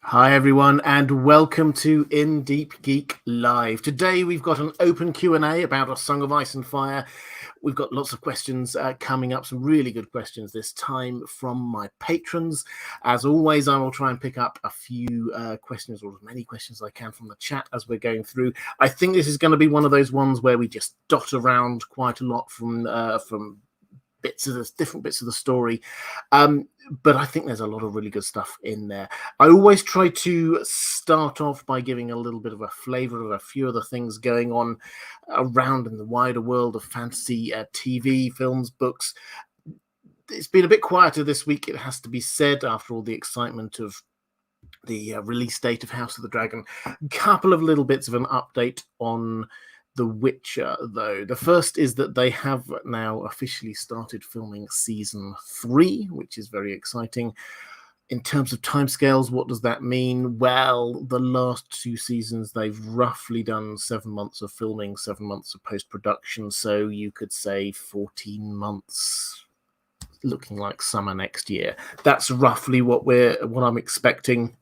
Hi everyone, and welcome to Deep Geek Live. Today we've got an open Q&A about A Song of Ice and Fire. We've got lots of questions coming up, some really good questions this time from my patrons. As always, I will try and pick up a few questions, or as many questions as I can from the chat as we're going through. I think this is going to be one of those ones where we just dot around quite a lot from different bits of the story, but I think there's a lot of really good stuff in there. I always try to start off by giving a little bit of a flavor of a few of the things going on around in the wider world of fantasy, TV, films, books. It's been a bit quieter this week, it has to be said, after all the excitement of the release date of House of the Dragon. A couple of little bits of an update on The Witcher, though. The first is that they have now officially started filming season 3, which is very exciting. In terms of timescales, what does that mean? Well, the last 2 seasons, they've roughly done 7 months of filming, 7 months of post-production, so you could say 14 months, looking like summer next year. That's roughly what I'm expecting.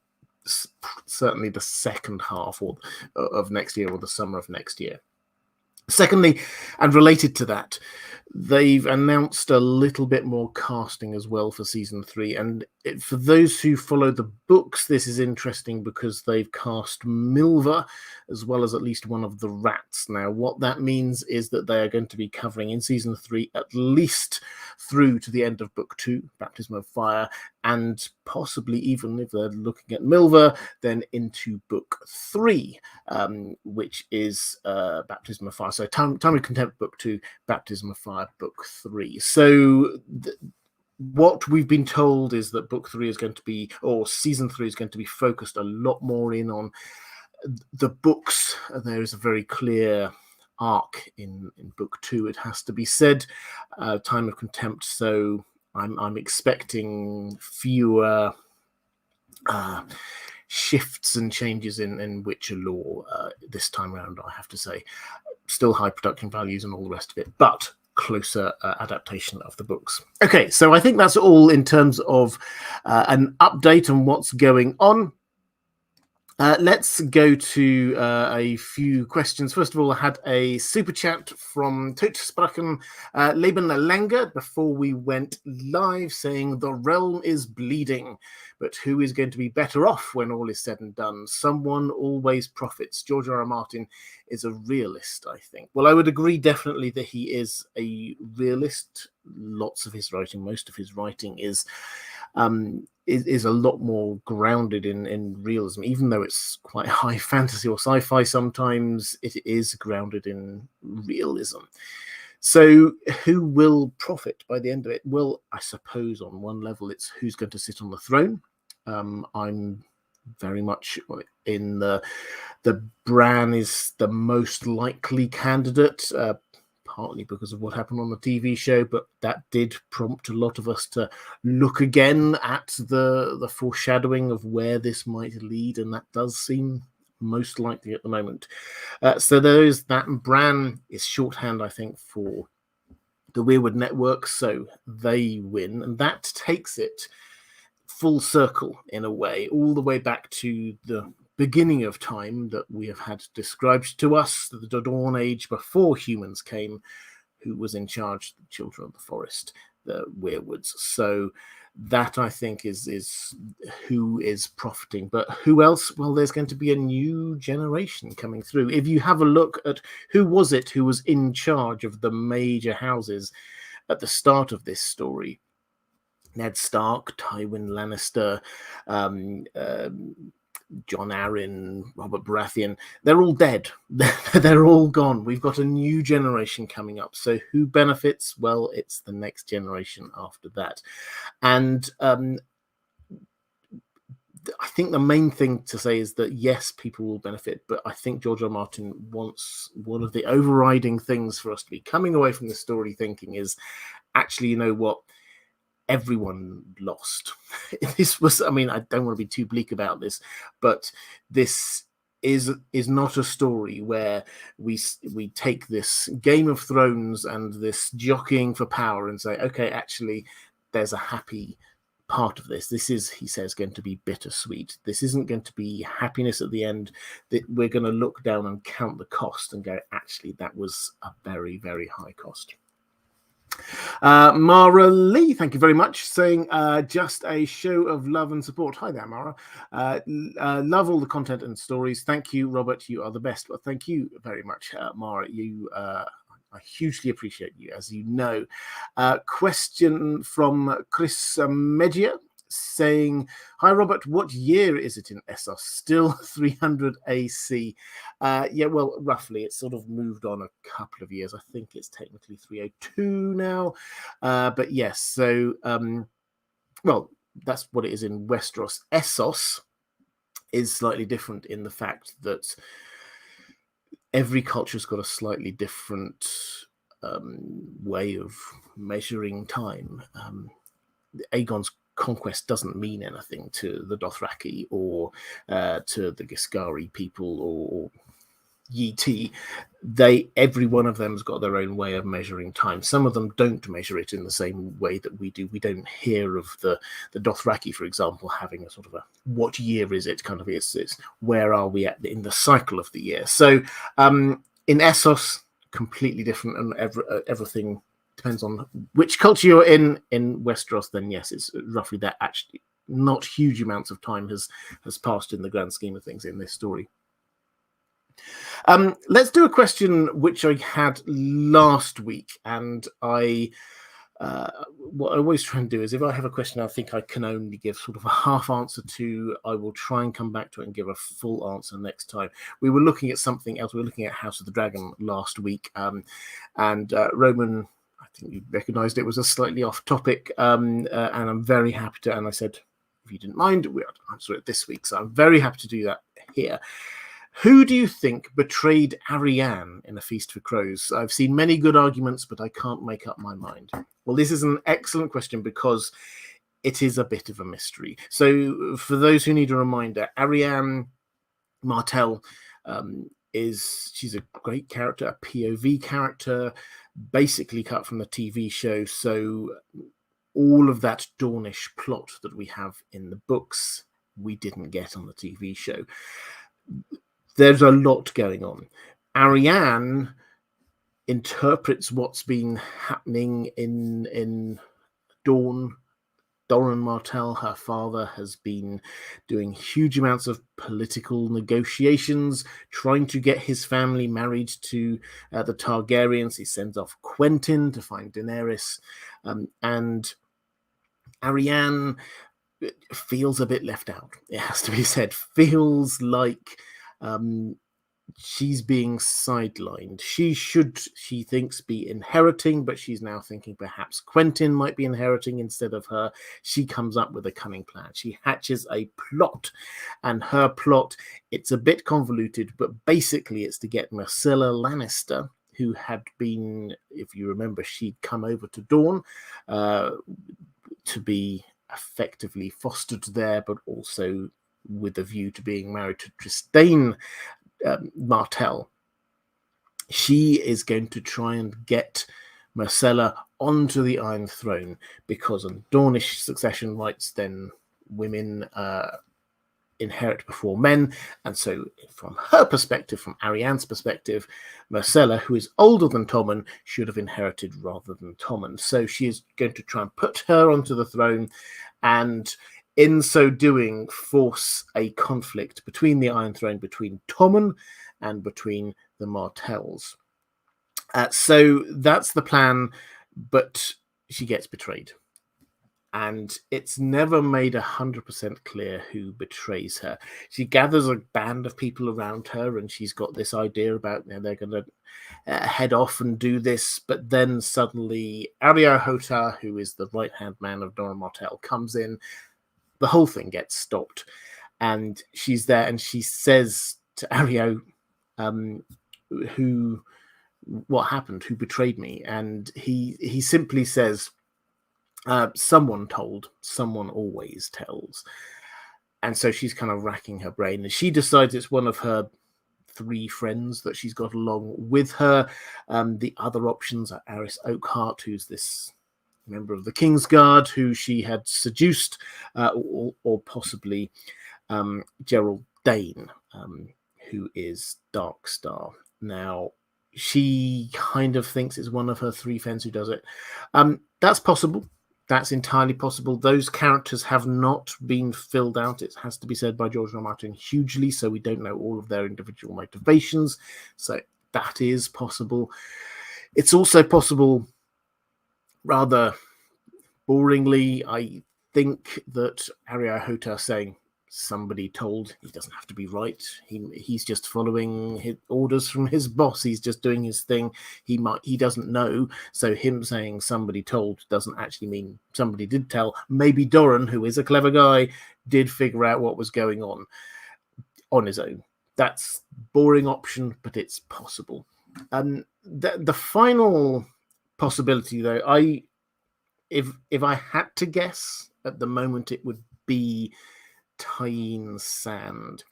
Certainly the second half of next year, or the summer of next year. Secondly, and related to that, they've announced a little bit more casting as well for season 3. And for those who follow the books, this is interesting because they've cast Milva as well as at least one of the rats. Now, what that means is that they are going to be covering in season 3 at least through to the end of book 2, Baptism of Fire, and possibly even, if they're looking at Milva, then into book 3, which is Baptism of Fire. So Time of Contempt book 2, Baptism of Fire book 3. So what we've been told is that book 3 is going to be, or season 3 is going to be focused a lot more in on the books. There is a very clear arc in book 2, it has to be said, Time of Contempt. So I'm expecting fewer shifts and changes in Witcher lore this time around, I have to say. Still high production values and all the rest of it, but closer adaptation of the books. Okay, so I think that's all in terms of an update on what's going on. Let's go to a few questions. First of all, I had a super chat from Tutsprachen Leben Langer before we went live, saying the realm is bleeding, but who is going to be better off when all is said and done? Someone always profits. George R. R. Martin is a realist, I think. Well, I would agree definitely that he is a realist. Lots of his writing, most of his writing is a lot more grounded in realism, even though it's quite high fantasy or sci-fi. Sometimes it is grounded in realism. So who will profit by the end of it? Well, I suppose on one level it's who's going to sit on the throne. I'm very much in the Bran is the most likely candidate, partly because of what happened on the TV show, but that did prompt a lot of us to look again at the foreshadowing of where this might lead, and that does seem most likely at the moment. So there is that. Bran is shorthand, I think, for the Weirwood Network, so they win, and that takes it full circle in a way, all the way back to the beginning of time that we have had described to us, the Dawn Age before humans came, who was in charge of the Children of the Forest, the Weirwoods. So that, I think, is who is profiting. But who else? Well, there's going to be a new generation coming through. If you have a look at who was in charge of the major houses at the start of this story, Ned Stark, Tywin Lannister, Jon Arryn, Robert Baratheon, they're all dead. They're all gone. We've got a new generation coming up. So who benefits? Well, it's the next generation after that. And I think the main thing to say is that, yes, people will benefit, but I think George R. R. Martin wants, one of the overriding things for us to be coming away from the story thinking is, actually, you know what? Everyone lost. This was, I mean, I don't want to be too bleak about this, but this is not a story where we take this Game of Thrones and this jockeying for power and say, okay, actually, there's a happy part of this. This is, he says, going to be bittersweet. This isn't going to be happiness at the end. That we're going to look down and count the cost and go, actually, that was a very, very high cost. Mara Lee, thank you very much, saying just a show of love and support. Hi there, Mara. Love all the content and stories. Thank you, Robert. You are the best. Well, thank you very much, Mara. You, I hugely appreciate you, as you know. Question from Chris Media, saying, hi Robert, what year is it in Essos? Still 300 AC? Yeah, well, roughly. It's sort of moved on a couple of years. I think it's technically 302 now. But yes, so, well, that's what it is in Westeros. Essos is slightly different in the fact that every culture's got a slightly different way of measuring time. Aegon's conquest doesn't mean anything to the Dothraki or to the Giscari people or Yi Ti. Every one of them has got their own way of measuring time. Some of them don't measure it in the same way that we do. We don't hear of the Dothraki, for example, having a sort of a what year is it kind of. It's where are we at in the cycle of the year. So in Essos, completely different, and everything depends on which culture you're in Westeros. Then yes, it's roughly that. Actually, not huge amounts of time has passed in the grand scheme of things in this story. Let's do a question which I had last week, and what I always try and do is if I have a question I think I can only give sort of a half answer to, I will try and come back to it and give a full answer next time. We were looking at something else. We were looking at House of the Dragon last week, and Roman, I think you recognised it was a slightly off topic, and I'm very happy to, and I said, if you didn't mind, we'll answer it this week. So I'm very happy to do that here. Who do you think betrayed Arianne in A Feast for Crows? I've seen many good arguments, but I can't make up my mind. Well, this is an excellent question because it is a bit of a mystery. So for those who need a reminder, Arianne Martell she's a great character, a POV character, basically cut from the TV show. So all of that Dornish plot that we have in the books, we didn't get on the TV show. There's a lot going on. Arianne interprets what's been happening in Dorne. Doran Martell, her father, has been doing huge amounts of political negotiations, trying to get his family married to the Targaryens. He sends off Quentyn to find Daenerys. And Arianne feels a bit left out, it has to be said. Feels like she's being sidelined. She thinks, be inheriting, but she's now thinking perhaps Quentyn might be inheriting instead of her. She comes up with a cunning plan. She hatches a plot, and her plot, it's a bit convoluted, but basically it's to get Myrcella Lannister, who had been, if you remember, she'd come over to Dorne to be effectively fostered there, but also with a view to being married to Trystane Martell. She is going to try and get Myrcella onto the Iron Throne, because on Dornish succession rights, then women inherit before men. And so from her perspective, from Arianne's perspective, Myrcella, who is older than Tommen, should have inherited rather than Tommen. So she is going to try and put her onto the throne, and in so doing, force a conflict between the Iron Throne, between Tommen and between the Martells. So that's the plan, but she gets betrayed. And it's never made 100% clear who betrays her. She gathers a band of people around her, and she's got this idea about, they're going to head off and do this. But then suddenly, Areo Hotah, who is the right-hand man of Doran Martell, comes in. The whole thing gets stopped, and she's there, and she says to Areo, what happened? Who betrayed me? And he simply says, someone told, someone always tells. And so she's kind of racking her brain, and she decides it's one of her 3 friends that she's got along with her. The other options are Aris Oakhart, who's this member of the Kingsguard who she had seduced, or possibly Gerald Dane, who is Darkstar. Now, she kind of thinks it's one of her three friends who does it. That's possible. That's entirely possible. Those characters have not been filled out, it has to be said, by George R. R. Martin hugely, so we don't know all of their individual motivations. So that is possible. It's also possible, rather boringly, I think, that Ariahota saying somebody told, he doesn't have to be right. He's just following his orders from his boss. He's just doing his thing. He doesn't know. So him saying somebody told doesn't actually mean somebody did tell. Maybe Doran, who is a clever guy, did figure out what was going on his own. That's boring option, but it's possible. The final possibility, though, if I had to guess at the moment, it would be Tyene Sand.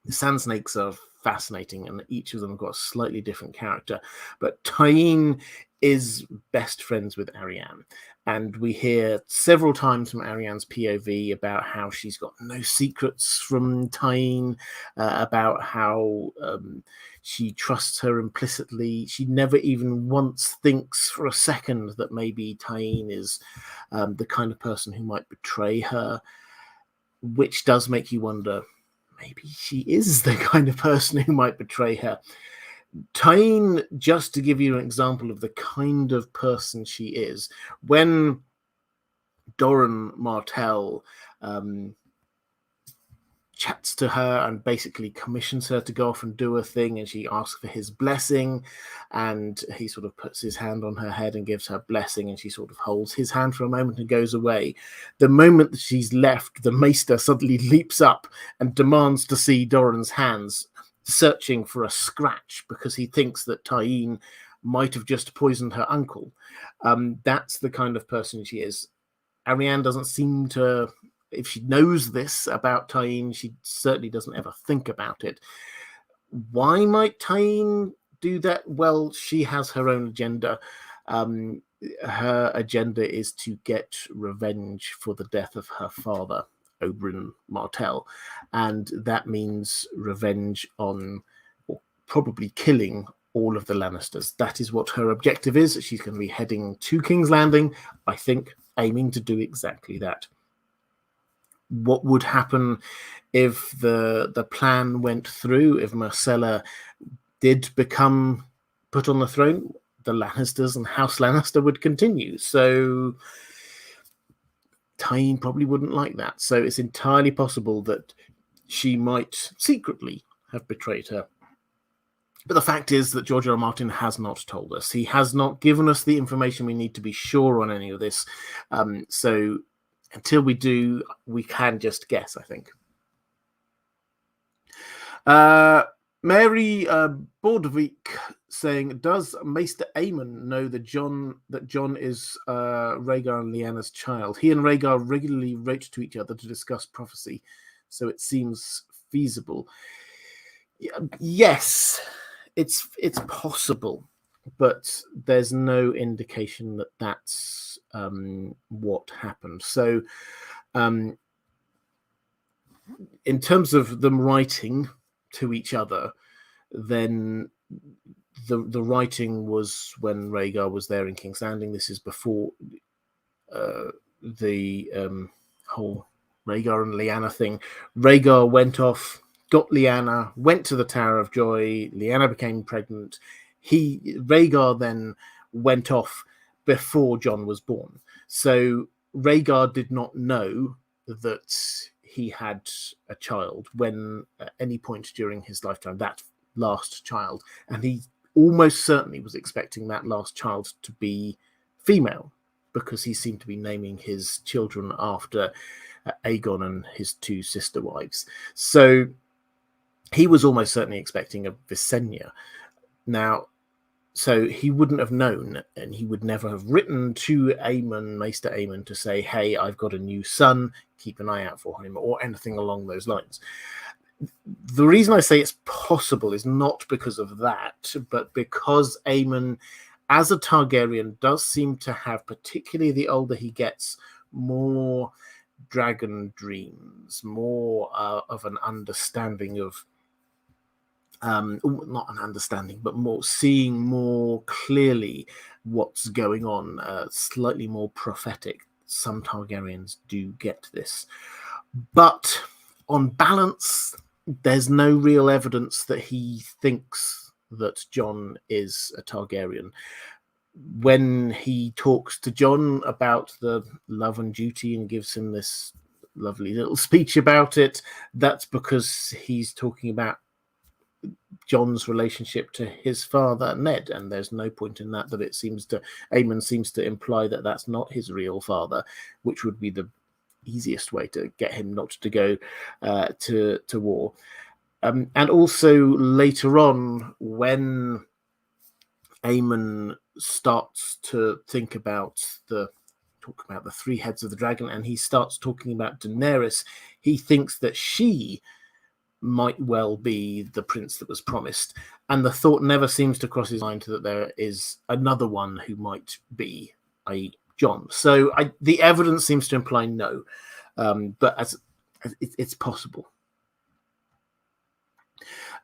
The Sand Snakes are fascinating, and each of them have got a slightly different character. But Tyene is best friends with Arianne, and we hear several times from Arianne's POV about how she's got no secrets from Tyene, about how she trusts her implicitly. She never even once thinks for a second that maybe Tyene is the kind of person who might betray her, which does make you wonder, maybe she is the kind of person who might betray her. Tyene, just to give you an example of the kind of person she is, when Doran Martell chats to her and basically commissions her to go off and do a thing, and she asks for his blessing, and he sort of puts his hand on her head and gives her blessing, and she sort of holds his hand for a moment and goes away. The moment that she's left, the maester suddenly leaps up and demands to see Doran's hands, searching for a scratch because he thinks that Tyene might have just poisoned her uncle. That's the kind of person she is. Arianne doesn't seem to, if she knows this about Tyene, she certainly doesn't ever think about it. Why might Tyene do that? Well, she has her own agenda. Her agenda is to get revenge for the death of her father, Oberyn Martell, and that means revenge on, or probably killing, all of the Lannisters. That is what her objective is. She's going to be heading to King's Landing, I think, aiming to do exactly that. What would happen if the plan went through, if Myrcella did become put on the throne? The Lannisters and House Lannister would continue. So Tyene probably wouldn't like that. So it's entirely possible that she might secretly have betrayed her. But the fact is that George R. R. Martin has not told us. He has not given us the information we need to be sure on any of this. So until we do, we can just guess, I think. Mary Bordevik saying, does Maester Aemon know that John is Rhaegar and Lyanna's child? He and Rhaegar regularly wrote to each other to discuss prophecy, so it seems feasible. Yes, it's possible, but there's no indication that that's what happened. So in terms of them writing to each other, then the writing was when Rhaegar was there in King's Landing. This is before the whole Rhaegar and Lyanna thing. Rhaegar went off, got Lyanna, went to the Tower of Joy. Lyanna became pregnant. Rhaegar then went off before Jon was born. So Rhaegar did not know that he had a child when at any point during his lifetime, that last child, and he almost certainly was expecting that last child to be female, because he seemed to be naming his children after Aegon and his two sister wives. So he was almost certainly expecting a Visenya. Now, so he wouldn't have known, and he would never have written to Maester Aemon, to say, hey, I've got a new son, keep an eye out for him, or anything along those lines. The reason I say it's possible is not because of that, but because Aemon as a Targaryen, does seem to have, particularly the older he gets, more dragon dreams, more of an understanding of, not an understanding, but more seeing more clearly what's going on, slightly more prophetic. Some Targaryens do get this. But on balance, there's no real evidence that he thinks that Jon is a Targaryen. When he talks to Jon about the love and duty and gives him this lovely little speech about it, that's because he's talking about Jon's relationship to his father, Ned, and there's no point in that it seems to, Aemon seems to imply that that's not his real father, which would be the easiest way to get him not to go to war. And also later on, when Aemon starts to think about the three heads of the dragon, and he starts talking about Daenerys, he thinks that she might well be the prince that was promised, and the thought never seems to cross his mind that there is another one who might be a Jon. So the evidence seems to imply no, but as it's possible.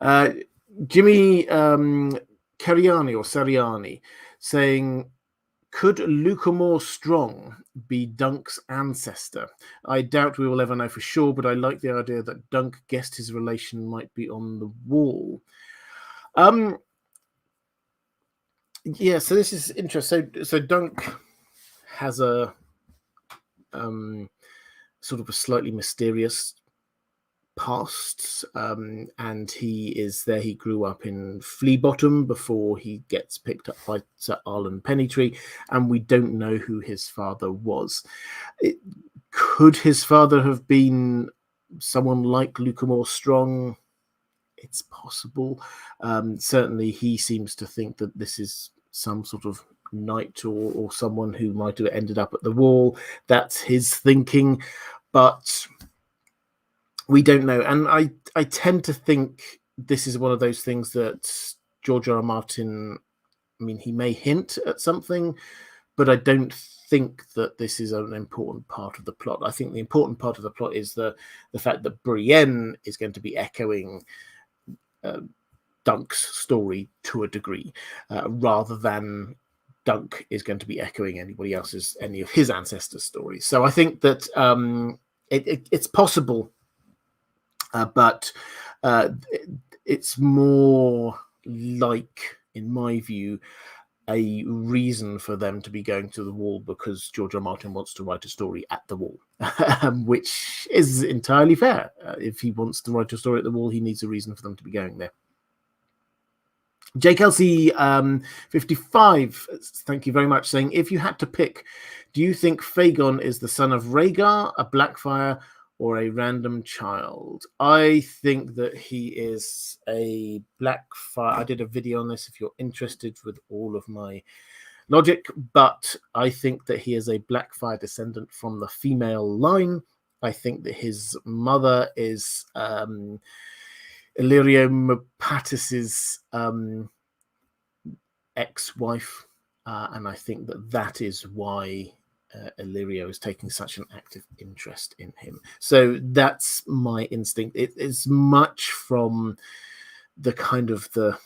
Jimmy Cariani or Sariani saying, could Lucamore Strong be Dunk's ancestor? I doubt we will ever know for sure, but I like the idea that Dunk guessed his relation might be on the wall. Yeah, so this is interesting. So Dunk has a sort of a slightly mysterious past, and he is there. He grew up in Flea Bottom before he gets picked up by Sir Arlen Pennytree, and we don't know who his father was. Could his father have been someone like Lucamore Strong? It's possible. Certainly, he seems to think that this is some sort of knight or someone who might have ended up at the wall. That's his thinking, but we don't know. And I tend to think this is one of those things that George R. R. Martin, I mean, he may hint at something, but I don't think that this is an important part of the plot. I think the important part of the plot is the fact that Brienne is going to be echoing Dunk's story to a degree, rather than Dunk is going to be echoing any of his ancestors' stories. So I think that it's possible, but it's more like, in my view, a reason for them to be going to the wall because George R. R. Martin wants to write a story at the wall, which is entirely fair. If he wants to write a story at the wall, he needs a reason for them to be going there. J. Kelsey 55, thank you very much, saying, if you had to pick, do you think Fagon is the son of Rhaegar, a Blackfire, or a random child? I think that he is a Blackfire. I did a video on this if you're interested with all of my logic, but I think that he is a Blackfire descendant from the female line. I think that his mother is Illyrio Mopatis's ex-wife, and I think that is why Illyrio is taking such an active interest in him. So that's my instinct. It is much from the kind of the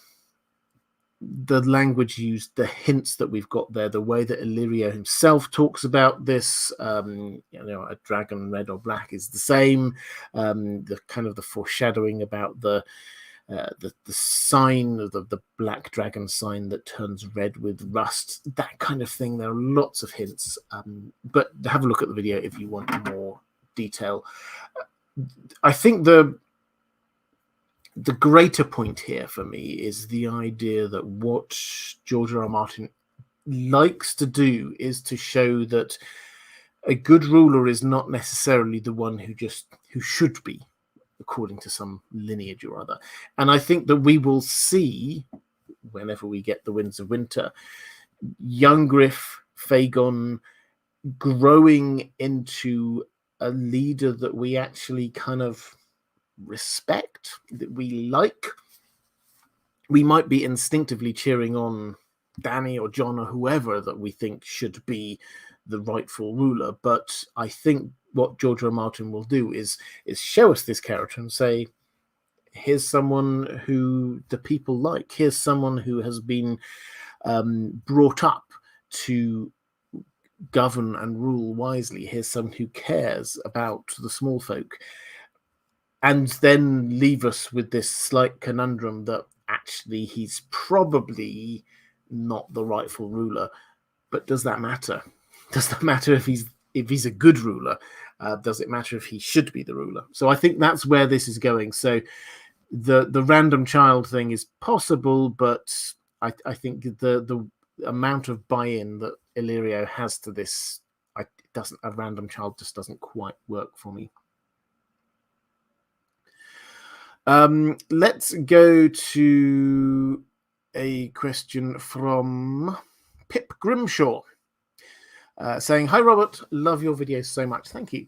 language used, the hints that we've got there, the way that Illyrio himself talks about this, a dragon red or black is the same, the kind of the foreshadowing about the sign of the black dragon sign that turns red with rust, that kind of thing. There are lots of hints, but have a look at the video if you want more detail. I think the greater point here for me is the idea that what George R. R. Martin likes to do is to show that a good ruler is not necessarily the one who should be, according to some lineage or other. And I think that we will see, whenever we get the Winds of Winter, young Griff, Fagon, growing into a leader that we actually kind of respect, that we like. We might be instinctively cheering on Danny or John or whoever that we think should be the rightful ruler. But I think what George R. R. Martin will do is show us this character and say, here's someone who the people like. Here's someone who has been brought up to govern and rule wisely. Here's someone who cares about the small folk. And then leave us with this slight conundrum that actually he's probably not the rightful ruler. But does that matter? Does that matter if he's a good ruler? Does it matter if he should be the ruler? So I think that's where this is going. So the random child thing is possible, but I think the amount of buy-in that Illyrio has to this, a random child just doesn't quite work for me. Let's go to a question from Pip Grimshaw. Saying, hi, Robert, love your videos so much. Thank you.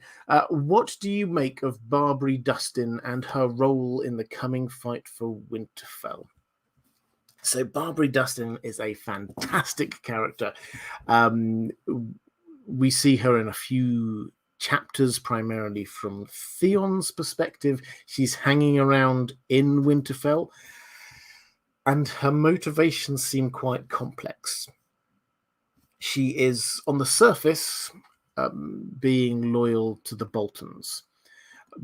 What do you make of Barbary Dustin and her role in the coming fight for Winterfell? So Barbary Dustin is a fantastic character. We see her in a few chapters, primarily from Theon's perspective. She's hanging around in Winterfell, and her motivations seem quite complex. She is, on the surface, being loyal to the Boltons,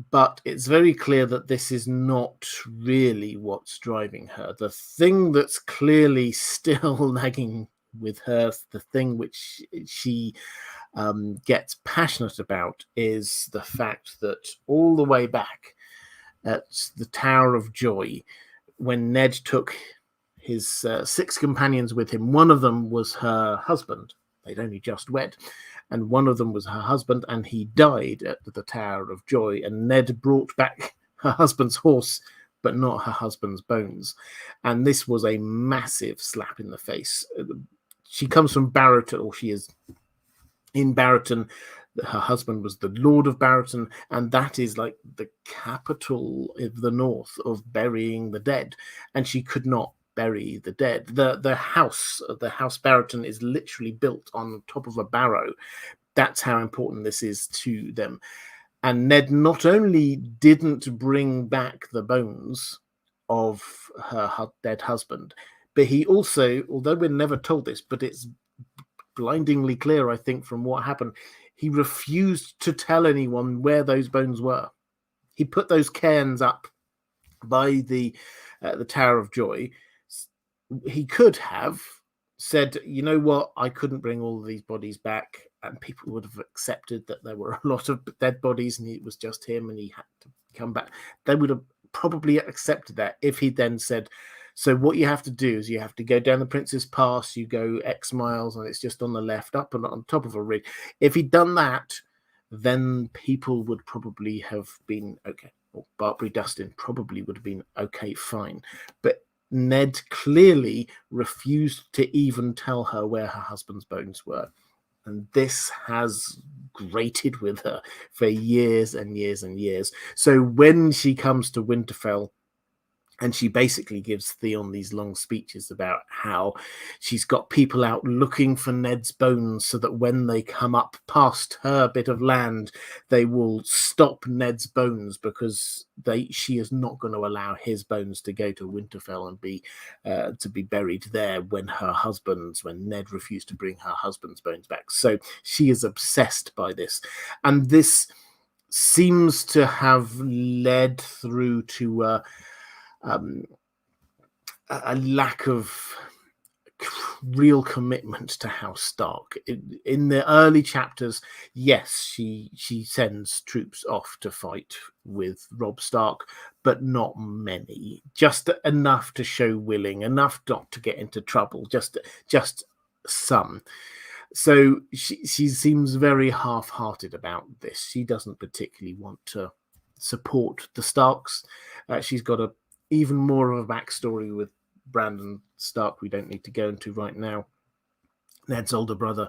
but it's very clear that this is not really what's driving her. The thing that's clearly still nagging with her, the thing which she gets passionate about, is the fact that all the way back at the Tower of Joy, when Ned took his 6 companions with him, one of them was her husband. They'd only just wed, and one of them was her husband, and he died at the Tower of Joy, and Ned brought back her husband's horse, but not her husband's bones. And this was a massive slap in the face. She comes from Barroton, or she is in Barroton. Her husband was the Lord of Barroton, and that is like the capital of the north of burying the dead, and she could not bury the dead. The house Barroton is literally built on top of a barrow. That's how important this is to them. And Ned not only didn't bring back the bones of her dead husband, but he also, although we're never told this, but it's blindingly clear, I think, from what happened, he refused to tell anyone where those bones were. He put those cairns up by the Tower of Joy. He could have said, you know what, I couldn't bring all of these bodies back, and people would have accepted that there were a lot of dead bodies and it was just him and he had to come back. They would have probably accepted that if he then said, so what you have to do is you have to go down the Prince's Pass, you go X miles, and it's just on the left, up and on top of a ridge. If he'd done that, then people would probably have been okay. Or Barbary Dustin probably would have been okay, fine. But Ned clearly refused to even tell her where her husband's bones were. And this has grated with her for years and years and years. So when she comes to Winterfell, and she basically gives Theon these long speeches about how she's got people out looking for Ned's bones so that when they come up past her bit of land, they will stop Ned's bones because she is not going to allow his bones to go to Winterfell and to be buried there when Ned refused to bring her husband's bones back. So she is obsessed by this. And this seems to have led through to a lack of real commitment to House Stark. In the early chapters, yes, she sends troops off to fight with Robb Stark, but not many. Just enough to show willing, enough not to get into trouble, just some. So she seems very half-hearted about this. She doesn't particularly want to support the Starks. She's got even more of a backstory with Brandon Stark we don't need to go into right now, Ned's older brother.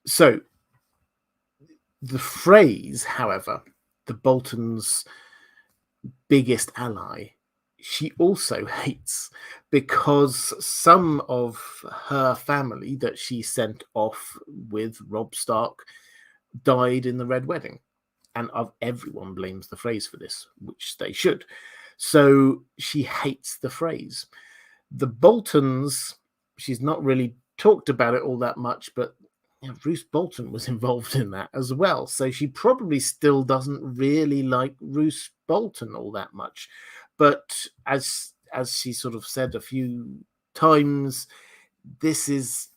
So the phrase, however, the Boltons' biggest ally, she also hates because some of her family that she sent off with Robb Stark died in the Red Wedding. And everyone blames the Freys for this, which they should. So she hates the Freys. The Boltons, she's not really talked about it all that much, but Roose Bolton was involved in that as well. So she probably still doesn't really like Roose Bolton all that much. But as she sort of said a few times, this is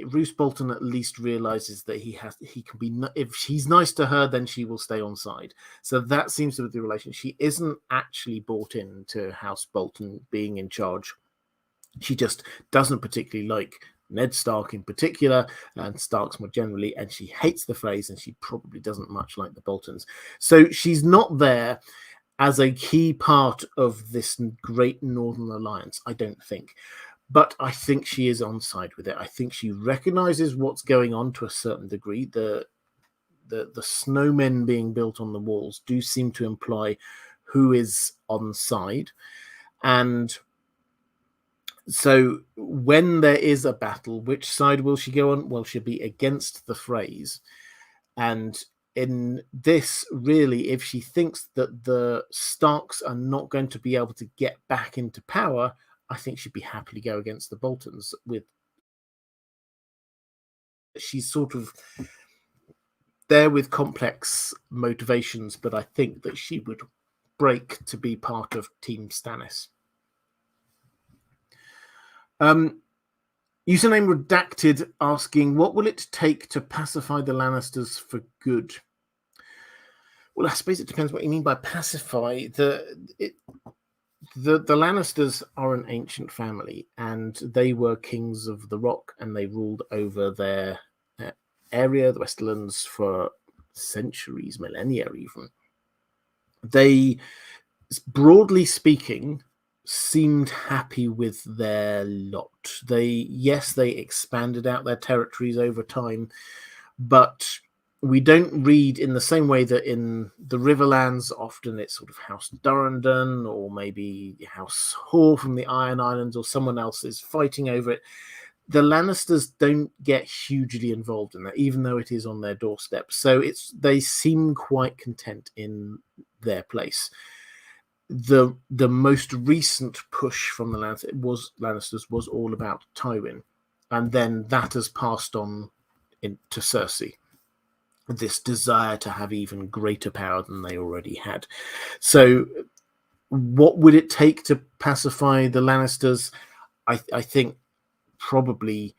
Roose Bolton at least realizes that he can be, if he's nice to her, then she will stay on side. So that seems to be the relation. She isn't actually bought into House Bolton being in charge. She just doesn't particularly like Ned Stark in particular, and Starks more generally, and she hates the Freys, and she probably doesn't much like the Boltons. So she's not there as a key part of this great Northern Alliance, I don't think. But I think she is on side with it. I think she recognizes what's going on to a certain degree. The snowmen being built on the walls do seem to imply who is on side. And so when there is a battle, which side will she go on? Well, she'll be against the Freys. And in this, really, if she thinks that the Starks are not going to be able to get back into power, I think she'd be happy to go against the Boltons. She's sort of there with complex motivations, but I think that she would break to be part of Team Stannis. Username Redacted asking, what will it take to pacify the Lannisters for good? Well, I suppose it depends what you mean by pacify. The Lannisters are an ancient family, and they were kings of the Rock, and they ruled over their area, the Westerlands, for centuries, millennia even. They, broadly speaking, seemed happy with their lot. They expanded out their territories over time, but we don't read in the same way that in the Riverlands, often it's sort of House Durrandon or maybe House Hoare from the Iron Islands, or someone else is fighting over it. The Lannisters don't get hugely involved in that, even though it is on their doorstep. So they seem quite content in their place. The most recent push from the Lannisters was all about Tywin, and then that has passed on to Cersei. This desire to have even greater power than they already had. So what would it take to pacify the Lannisters? I think probably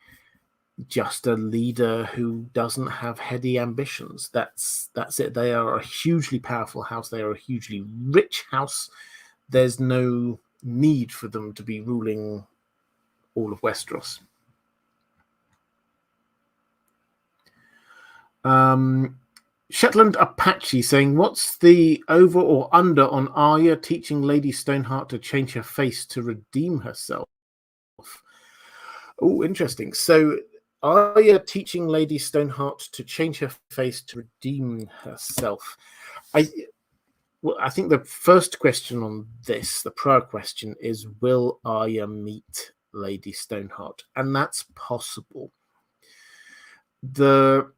just a leader who doesn't have heady ambitions. That's it. They are a hugely powerful house. They are a hugely rich house. There's no need for them to be ruling all of Westeros. Shetland Apache saying, what's the over or under on Arya teaching Lady Stoneheart to change her face to redeem herself? Oh, interesting. So Arya teaching Lady Stoneheart to change her face to redeem herself. I think the first question on this, the prior question, is will Arya meet Lady Stoneheart? And that's possible. The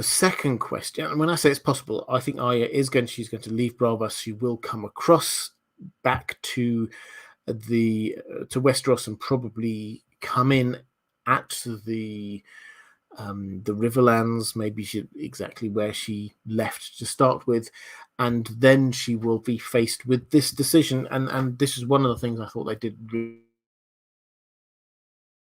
second question, and when I say it's possible, I think Arya she's going to leave Braavos. She will come across back to Westeros and probably come in at the Riverlands, maybe exactly where she left to start with, and then she will be faced with this decision. And this is one of the things I thought they did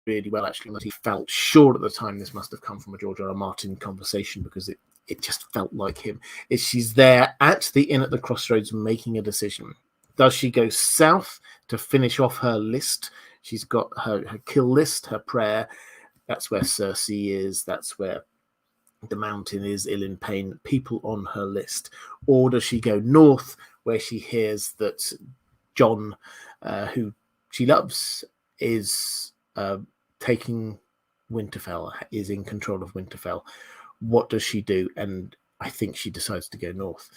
really well, actually. He felt sure at the time this must have come from a George R. R. Martin conversation, because it just felt like him. She's there at the inn at the crossroads making a decision. Does she go south to finish off her list? She's got her kill list, her prayer. That's where Cersei is. That's where the Mountain is, Ilyn Payne, people on her list. Or does she go north, where she hears that Jon, who she loves, is taking Winterfell, is in control of Winterfell? What does she do? And I think she decides to go north.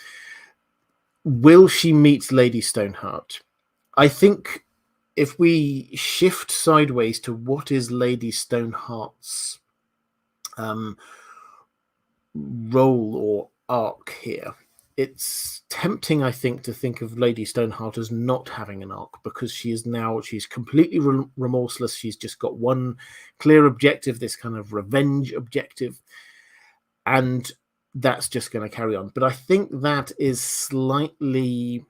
Will she meet Lady Stoneheart? I think if we shift sideways to what is Lady Stoneheart's role or arc here, it's tempting, I think, to think of Lady Stoneheart as not having an arc, because she's completely remorseless. She's just got one clear objective, this kind of revenge objective, and that's just going to carry on. But I think that is slightly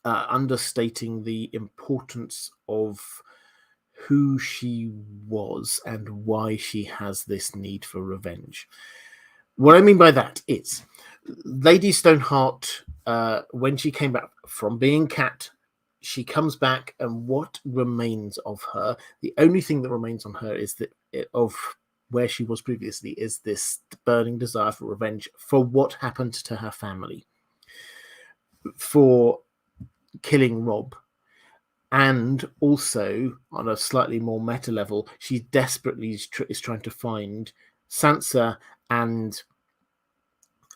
understating the importance of who she was and why she has this need for revenge. What I mean by that is Lady Stoneheart, when she came back from being Cat, she comes back, and what remains of her, the only thing that remains on her is that of where she was previously, is this burning desire for revenge for what happened to her family, for killing Rob. And also, on a slightly more meta level, she desperately is trying to find Sansa and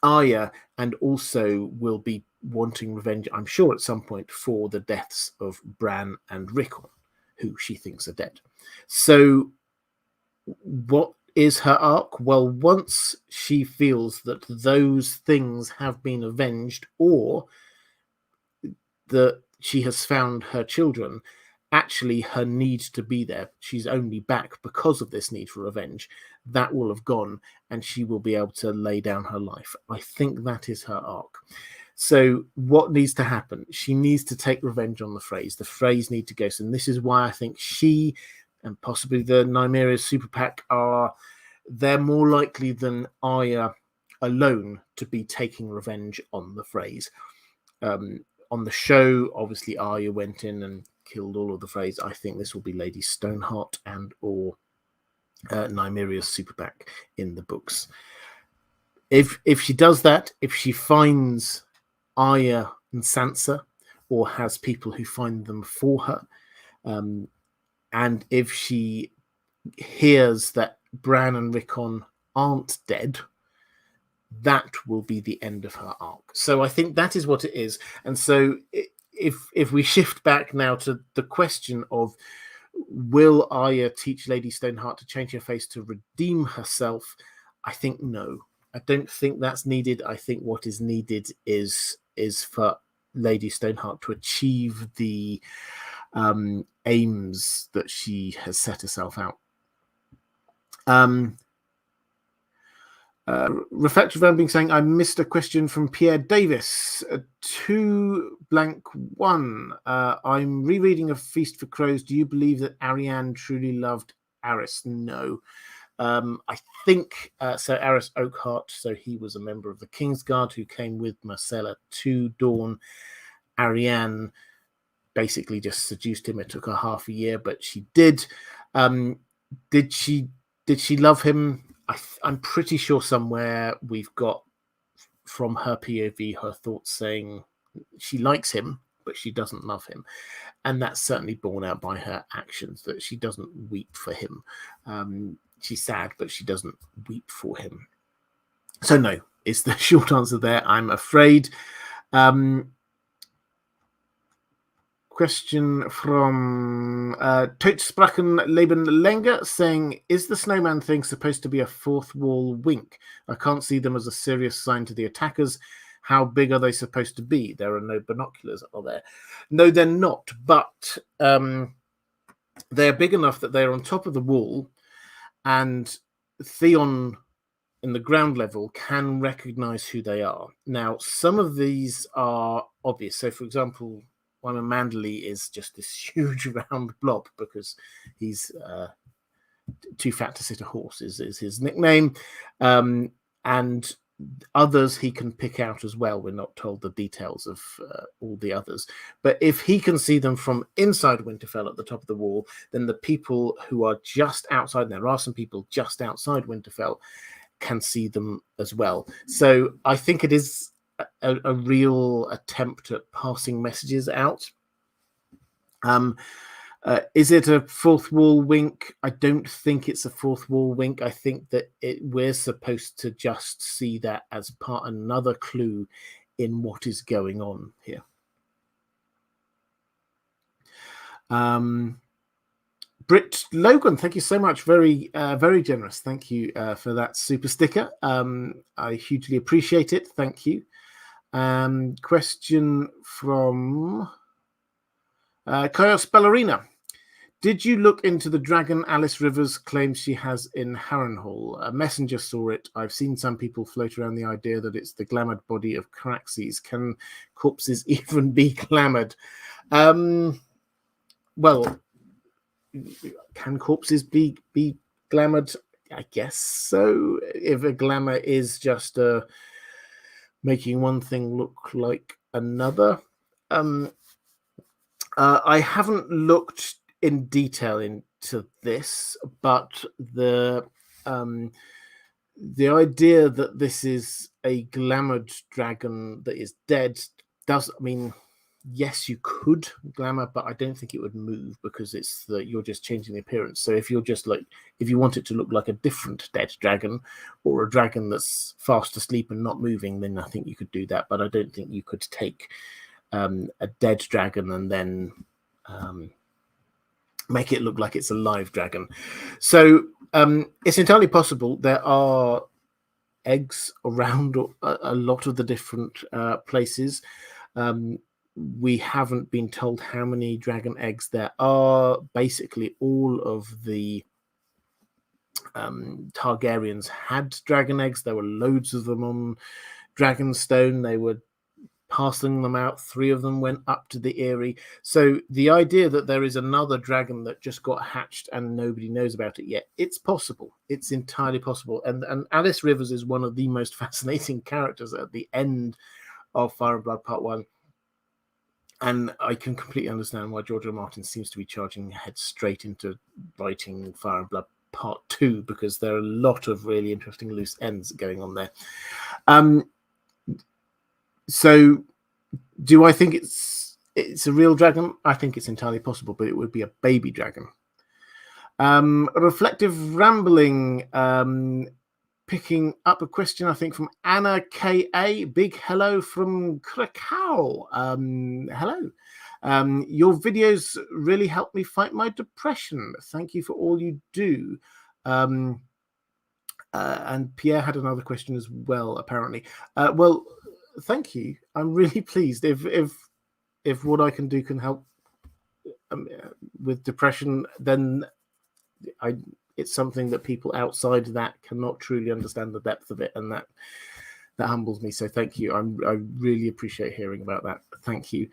Arya, and also will be wanting revenge, I'm sure, at some point for the deaths of Bran and Rickon, who she thinks are dead. So what is her arc? Well, once she feels that those things have been avenged, or that she has found her children, actually her need to be there, she's only back because of this need for revenge, that will have gone, and she will be able to lay down her life. I think that is her arc. So what needs to happen? She needs to take revenge on the Freys. The Freys need to go. So this is why I think she and possibly the Nymeria Super PAC they're more likely than Arya alone to be taking revenge on the Freys. On the show, obviously Arya went in and killed all of the Freys. I think this will be Lady Stoneheart and or Nymeria Super PAC in the books. If she does that, if she finds Arya and Sansa, or has people who find them for her, and if she hears that Bran and Rickon aren't dead, that will be the end of her arc. So I think that is what it is. And so if we shift back now to the question of, will Arya teach Lady Stoneheart to change her face to redeem herself? I think no. I don't think that's needed. I think what is needed is for Lady Stoneheart to achieve the aims that she has set herself out. Reflective being saying, I missed a question from Pierre Davis. 2-1. I'm rereading A Feast for Crows. Do you believe that Arianne truly loved Aerys? No. I think so. Aerys Oakheart, so he was a member of the Kingsguard who came with Myrcella to Dorne. Arianne basically just seduced him. It took her half a year, but she did. Did she love him? I'm pretty sure somewhere we've got from her POV her thoughts saying she likes him, but she doesn't love him. And that's certainly borne out by her actions, that she doesn't weep for him. She's sad, but she doesn't weep for him. So no, is the short answer there, I'm afraid. Question from Toetsprachen Leben Lenger saying, is the snowman thing supposed to be a fourth wall wink? I can't see them as a serious sign to the attackers. How big are they supposed to be? There are no binoculars, are there? No, they're not, but they're big enough that they're on top of the wall, and Theon in the ground level can recognize who they are. Now, some of these are obvious. So, for example, one of Manderley is just this huge round blob because he's too fat to sit a horse is his nickname. And others he can pick out as well. We're not told the details of all the others. But if he can see them from inside Winterfell at the top of the wall, then the people who are just outside, and there are some people just outside Winterfell, can see them as well. So I think it is a real attempt at passing messages out. Is it a fourth wall wink? I don't think it's a fourth wall wink. I think that we're supposed to just see that as another clue in what is going on here. Britt Logan, thank you so much. Very, very generous. Thank you for that super sticker. I hugely appreciate it. Thank you. Question from Kaios Ballerina. Did you look into the dragon Alice Rivers claims she has in Harrenhal? A messenger saw it. I've seen some people float around the idea that it's the glamoured body of Caraxes. Can corpses even be glamoured? Well, can corpses be glamoured? I guess so. If a glamour is just making one thing look like another. I haven't looked in detail into this, but the idea that this is a glamoured dragon that is dead does, I mean, yes, you could glamour, but I don't think it would move because it's you're just changing the appearance. So if you're just if you want it to look like a different dead dragon or a dragon that's fast asleep and not moving, then I think you could do that. But I don't think you could take a dead dragon and then make it look like it's a live dragon. So it's entirely possible. There are eggs around a lot of the different places. We haven't been told how many dragon eggs there are. Basically, all of the Targaryens had dragon eggs. There were loads of them on Dragonstone. They were passing them out. 3 of them went up to the Eyrie. So the idea that there is another dragon that just got hatched and nobody knows about it yet, it's possible. It's entirely possible. And Alice Rivers is one of the most fascinating characters at the end of Fire and Blood Part 1. And I can completely understand why George R. R. Martin seems to be charging ahead straight into writing Fire and Blood Part 2, because there are a lot of really interesting loose ends going on there. So do I think it's a real dragon? I think it's entirely possible, but it would be a baby dragon. Reflective Rambling, picking up a question, I think, from Anna K.A. Big hello from Krakow. Hello. Your videos really help me fight my depression. Thank you for all you do. And Pierre had another question as well, apparently. Well, thank you. I'm really pleased. If what I can do can help with depression, then it's something that people outside that cannot truly understand the depth of it, and that humbles me. So thank you. I really appreciate hearing about that. Thank you.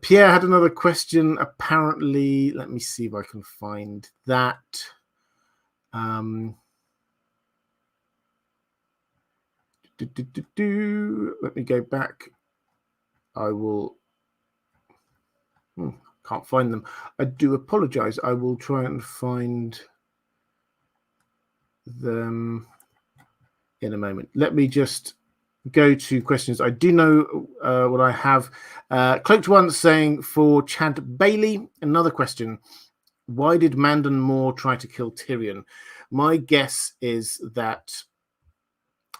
Pierre had another question. Apparently, let me see if I can find that. Let me go back. I will. Can't find them. I do apologize. I will try and find them in a moment. Let me just go to questions. I do know what I have. Cloaked One saying for Chad Bailey, another question. Why did Mandan Moore try to kill Tyrion? My guess is that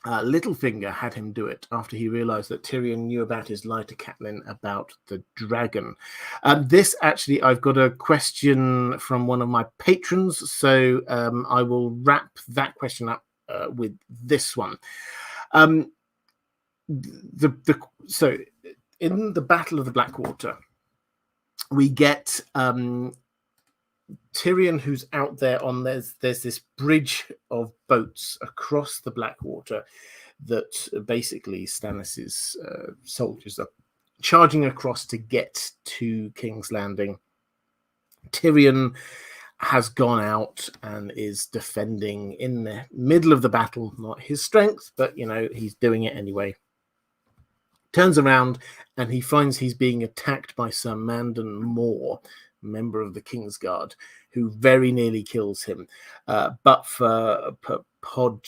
Littlefinger had him do it after he realized that Tyrion knew about his lie to Catelyn about the dragon. This actually, I've got a question from one of my patrons, so I will wrap that question up with this one. So in the Battle of the Blackwater, we get Tyrion, who's out there on there's this bridge of boats across the Blackwater that basically Stannis's soldiers are charging across to get to King's Landing. Tyrion has gone out and is defending in the middle of the battle, not his strength, but he's doing it anyway. Turns around and he finds he's being attacked by Sir Mandan Moore, member of the Kingsguard, who very nearly kills him. But for Pod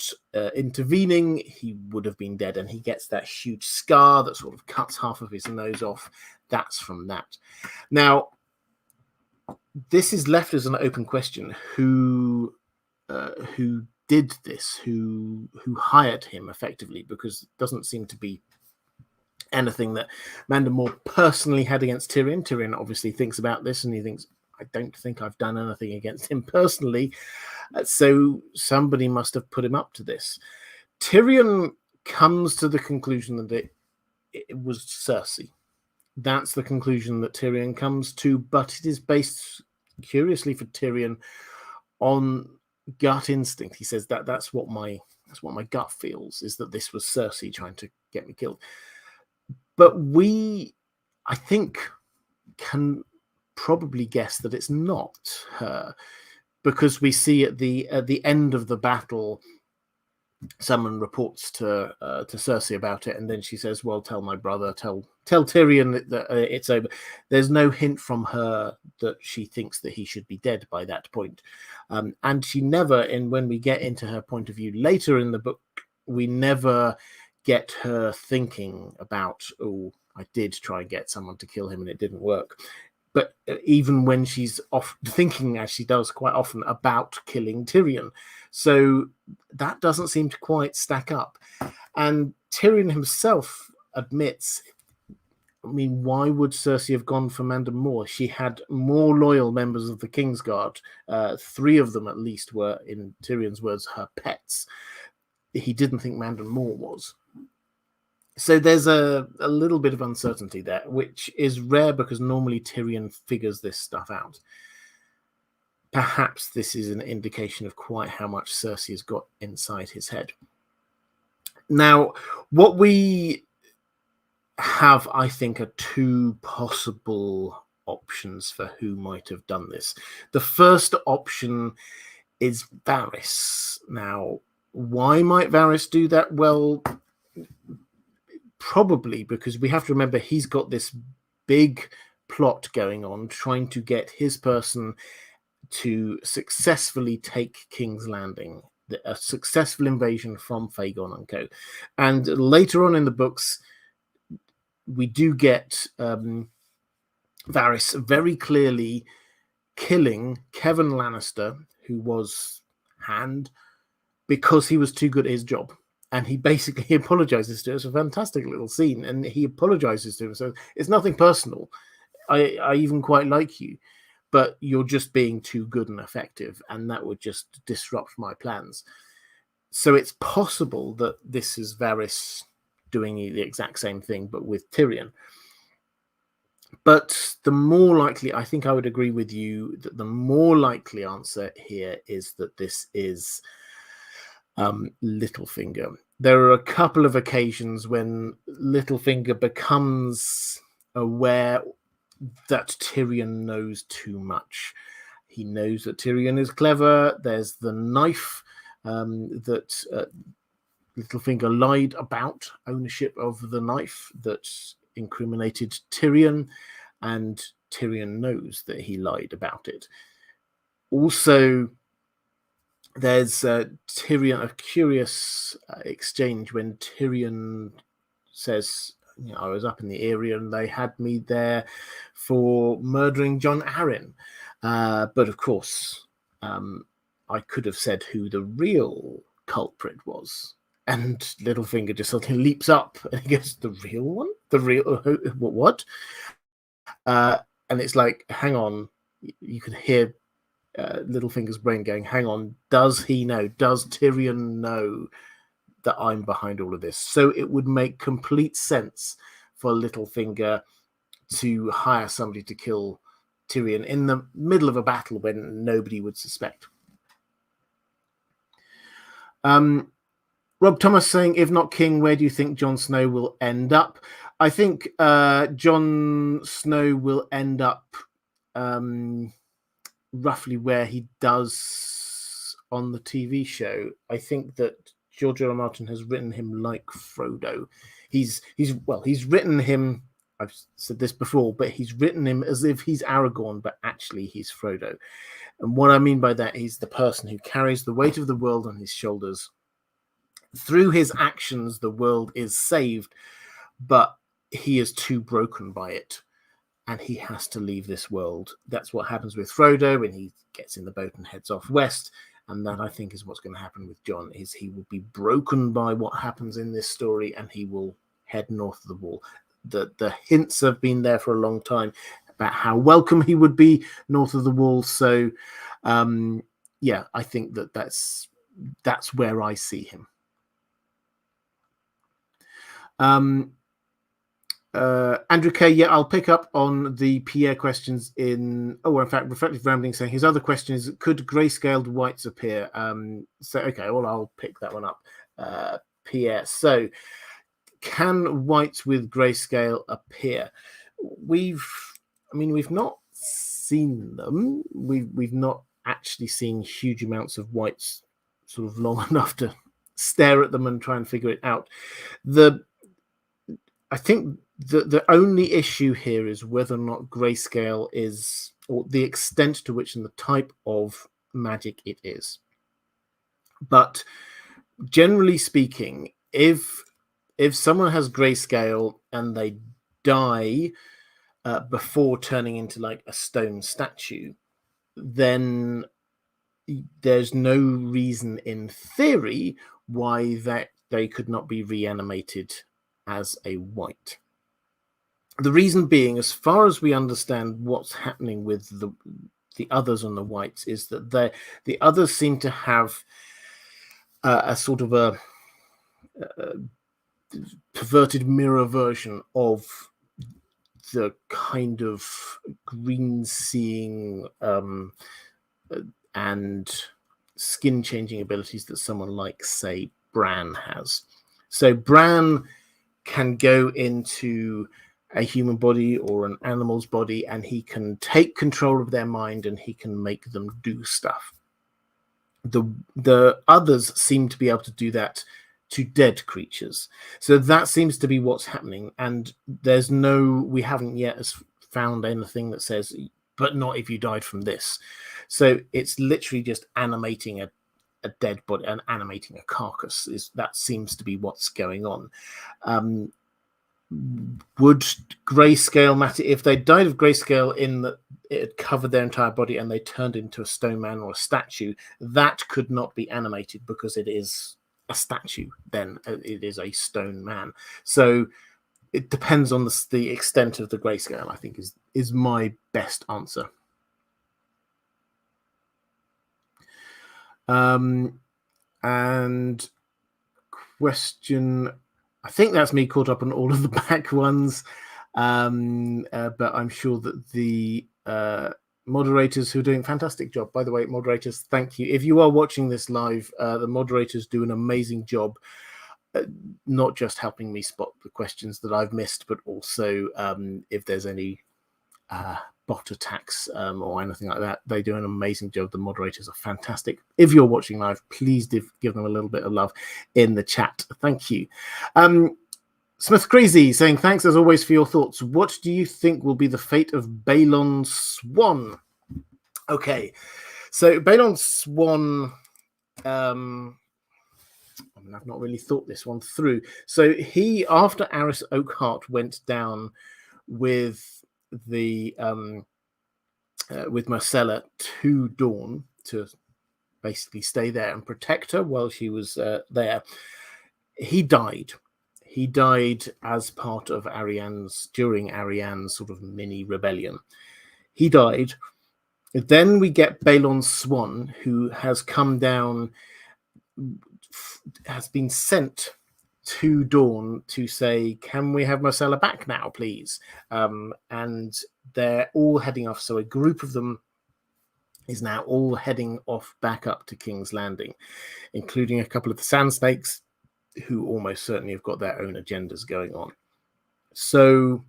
intervening, he would have been dead, and he gets that huge scar that sort of cuts half of his nose off. That's from that. Now, this is left as an open question. Who did this, who hired him effectively, because it doesn't seem to be anything that Manda Moore personally had against Tyrion. Tyrion obviously thinks about this, and he thinks, I don't think I've done anything against him personally. So somebody must have put him up to this. Tyrion comes to the conclusion that it was Cersei. That's the conclusion that Tyrion comes to, but it is based, curiously for Tyrion, on gut instinct. He says that's what my gut feels, is that this was Cersei trying to get me killed. But we, I think, can probably guess that it's not her, because we see at the end of the battle, someone reports to Cersei about it, and then she says, well, tell my brother, tell Tyrion that it's over. There's no hint from her that she thinks that he should be dead by that point. And she never, when we get into her point of view later in the book, we never get her thinking about, oh, I did try and get someone to kill him and it didn't work. But even when she's off thinking, as she does quite often, about killing Tyrion. So that doesn't seem to quite stack up. And Tyrion himself admits, I mean, why would Cersei have gone for Manda Moore? She had more loyal members of the Kingsguard. 3 of them, at least, were, in Tyrion's words, her pets. He didn't think Manda Moore was. So there's a little bit of uncertainty there, which is rare because normally Tyrion figures this stuff out. Perhaps this is an indication of quite how much Cersei has got inside his head. Now, what we have, I think, are 2 possible options for who might have done this. The first option is Varys. Now, why might Varys do that? Well, probably because we have to remember he's got this big plot going on, trying to get his person to successfully take King's Landing, a successful invasion from Fagon and co. And later on in the books, we do get Varys very clearly killing Kevin Lannister, who was Hand, because he was too good at his job. And he basically apologizes to us. It's a fantastic little scene. And he apologizes to him. So it's nothing personal. I even quite like you, but you're just being too good and effective. And that would just disrupt my plans. So it's possible that this is Varys doing the exact same thing, but with Tyrion. But the more likely, I think I would agree with you, that the more likely answer here is that this is Littlefinger. There are a couple of occasions when Littlefinger becomes aware that Tyrion knows too much. He knows that Tyrion is clever. There's the knife that Littlefinger lied about, ownership of the knife that incriminated Tyrion, and Tyrion knows that he lied about it. Also, there's Tyrion, a curious exchange when Tyrion says, you know, I was up in the area and they had me there for murdering Jon Arryn. But of course, I could have said who the real culprit was. And Littlefinger just suddenly leaps up and he goes, the real one? The real, what? And it's like, hang on, you can hear Littlefinger's brain going, hang on, does he know? Does Tyrion know that I'm behind all of this? So it would make complete sense for Littlefinger to hire somebody to kill Tyrion in the middle of a battle when nobody would suspect. Rob Thomas saying, if not king, where do you think Jon Snow will end up? I think Jon Snow will end up roughly where he does on the TV show. I think that George R. R. Martin has written him like Frodo. He's written him, I've said this before, but he's written him as if he's Aragorn, but actually he's Frodo. And what I mean by that, he's the person who carries the weight of the world on his shoulders. Through his actions, the world is saved, but he is too broken by it. And he has to leave this world. That's what happens with Frodo when he gets in the boat and heads off west. And that, I think, is what's going to happen with Jon, is he will be broken by what happens in this story, and he will head north of the wall. The hints have been there for a long time about how welcome he would be north of the wall. So, yeah, I think that's where I see him. Andrew K, yeah, I'll pick up on the Pierre questions in fact, Reflective Rambling saying his other question is, could grayscaled whites appear? So okay, well, I'll pick that one up. Pierre, so can whites with grayscale appear? We've not seen them. We've not actually seen huge amounts of whites sort of long enough to stare at them and try and figure it out. I think the only issue here is whether or not grayscale is, or the extent to which and the type of magic it is. But generally speaking, if someone has grayscale and they die before turning into like a stone statue, then there's no reason in theory why that they could not be reanimated as a white. The reason being, as far as we understand what's happening with the others and the whites, is that the others seem to have a sort of a perverted mirror version of the kind of green seeing and skin changing abilities that someone like, say, Bran has. So Bran can go into a human body or an animal's body, and he can take control of their mind and he can make them do stuff. The others seem to be able to do that to dead creatures. So that seems to be what's happening. And we haven't yet found anything that says, but not if you died from this. So it's literally just animating a dead body and animating a carcass. That seems to be what's going on. Would grayscale matter if they died of grayscale in that it had covered their entire body and they turned into a stone man or a statue? That could not be animated because it is a statue. Then it is a stone man. So it depends on the extent of the grayscale, I think, is my best answer. And question, I think that's me caught up on all of the back ones, but I'm sure that the moderators who are doing a fantastic job, by the way, moderators, thank you. If you are watching this live, the moderators do an amazing job, not just helping me spot the questions that I've missed, but also if there's any bot attacks or anything like that, they do an amazing job. The moderators are fantastic. If you're watching live, please give them a little bit of love in the chat. Thank you. Smith Crazy saying, thanks as always for your thoughts. What do you think will be the fate of Balon Swan? Okay, so Balon Swan, I've not really thought this one through. So he, after Aris Oakheart went down with with Myrcella to Dawn to basically stay there and protect her while she was there, he died. He died as part of during Ariane's sort of mini rebellion. He died. Then we get Balon Swan, who has come down, has been sent to Dawn to say, can we have Myrcella back now, please? And they're all heading off. So a group of them is now all heading off back up to King's Landing, including a couple of the Sand Snakes, who almost certainly have got their own agendas going on. So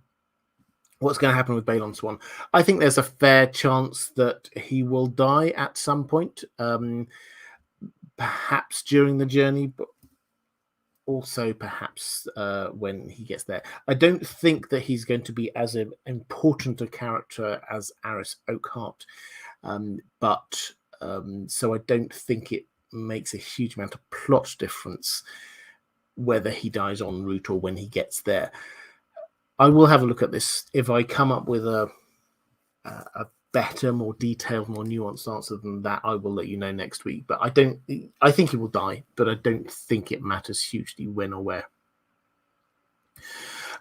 what's going to happen with Balon Swan? I think there's a fair chance that he will die at some point, perhaps during the journey, but also perhaps when he gets there. I don't think that he's going to be as important a character as Aris Oakheart, so I don't think it makes a huge amount of plot difference whether he dies en route or when he gets there. I will have a look at this. If I come up with a better, more detailed, more nuanced answer than that, I will let you know next week. But I think he will die, but I don't think it matters hugely when or where.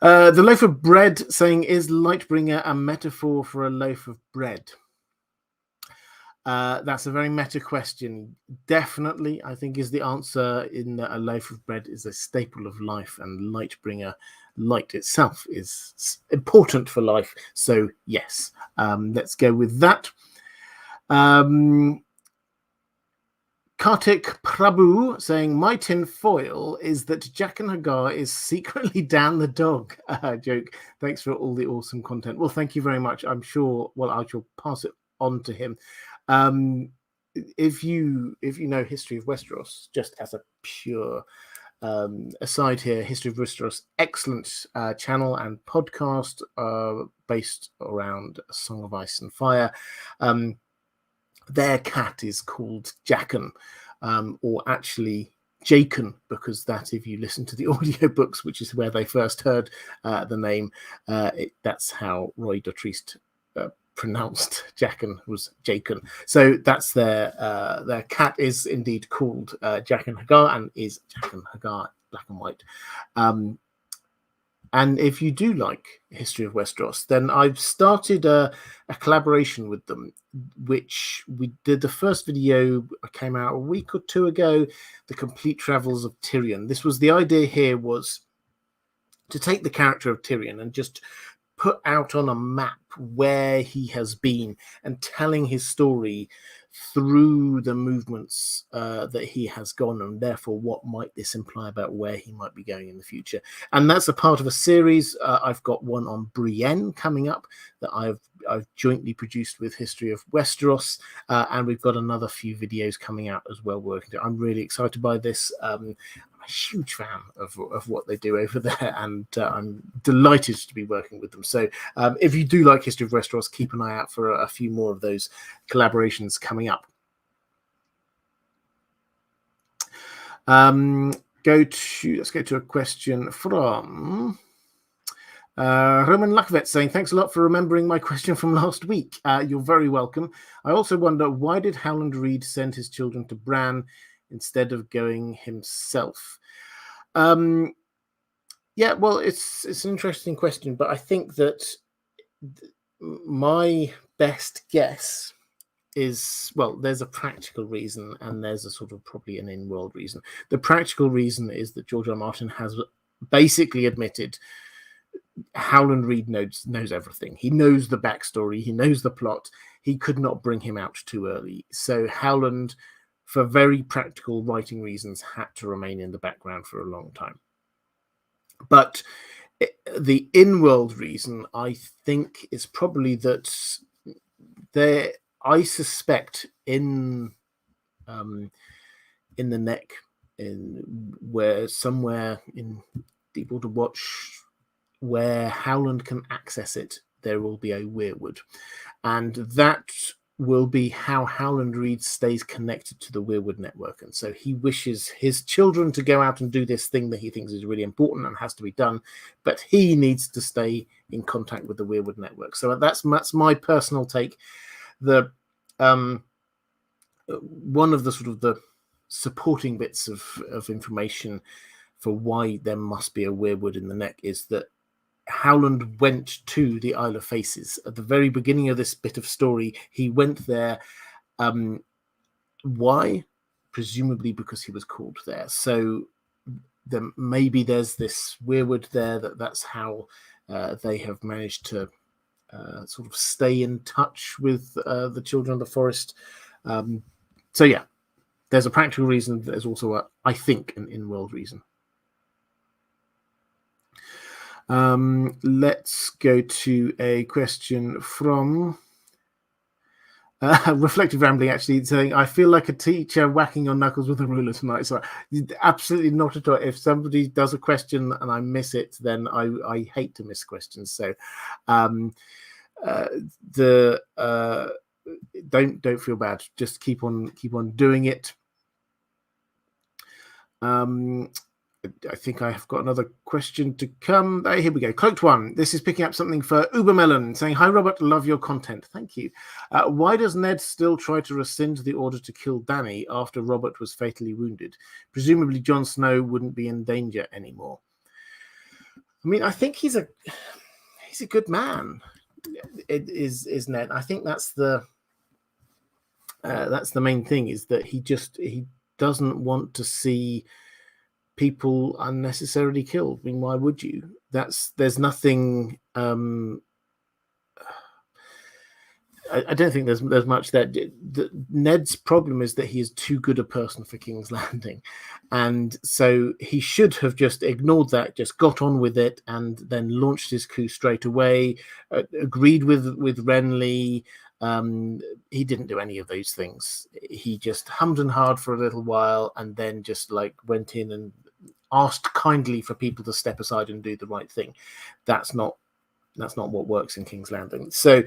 The loaf of bread saying, is Lightbringer a metaphor for a loaf of bread? That's a very meta question. Definitely, I think is the answer, in that a loaf of bread is a staple of life, and Lightbringer, light itself, is important for life. So yes, let's go with that. Kartik Prabhu saying, my tin foil is that Jack and Hagar is secretly Dan the dog. Joke. Thanks for all the awesome content. Well, thank you very much. I'm sure, well, I shall pass it on to him. If you know History of Westeros, just as a pure aside here, History of Westeros, excellent channel and podcast based around A Song of Ice and Fire. Their cat is called Jaqen, or actually Jaqen, because that, if you listen to the audiobooks, which is where they first heard the name, that's how Roy Dotrice pronounced Jaqen, was Jaqen. So that's their cat is indeed called Jaqen Hagar, and is Jaqen Hagar black and white. And if you do like History of Westeros, then I've started a collaboration with them, which we did. The first video came out a week or two ago, The Complete Travels of Tyrion. This was the idea here, was to take the character of Tyrion and just put out on a map where he has been, and telling his story through the movements that he has gone, and therefore what might this imply about where he might be going in the future. And that's a part of a series. I've got one on Brienne coming up that I've jointly produced with History of Westeros, and we've got another few videos coming out as well working. I'm really excited by this. I'm a huge fan of what they do over there, and I'm delighted to be working with them. So if you do like History of Westeros, keep an eye out for a few more of those collaborations coming up. Let's go to a question from Roman Luckvet saying, thanks a lot for remembering my question from last week. You're very welcome. I also wonder, why did Howland Reed send his children to Bran instead of going himself? Yeah, well, it's an interesting question, but I think that my best guess is, well, there's a practical reason, and there's a sort of probably an in-world reason. The practical reason is that George R. R. Martin has basically admitted Howland Reed knows everything. He knows the backstory. He knows the plot. He could not bring him out too early. So Howland, for very practical writing reasons, had to remain in the background for a long time. But the in-world reason, I think, is probably that I suspect in the neck, where somewhere in Deepwater Watch, where Howland can access it, there will be a weirwood, and that will be how Howland Reed stays connected to the weirwood network. And so he wishes his children to go out and do this thing that he thinks is really important and has to be done, but he needs to stay in contact with the weirwood network. So that's my personal take. The one of the sort of the supporting bits of information for why there must be a weirwood in the neck is that Howland went to the Isle of Faces at the very beginning of this bit of story. He went there. Why? Presumably because he was called there. So maybe there's this weirwood there. That's how they have managed to sort of stay in touch with the children of the forest. So yeah, there's a practical reason. There's also I think, an in-world reason. Let's go to a question from Reflective Rambling, actually, saying, I feel like a teacher whacking your knuckles with a ruler tonight. So absolutely not at all. If somebody does a question and I miss it, then I hate to miss questions. So don't feel bad. Just keep on doing it. I think I have got another question to come. Here we go. Cloaked One. This is picking up something for Ubermelon, saying, "Hi, Robert. Love your content. Thank you. Why does Ned still try to rescind the order to kill Dany after Robert was fatally wounded? Presumably, Jon Snow wouldn't be in danger anymore." I mean, I think he's a good man. It is Ned. I think that's the main thing, is that he doesn't want to see people unnecessarily killed. I mean, why would you? There's nothing. I don't think there's much there. Ned's problem is that he is too good a person for King's Landing, and so he should have just ignored that, just got on with it, and then launched his coup straight away. Agreed with Renly. He didn't do any of those things. He just hummed and hawed for a little while, and then just like went in and asked kindly for people to step aside and do the right thing. That's not what works in King's Landing. So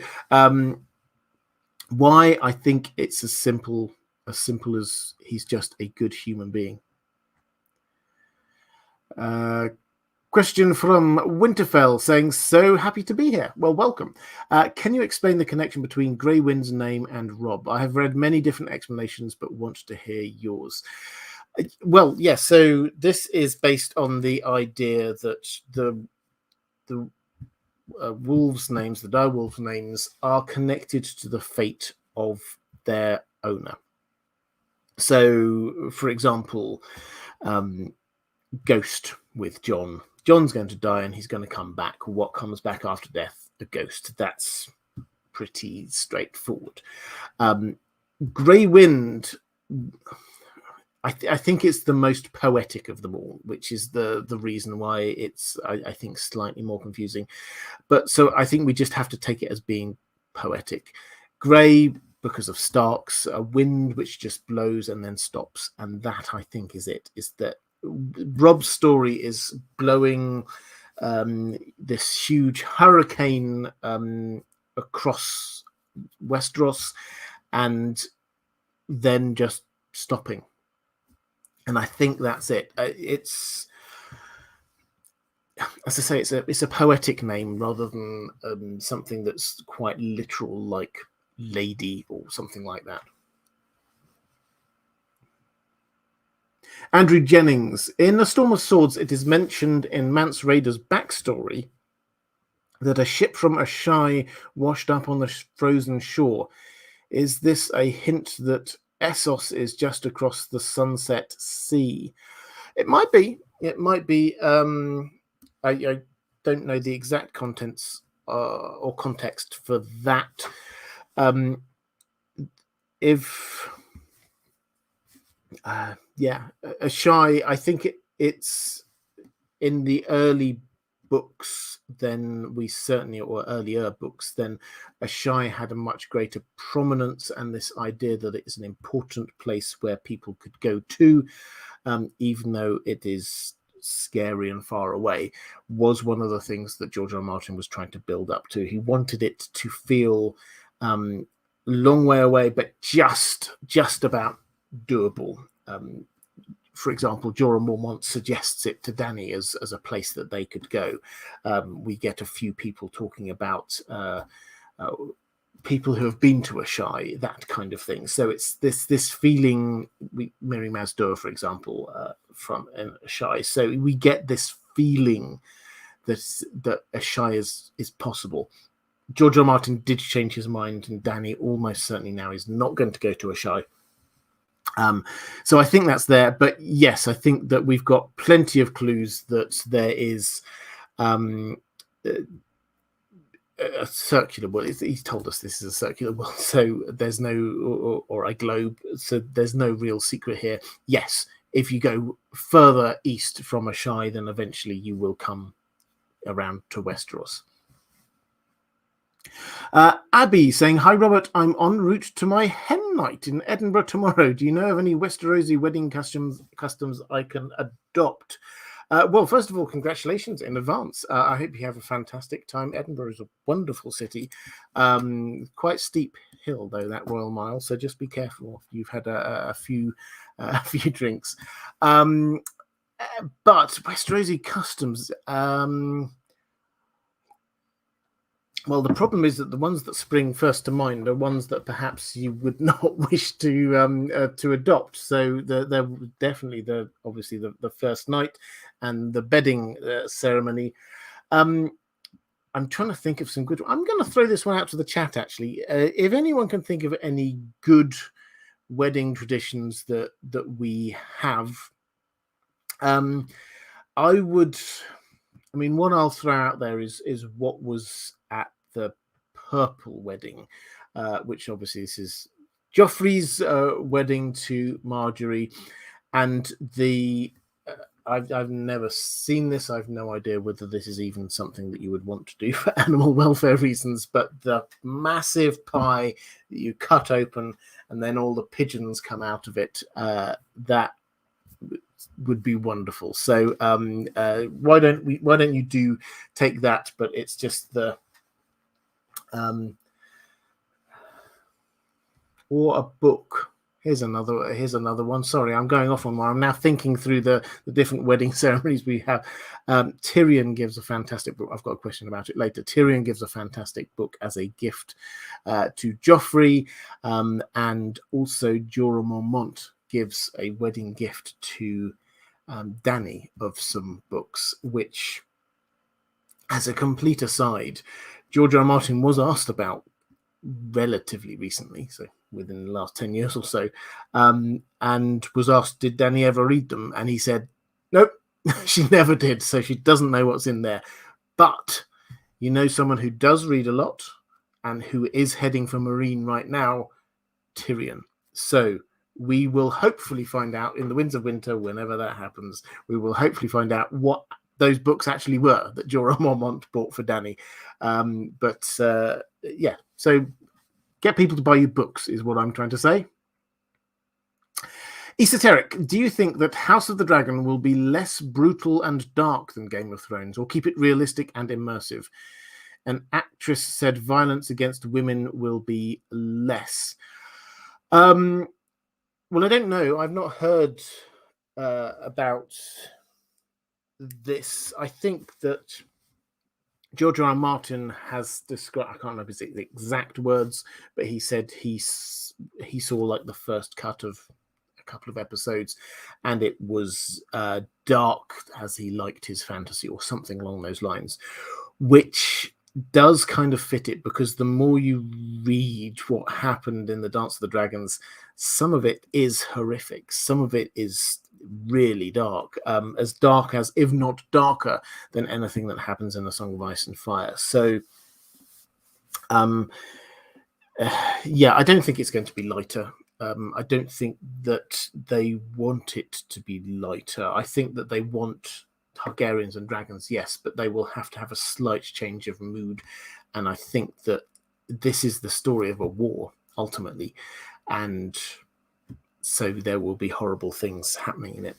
why? I think it's as simple as he's just a good human being. Question from Winterfell saying, "So happy to be here." Well, welcome. Can you explain the connection between Grey Wind's name and Robb? I have read many different explanations, but want to hear yours. Well, yes. So this is based on the idea that the wolves' names, the direwolves' names, are connected to the fate of their owner. So, for example, Ghost with Jon. Jon's going to die and he's going to come back. What comes back after death? A ghost. That's pretty straightforward. Grey Wind, I think it's the most poetic of them all, which is the reason why it's, I think, slightly more confusing. But so I think we just have to take it as being poetic. Grey, because of Starks, a wind which just blows and then stops. And that, I think, is it, is that Robb's story is blowing this huge hurricane across Westeros and then just stopping. And I think that's it. It's, as I say, it's a poetic name rather than something that's quite literal, like lady or something like that. Andrew Jennings, in A Storm of Swords, it is mentioned in Mance Rayder's backstory that a ship from Asshai washed up on the frozen shore. Is this a hint that Essos is just across the Sunset Sea? It might be. It might be. I don't know the exact contents or context for that. Asshai, I think it's in the early books, then we certainly, or earlier books, then Asshai had a much greater prominence, and this idea that it is an important place where people could go to, even though it is scary and far away, was one of the things that George R. R. Martin was trying to build up to. He wanted it to feel long way away, but just about doable. For example, Jorah Mormont suggests it to Dany as a place that they could go. We get a few people talking about people who have been to Asshai, that kind of thing. So it's this feeling. Miri Maz Duur, for example, from Asshai. So we get this feeling that Asshai is possible. George R. R. Martin did change his mind, and Dany almost certainly now is not going to go to Asshai. So I think that's there, but yes, I think that we've got plenty of clues that there is a circular world. He's told us this is a circular world, so there's no, or a globe, so there's no real secret here. Yes, if you go further east from Asshai, then eventually you will come around to Westeros. Abby saying, "Hi Robert, I'm en route to my hen night in Edinburgh tomorrow. Do you know of any Westerosi wedding customs I can adopt?" Well, first of all, congratulations in advance. I hope you have a fantastic time. Edinburgh is a wonderful city. Quite steep hill though, that Royal Mile, so just be careful if you've had a few drinks. But Westerosi customs, well, the problem is that the ones that spring first to mind are ones that perhaps you would not wish to adopt. So they're definitely obviously the first night and the bedding ceremony. I'm trying to think of some good. I'm going to throw this one out to the chat. Actually, if anyone can think of any good wedding traditions that we have, I would. I mean, one I'll throw out there is what was at the Purple wedding, which obviously this is Joffrey's wedding to Marjorie, and the I've never seen this. I've no idea whether this is even something that you would want to do for animal welfare reasons, but the massive pie that you cut open and then all the pigeons come out of it, that would be wonderful. So why don't you take that? But it's just the or a book. Here's another one. Sorry, I'm going off on one. I'm now thinking through the different wedding ceremonies we have. Tyrion gives a fantastic book. I've got a question about it later. Tyrion gives a fantastic book as a gift to Joffrey, and also Jorah Mormont gives a wedding gift to Dany of some books, which, as a complete aside, George R. R. Martin was asked about relatively recently, so within the last 10 years or so, and was asked, did Dany ever read them? And he said, nope, she never did, so she doesn't know what's in there. But you know someone who does read a lot and who is heading for Marine right now, Tyrion. So we will hopefully find out in the Winds of Winter, whenever that happens, we will hopefully find out what those books actually were that Jorah Mormont bought for Dany. Yeah, so get people to buy you books is what I'm trying to say. Esoteric, do you think that House of the Dragon will be less brutal and dark than Game of Thrones, or keep it realistic and immersive? An actress said violence against women will be less. Well, I don't know. I've not heard about this. I think that George R. R. Martin has described, I can't remember his exact words, but he said he saw like the first cut of a couple of episodes, and it was dark as he liked his fantasy, or something along those lines, which does kind of fit it, because the more you read what happened in the Dance of the Dragons, some of it is horrific, some of it is really dark, as dark as, if not darker than, anything that happens in A Song of Ice and Fire. So yeah, I don't think it's going to be lighter. I don't think that they want it to be lighter. I think that they want Targaryens and dragons, yes, but they will have to have a slight change of mood. And I think that this is the story of a war, ultimately. And so there will be horrible things happening in it.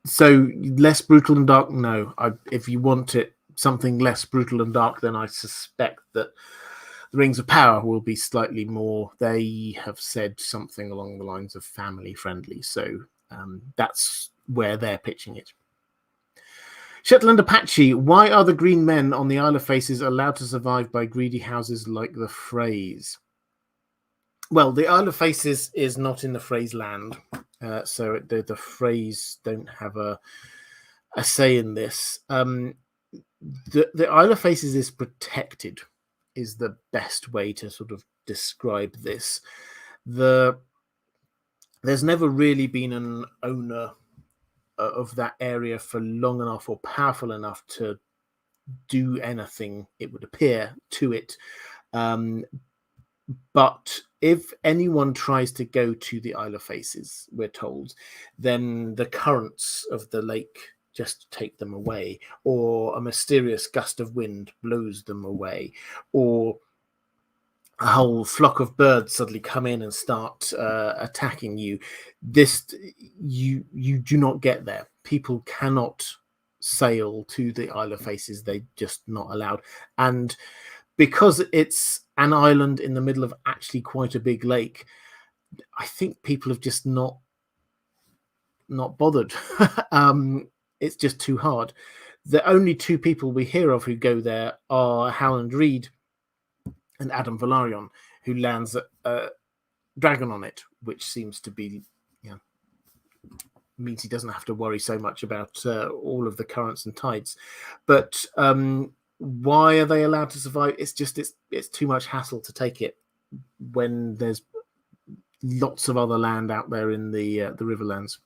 So less brutal and dark? No. If you want it something less brutal and dark, then I suspect that the Rings of Power will be slightly more, they have said something along the lines of family friendly. So that's where they're pitching it. Shetland Apache, why are the green men on the Isle of Faces allowed to survive by greedy houses like the Freys? Well, the Isle of Faces is not in the Freys land, so the Freys don't have a say in this. The Isle of Faces is protected, is the best way to sort of describe this. There's never really been an owner of that area for long enough or powerful enough to do anything, it would appear, to it. But if anyone tries to go to the Isle of Faces, we're told, then the currents of the lake just take them away, or a mysterious gust of wind blows them away, or a whole flock of birds suddenly come in and start attacking you. You do not get there. People cannot sail to the Isle of Faces. They're just not allowed. And because it's an island in the middle of actually quite a big lake, I think people have just not not bothered. It's just too hard. The only two people we hear of who go there are Howland Reed and Adam Valarion, who lands a dragon on it, which seems to be, means he doesn't have to worry so much about all of the currents and tides. But why are they allowed to survive? It's just it's too much hassle to take it when there's lots of other land out there in the Riverlands.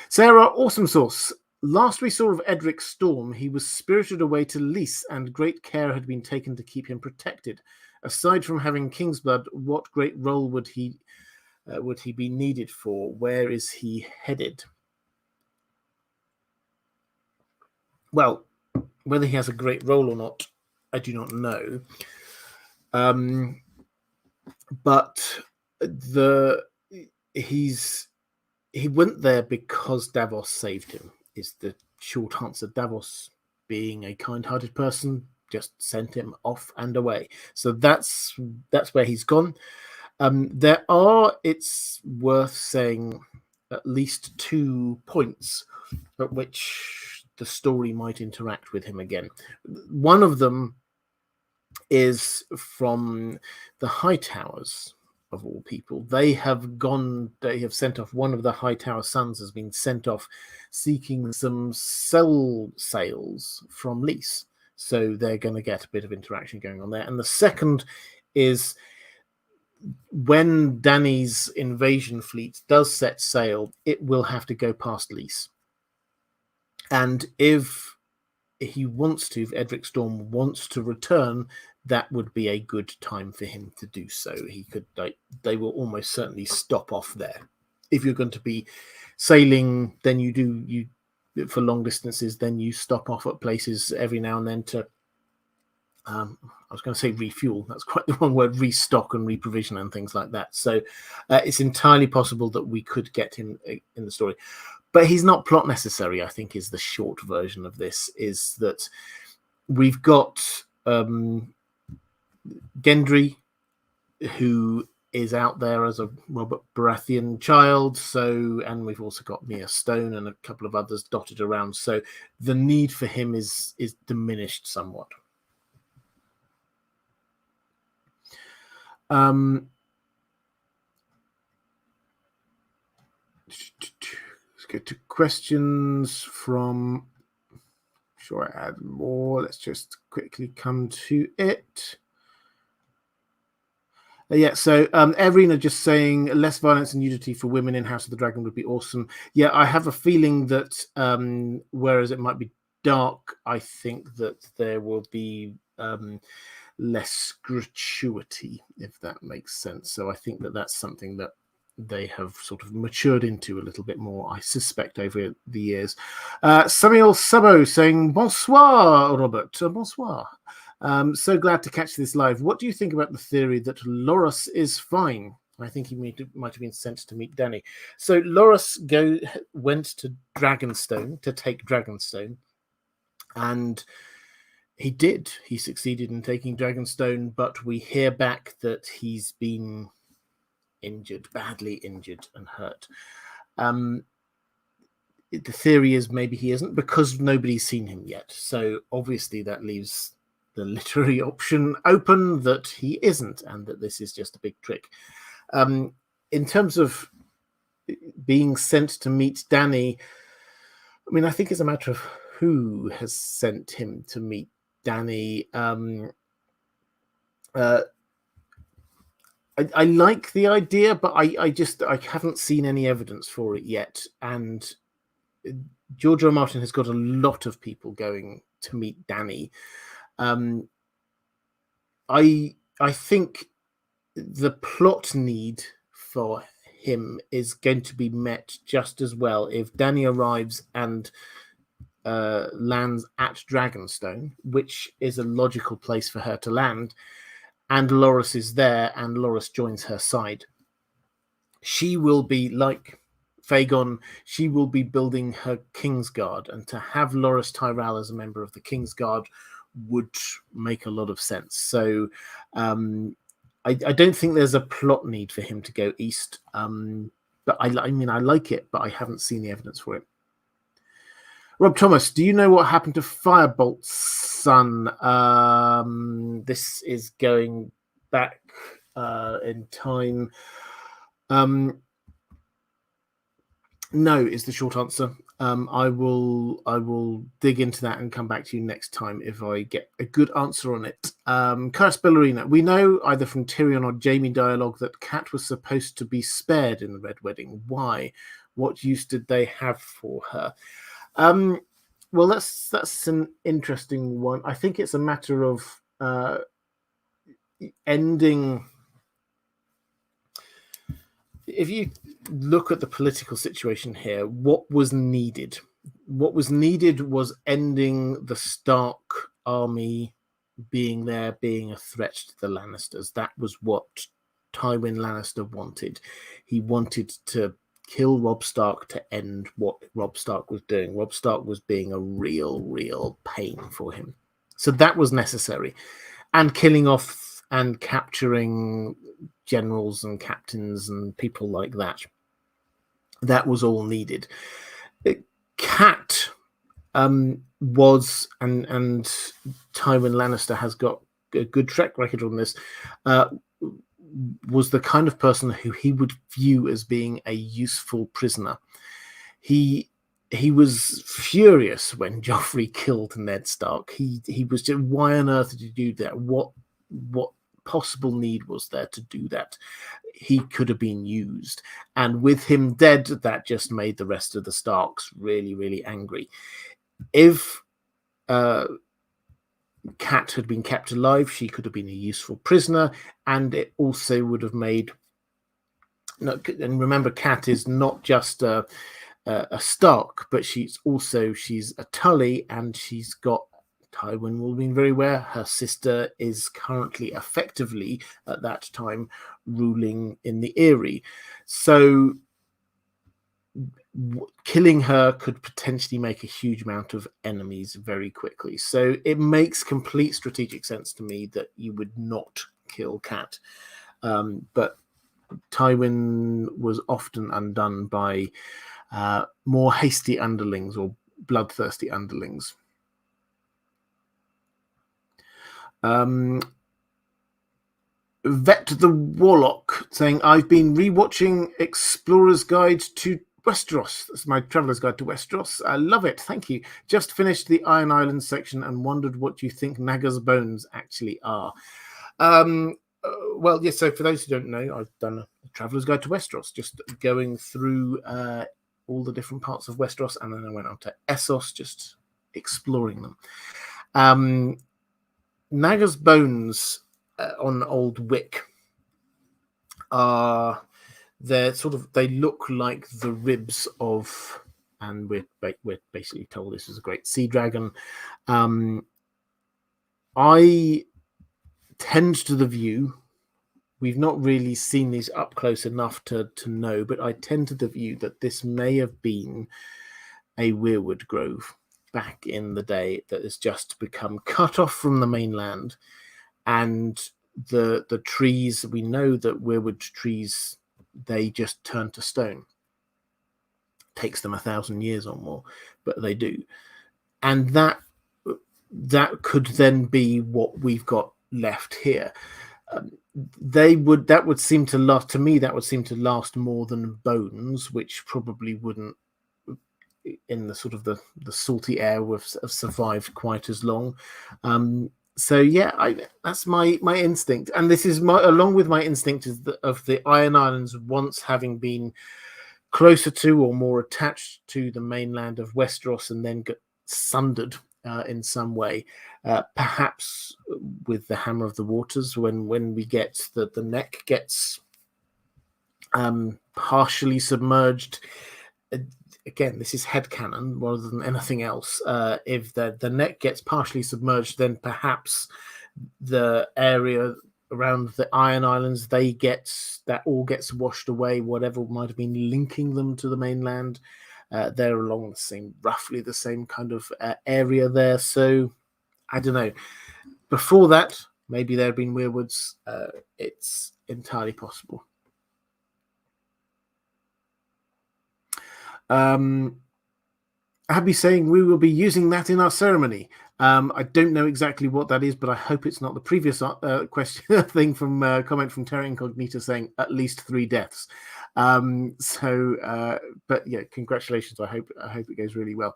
Sarah, awesome sauce. Last we saw of Edric Storm, he was spirited away to Lys, and great care had been taken to keep him protected. Aside from having Kingsblood, what great role would he be needed for? Where is he headed? Well, whether he has a great role or not, I do not know. But he went there because Davos saved him, is the short answer. Davos, being a kind-hearted person, just sent him off and away. So that's where he's gone. There are, it's worth saying, at least 2 points at which the story might interact with him again. One of them is from the High Towers, of all people. They have sent off, one of the High Tower sons has been sent off seeking some sales from Lys. So they're going to get a bit of interaction going on there. And the second is when Dany's invasion fleet does set sail, it will have to go past Lys. And if he wants to, if Edric Storm wants to return, that would be a good time for him to do so. He could, they will almost certainly stop off there. If you're going to be sailing, then you for long distances, then you stop off at places every now and then to, I was going to say refuel. That's quite the wrong word, restock and reprovision and things like that. So it's entirely possible that we could get him in the story. But he's not plot necessary, I think, is the short version of this, is that we've got Gendry, who is out there as a Robert Baratheon child, and we've also got Mia Stone and a couple of others dotted around. So the need for him is diminished somewhat. Let's get to questions from. Sure, I add more. Let's just quickly come to it. So Everina just saying less violence and nudity for women in House of the Dragon would be awesome. Yeah, I have a feeling that whereas it might be dark, I think that there will be less gratuity, if that makes sense. So I think that that's something that they have sort of matured into a little bit more, I suspect, over the years. Samuel Sabo saying, bonsoir, Robert. Bonsoir. So glad to catch this live. What do you think about the theory that Loras is fine? I think he might have been sent to meet Dany. So Loras went to Dragonstone to take Dragonstone, and he did. He succeeded in taking Dragonstone, but we hear back that he's been injured, badly injured and hurt. The theory is maybe he isn't, because nobody's seen him yet. So obviously that leaves the literary option open that he isn't, and that this is just a big trick. In terms of being sent to meet Dany, I mean, I think it's a matter of who has sent him to meet Dany. I like the idea, but I haven't seen any evidence for it yet. And George R. R. Martin has got a lot of people going to meet Dany. I think the plot need for him is going to be met just as well if Dany arrives and lands at Dragonstone, which is a logical place for her to land, and Loras is there, and Loras joins her side. She will be like Fagon, she will be building her Kingsguard, and to have Loras Tyrell as a member of the Kingsguard would make a lot of sense. So I don't think there's a plot need for him to go east, but but I mean, I like it, but I haven't seen the evidence for it. Rob Thomas, do you know what happened to Firebolt's son? This is going back in time. No is the short answer. I will dig into that and come back to you next time if I get a good answer on it. Curse Ballerina. We know either from Tyrion or Jaime dialogue that Cat was supposed to be spared in the Red Wedding. Why? What use did they have for her? Well, that's an interesting one. I think it's a matter of ending. If you look at the political situation here, what was needed? What was needed was ending the Stark army being there, being a threat to the Lannisters. That was what Tywin Lannister wanted. He wanted to kill Robb Stark to end what Robb Stark was doing. Robb Stark was being a real pain for him. So that was necessary. And killing off and capturing generals and captains and people like that. That was all needed. Cat was, and Tywin Lannister has got a good track record on this, was the kind of person who he would view as being a useful prisoner. He was furious when Joffrey killed Ned Stark. He was just, why on earth did you do that? What possible need was there to do that? He could have been used, and with him dead, that just made the rest of the Starks really angry. If Cat had been kept alive, she could have been a useful prisoner, and it also would have made. And remember, Cat is not just a Stark, but she's a Tully, and she's got. Tywin will have been very aware her sister is currently effectively at that time ruling in the Eyrie. So killing her could potentially make a huge amount of enemies very quickly. So it makes complete strategic sense to me that you would not kill Cat. But Tywin was often undone by more hasty underlings or bloodthirsty underlings. Vet the Warlock saying, I've been rewatching Explorer's Guide to Westeros. That's my Traveller's Guide to Westeros. I love it. Thank you. Just finished the Iron Islands section and wondered what you think Naga's bones actually are. Well, yes, so for those who don't know, I've done a Traveller's Guide to Westeros, just going through all the different parts of Westeros, and then I went on to Essos, just exploring them. Naga's bones on Old Wick are they look like the ribs of, and we're basically told this is a great sea dragon. I tend to the view, we've not really seen these up close enough to know, but I tend to the view that this may have been a weirwood grove back in the day that has just become cut off from the mainland, and the trees, we know that weirwood trees, they just turn to stone. Takes them 1,000 years or more, but they do, and that could then be what we've got left here. That would seem to last more than bones, which probably wouldn't, in the sort of the salty air, have survived quite as long. So yeah, that's my instinct, and this is along with my instinct of the Iron Islands once having been closer to or more attached to the mainland of Westeros, and then got sundered in some way, perhaps with the Hammer of the Waters, when we get the neck gets partially submerged. Again, this is headcanon rather than anything else. If the neck gets partially submerged, then perhaps the area around the Iron Islands, that all gets washed away, whatever might have been linking them to the mainland. They're along roughly the same kind of area there. So I don't know. Before that, maybe there have been weirwoods. It's entirely possible. Abby saying we will be using that in our ceremony. I don't know exactly what that is, but I hope it's not the previous question thing from comment from Terra Incognita saying at least 3 deaths. But yeah, congratulations. I hope it goes really well.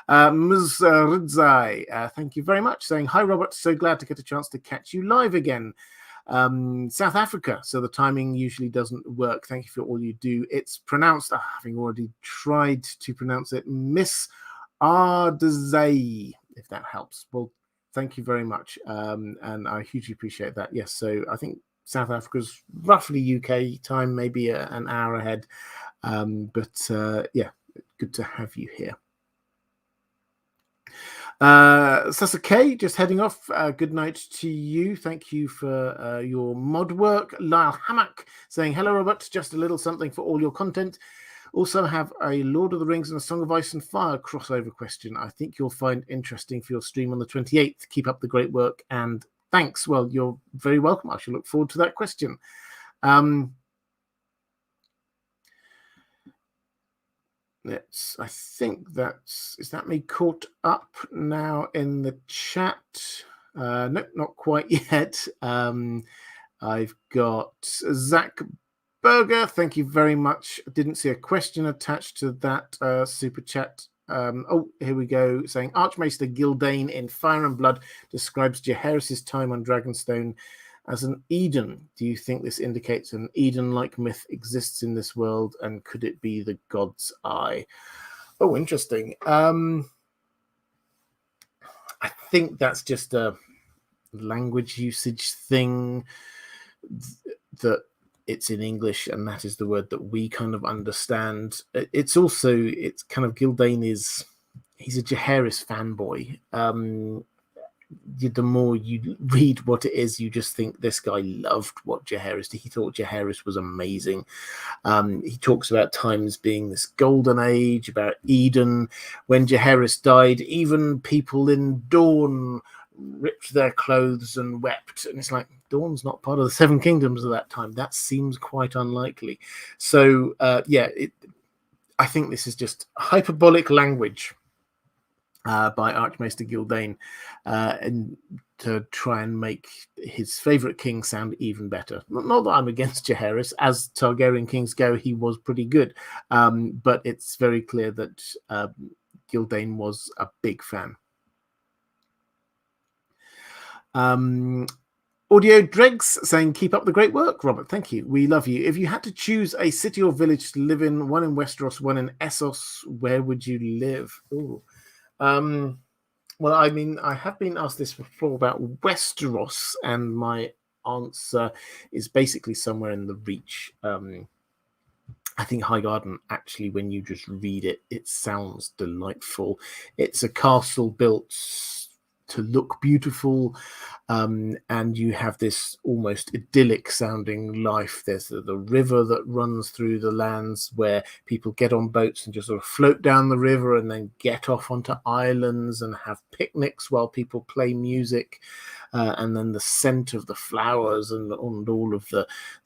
Ms. Rudzai, thank you very much. Saying hi, Robert. So glad to get a chance to catch you live again. South Africa, so the timing usually doesn't work. Thank you for all you do. It's pronounced, having already tried to pronounce it, Miss Ardazai, if that helps. Well, thank you very much, and I hugely appreciate that. Yes, so I think South Africa's roughly UK time, maybe an hour ahead, but yeah, good to have you here. Sasuke, just heading off. Good night to you. Thank you for your mod work. Lyle Hammock saying, hello, Robert. Just a little something for all your content. Also have a Lord of the Rings and a Song of Ice and Fire crossover question I think you'll find interesting for your stream on the 28th. Keep up the great work and thanks. Well, you're very welcome. I shall look forward to that question. I think is that me caught up now in the chat? Nope, not quite yet. I've got Zach Berger. Thank you very much. I didn't see a question attached to that super chat. Oh, here we go. Saying Archmaester Gildane in Fire and Blood describes Jaehaerys' time on Dragonstone as an Eden. Do you think this indicates an Eden-like myth exists in this world, and could it be the God's Eye? Oh, interesting. I think that's just a language usage thing, that it's in English and that is the word that we kind of understand. It's kind of Gildane he's a Jaehaerys fanboy. The more you read what it is, you just think this guy loved what Jaehaerys did. He thought Jaehaerys was amazing. He talks about times being this golden age, about Eden. When Jaehaerys died, even people in Dawn ripped their clothes and wept. And it's like, Dawn's not part of the Seven Kingdoms at that time. That seems quite unlikely. So, yeah, I think this is just hyperbolic language by Archmaester Gildane, and to try and make his favourite king sound even better. Not that I'm against Jaehaerys. As Targaryen kings go, he was pretty good. But it's very clear that Gildane was a big fan. Audio Dregs saying, keep up the great work, Robert. Thank you. We love you. If you had to choose a city or village to live in, one in Westeros, one in Essos, where would you live? Ooh. Well, I mean, I have been asked this before about Westeros, and my answer is basically somewhere in the Reach. I think Highgarden, actually, when you just read it, it sounds delightful. It's a castle built to look beautiful, and you have this almost idyllic sounding life. There's the river that runs through the lands where people get on boats and just sort of float down the river and then get off onto islands and have picnics while people play music, and then the scent of the flowers and all of the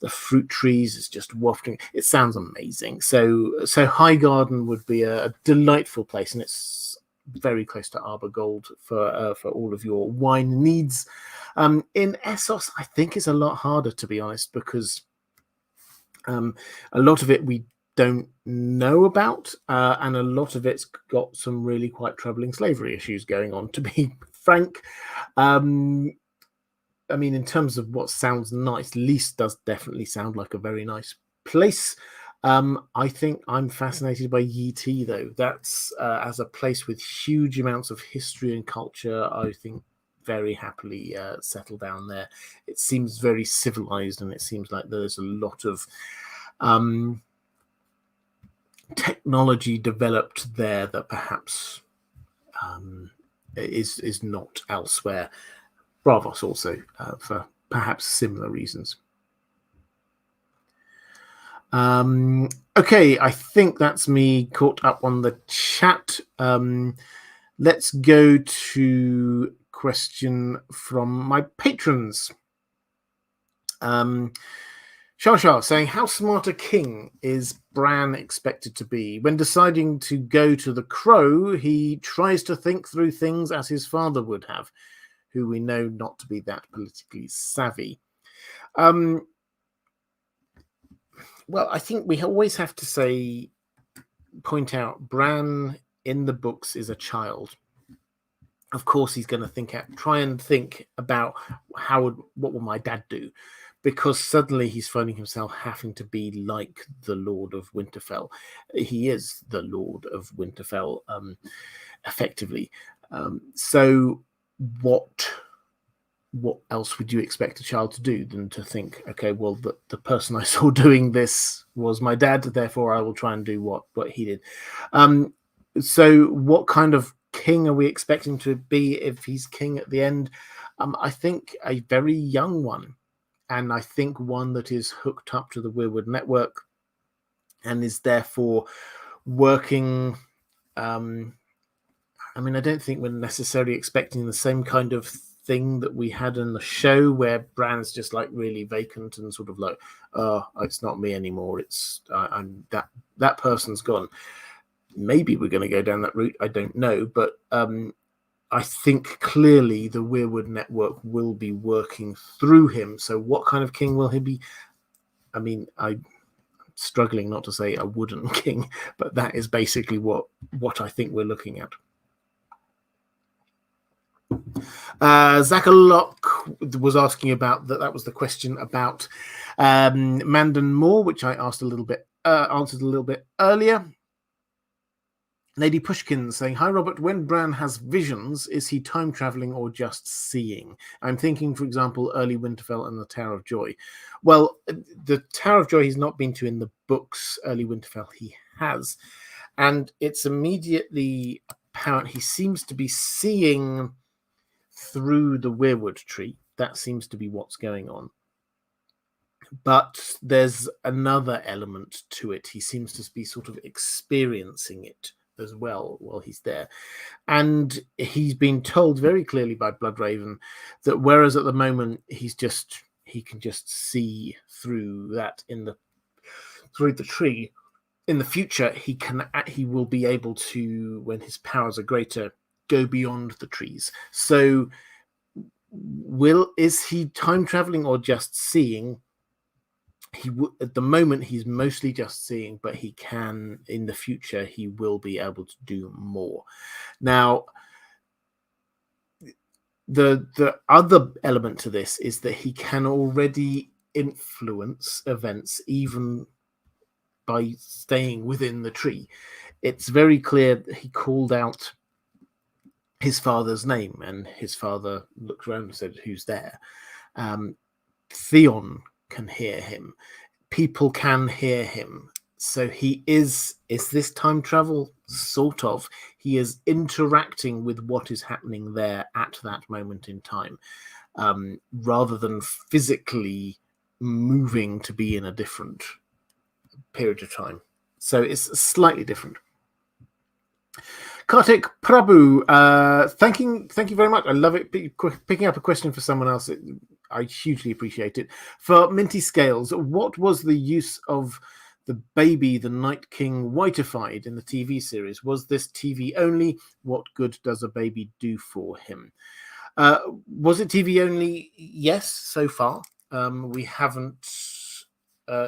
fruit trees is just wafting. It sounds amazing. So Highgarden would be a delightful place, and it's very close to Arbor Gold for all of your wine needs. In Essos, I think it's a lot harder, to be honest, because a lot of it we don't know about, and a lot of it's got some really quite troubling slavery issues going on, to be frank. I mean, in terms of what sounds nice, Least does definitely sound like a very nice place. I think I'm fascinated by Yi Ti, though. That's as a place with huge amounts of history and culture, I think very happily settle down there. It seems very civilized, and it seems like there's a lot of technology developed there that perhaps is not elsewhere. Bravos also, for perhaps similar reasons. Okay, I think that's me caught up on the chat. Let's go to question from my patrons. Shar saying, how smart a king is Bran expected to be? When deciding to go to the Crow, he tries to think through things as his father would have, who we know not to be that politically savvy. Well, I think we always have to point out Bran in the books is a child. Of course, he's going to try and think about what will my dad do, because suddenly he's finding himself having to be like the Lord of Winterfell. He is the Lord of Winterfell, effectively. So what else would you expect a child to do than to think, okay, well, the person I saw doing this was my dad, therefore I will try and do what he did. So what kind of king are we expecting to be if he's king at the end? I think a very young one, and I think one that is hooked up to the Weirwood network and is therefore working. I don't think we're necessarily expecting the same kind of thing that we had in the show, where Bran's just like really vacant and sort of like, oh, it's not me anymore. It's I'm that person's gone. Maybe we're going to go down that route. I don't know, but I think clearly the Weirwood network will be working through him. So what kind of king will he be? I'm struggling not to say a wooden king, but that is basically what I think we're looking at. Zachalok was asking about that was the question about Mandan Moore, which I asked answered a little bit earlier. Lady Pushkin saying, hi Robert, when Bran has visions, is he time traveling or just seeing? I'm thinking, for example, early Winterfell and the Tower of Joy. Well, the Tower of Joy he's not been to in the books. Early Winterfell he has, and it's immediately apparent he seems to be seeing through the Weirwood tree. That seems to be what's going on. But there's another element to it. He seems to be sort of experiencing it as well while he's there. And he's been told very clearly by Bloodraven that whereas at the moment he can just see through that through the tree, in the future he will be able to, when his powers are greater, go beyond the trees. So is he time traveling or just seeing? At the moment he's mostly just seeing, but he can, in the future, he will be able to do more. Now, the other element to this is that he can already influence events even by staying within the tree. It's very clear that he called out his father's name, and his father looked around and said, who's there? Theon can hear him. People can hear him. So he is this time travel? Sort of. He is interacting with what is happening there at that moment in time, rather than physically moving to be in a different period of time. So it's slightly different. Kartik Prabhu, thank you very much. I love it. Picking up a question for someone else, I hugely appreciate it. For Minty Scales, what was the use of the baby the Night King whitified in the TV series? Was this TV only? What good does a baby do for him? Was it TV only? Yes, so far. We haven't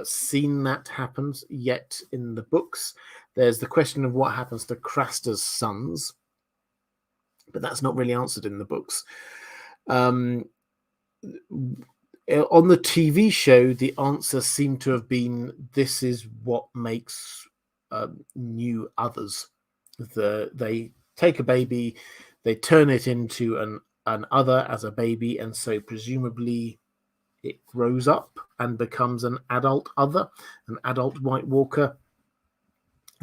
seen that happen yet in the books. There's the question of what happens to Craster's sons, but that's not really answered in the books. On the TV show, the answer seemed to have been, this is what makes new others. They take a baby, they turn it into an other as a baby, and so presumably it grows up and becomes an adult other, an adult White Walker.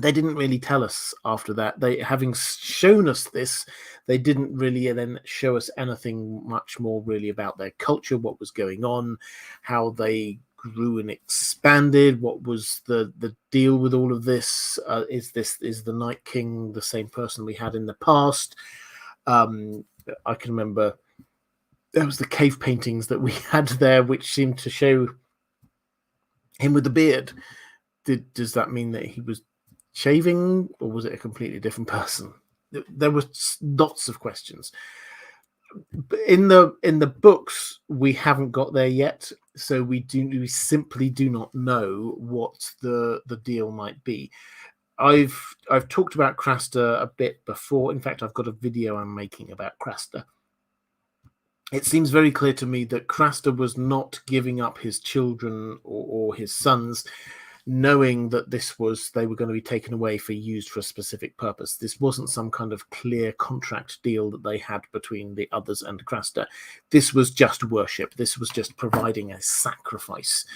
They didn't really tell us after that. They, having shown us this, they didn't really then show us anything much more really about their culture, what was going on, how they grew and expanded, what was the deal with all of this. Is the Night King the same person we had in the past? I can remember there was the cave paintings that we had there, which seemed to show him with the beard. Does that mean that he was shaving, or was it a completely different person? There were lots of questions. In the books, we haven't got there yet, so we simply do not know what the deal might be. I've talked about Craster a bit before. In fact, I've got a video I'm making about Craster. It seems very clear to me that Craster was not giving up his children or his sons, knowing that they were going to be taken away used for a specific purpose. This wasn't some kind of clear contract deal that they had between the others and Craster. This was just worship. This was just providing a sacrifice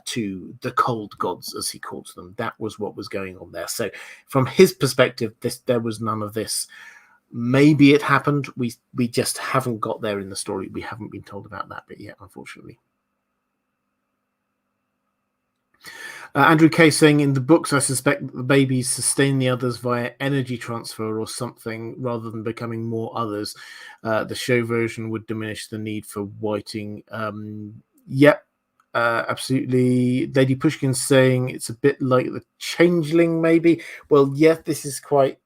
to the cold gods, as he calls them. That was what was going on there. So from his perspective, there was none of this. Maybe it happened. We just haven't got there in the story. We haven't been told about that bit yet, unfortunately. Andrew K saying, in the books, I suspect that the babies sustain the others via energy transfer or something rather than becoming more others. The show version would diminish the need for whiting. Yep, absolutely. Lady Pushkin saying it's a bit like the Changeling, maybe. Well, yeah, this is quite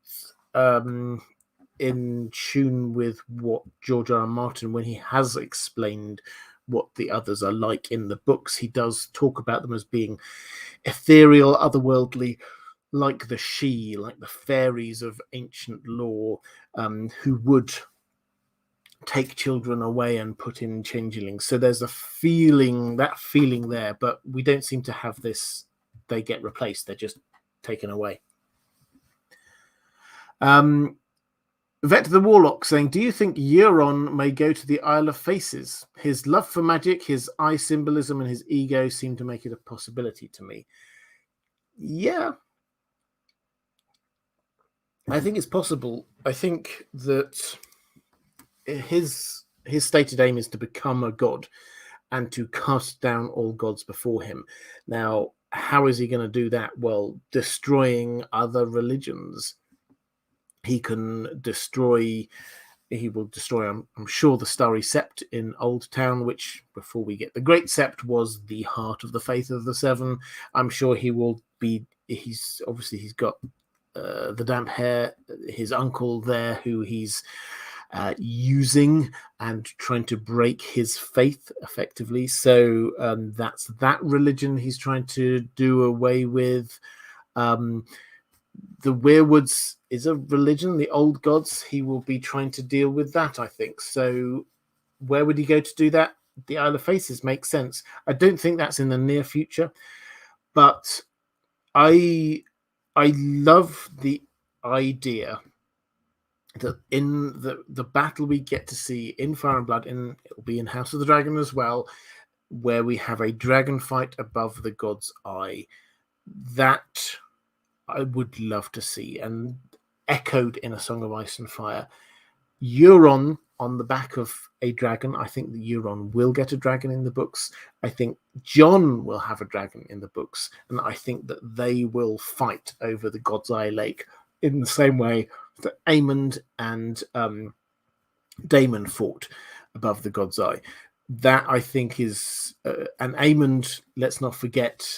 in tune with what George R. R. Martin, when he has explained what the others are like in the books, he does talk about them as being ethereal, otherworldly, like the Sidhe, like the fairies of ancient lore, who would take children away and put in changelings. So there's that feeling there, but we don't seem to have this. They get replaced; they're just taken away. Vet the Warlock saying, do you think Euron may go to the Isle of Faces? His love for magic, his eye symbolism, and his ego seem to make it a possibility to me. Yeah, I think it's possible. I think that his stated aim is to become a god and to cast down all gods before him. Now, how is he going to do that? Well, destroying other religions. He will destroy, I'm sure, the Starry Sept in Old Town, which, before we get the Great Sept, was the heart of the faith of the Seven. I'm sure he will be. He's got the damp hair, his uncle there, who he's using and trying to break his faith effectively. So that's that religion he's trying to do away with. The Weirwoods is a religion, the old gods. He will be trying to deal with that, I think. So where would he go to do that? The Isle of Faces makes sense. I don't think that's in the near future, but I love the idea that in the battle we get to see in Fire and Blood, it'll be in House of the Dragon as well, where we have a dragon fight above the god's eye. That I would love to see, and echoed in A Song of Ice and Fire. Euron on the back of a dragon. I think that Euron will get a dragon in the books. I think Jon will have a dragon in the books, and I think that they will fight over the God's Eye Lake in the same way that Aemond and Daemon fought above the God's Eye. That, I think, is and Aemond. Let's not forget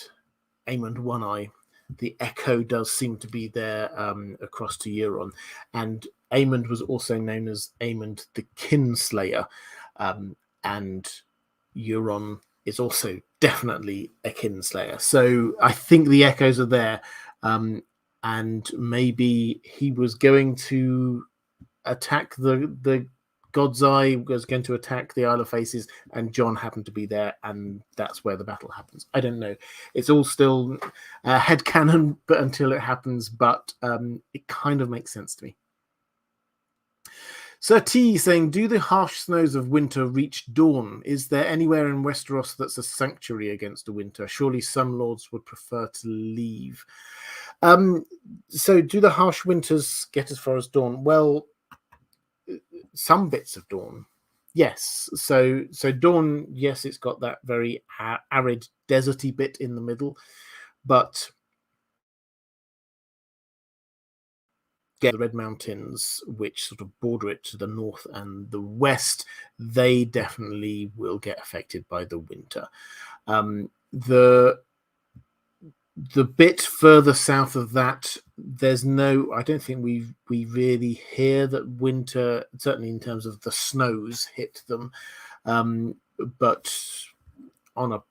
Aemond One Eye. The echo does seem to be there across to Euron. And Aemond was also known as Aemond the Kinslayer. And Euron is also definitely a Kinslayer. So I think the echoes are there. And maybe he was going to attack the God's Eye, was going to attack the Isle of Faces, and Jon happened to be there, and that's where the battle happens. I don't know. It's all still headcanon, but until it happens, but it kind of makes sense to me. Sir T saying, do the harsh snows of winter reach Dawn? Is there anywhere in Westeros that's a sanctuary against the winter? Surely some lords would prefer to leave. So do the harsh winters get as far as Dawn? Well, some bits of Dawn, yes. So Dawn, yes, it's got that very arid, deserty bit in the middle, but the Red Mountains, which sort of border it to the north and the west, they definitely will get affected by the winter. The bit further south of that, there's no. I don't think we really hear that winter, certainly in terms of the snows, hit them. But on a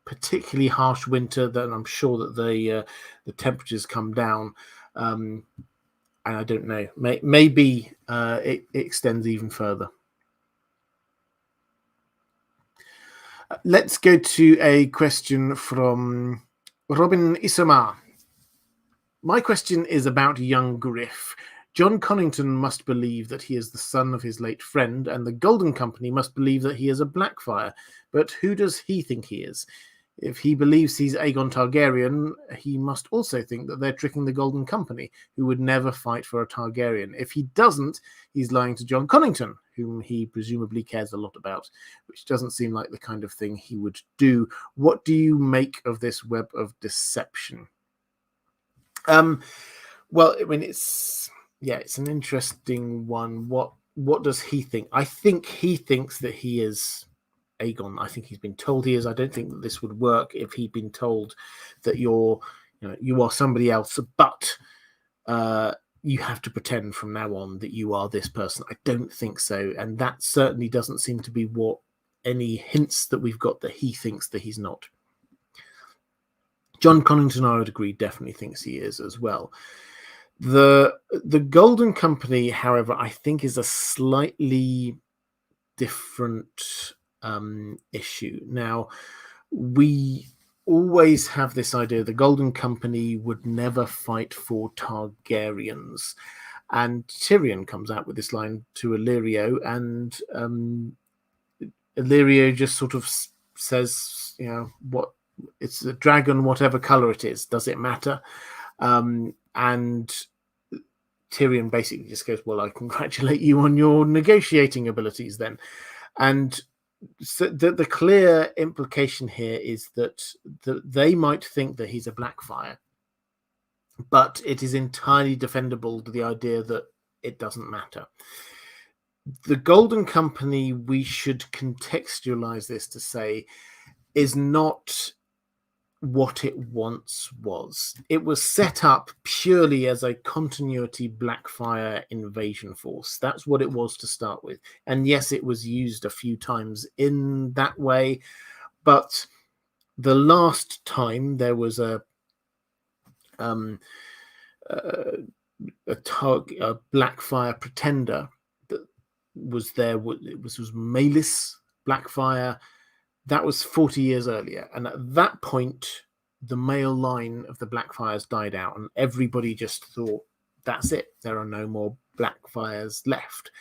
particularly harsh winter, then I'm sure that the temperatures come down. And I don't know. Maybe it extends even further. Let's go to a question from Robin Isomar. My question is about young Griff. John Connington must believe that he is the son of his late friend, and the Golden Company must believe that he is a Blackfire. But who does he think he is? If he believes he's Aegon Targaryen, he must also think that they're tricking the Golden Company, who would never fight for a Targaryen. If he doesn't, he's lying to John Connington, whom he presumably cares a lot about, which doesn't seem like the kind of thing he would do. What do you make of this web of deception? Well, I mean, it's an interesting one. What does he think? I think he thinks that he is Aegon. I think he's been told he is. I don't think that this would work if he'd been told that you are somebody else, but you have to pretend from now on that you are this person. I don't think so, and that certainly doesn't seem to be what any hints that we've got that he thinks that he's not. John Connington, I would agree, definitely thinks he is as well. The Golden Company, however, I think is a slightly different issue. Now, we always have this idea the Golden Company would never fight for Targaryens. And Tyrion comes out with this line to Illyrio, and Illyrio just sort of says, what, it's a dragon, whatever color it is, does it matter? And Tyrion basically just goes, well, I congratulate you on your negotiating abilities then. And so the clear implication here is that they might think that he's a Blackfire, but it is entirely defendable to the idea that it doesn't matter. The Golden Company, we should contextualize this to say, is not what it once was. It was set up purely as a continuity Blackfire invasion force. That's what it was to start with. And yes, it was used a few times in that way, but the last time there was a Blackfire pretender that was there. It was Maelys Blackfire. That was 40 years earlier. And at that point, the male line of the Blackfires died out, and everybody just thought, that's it. There are no more Blackfires left.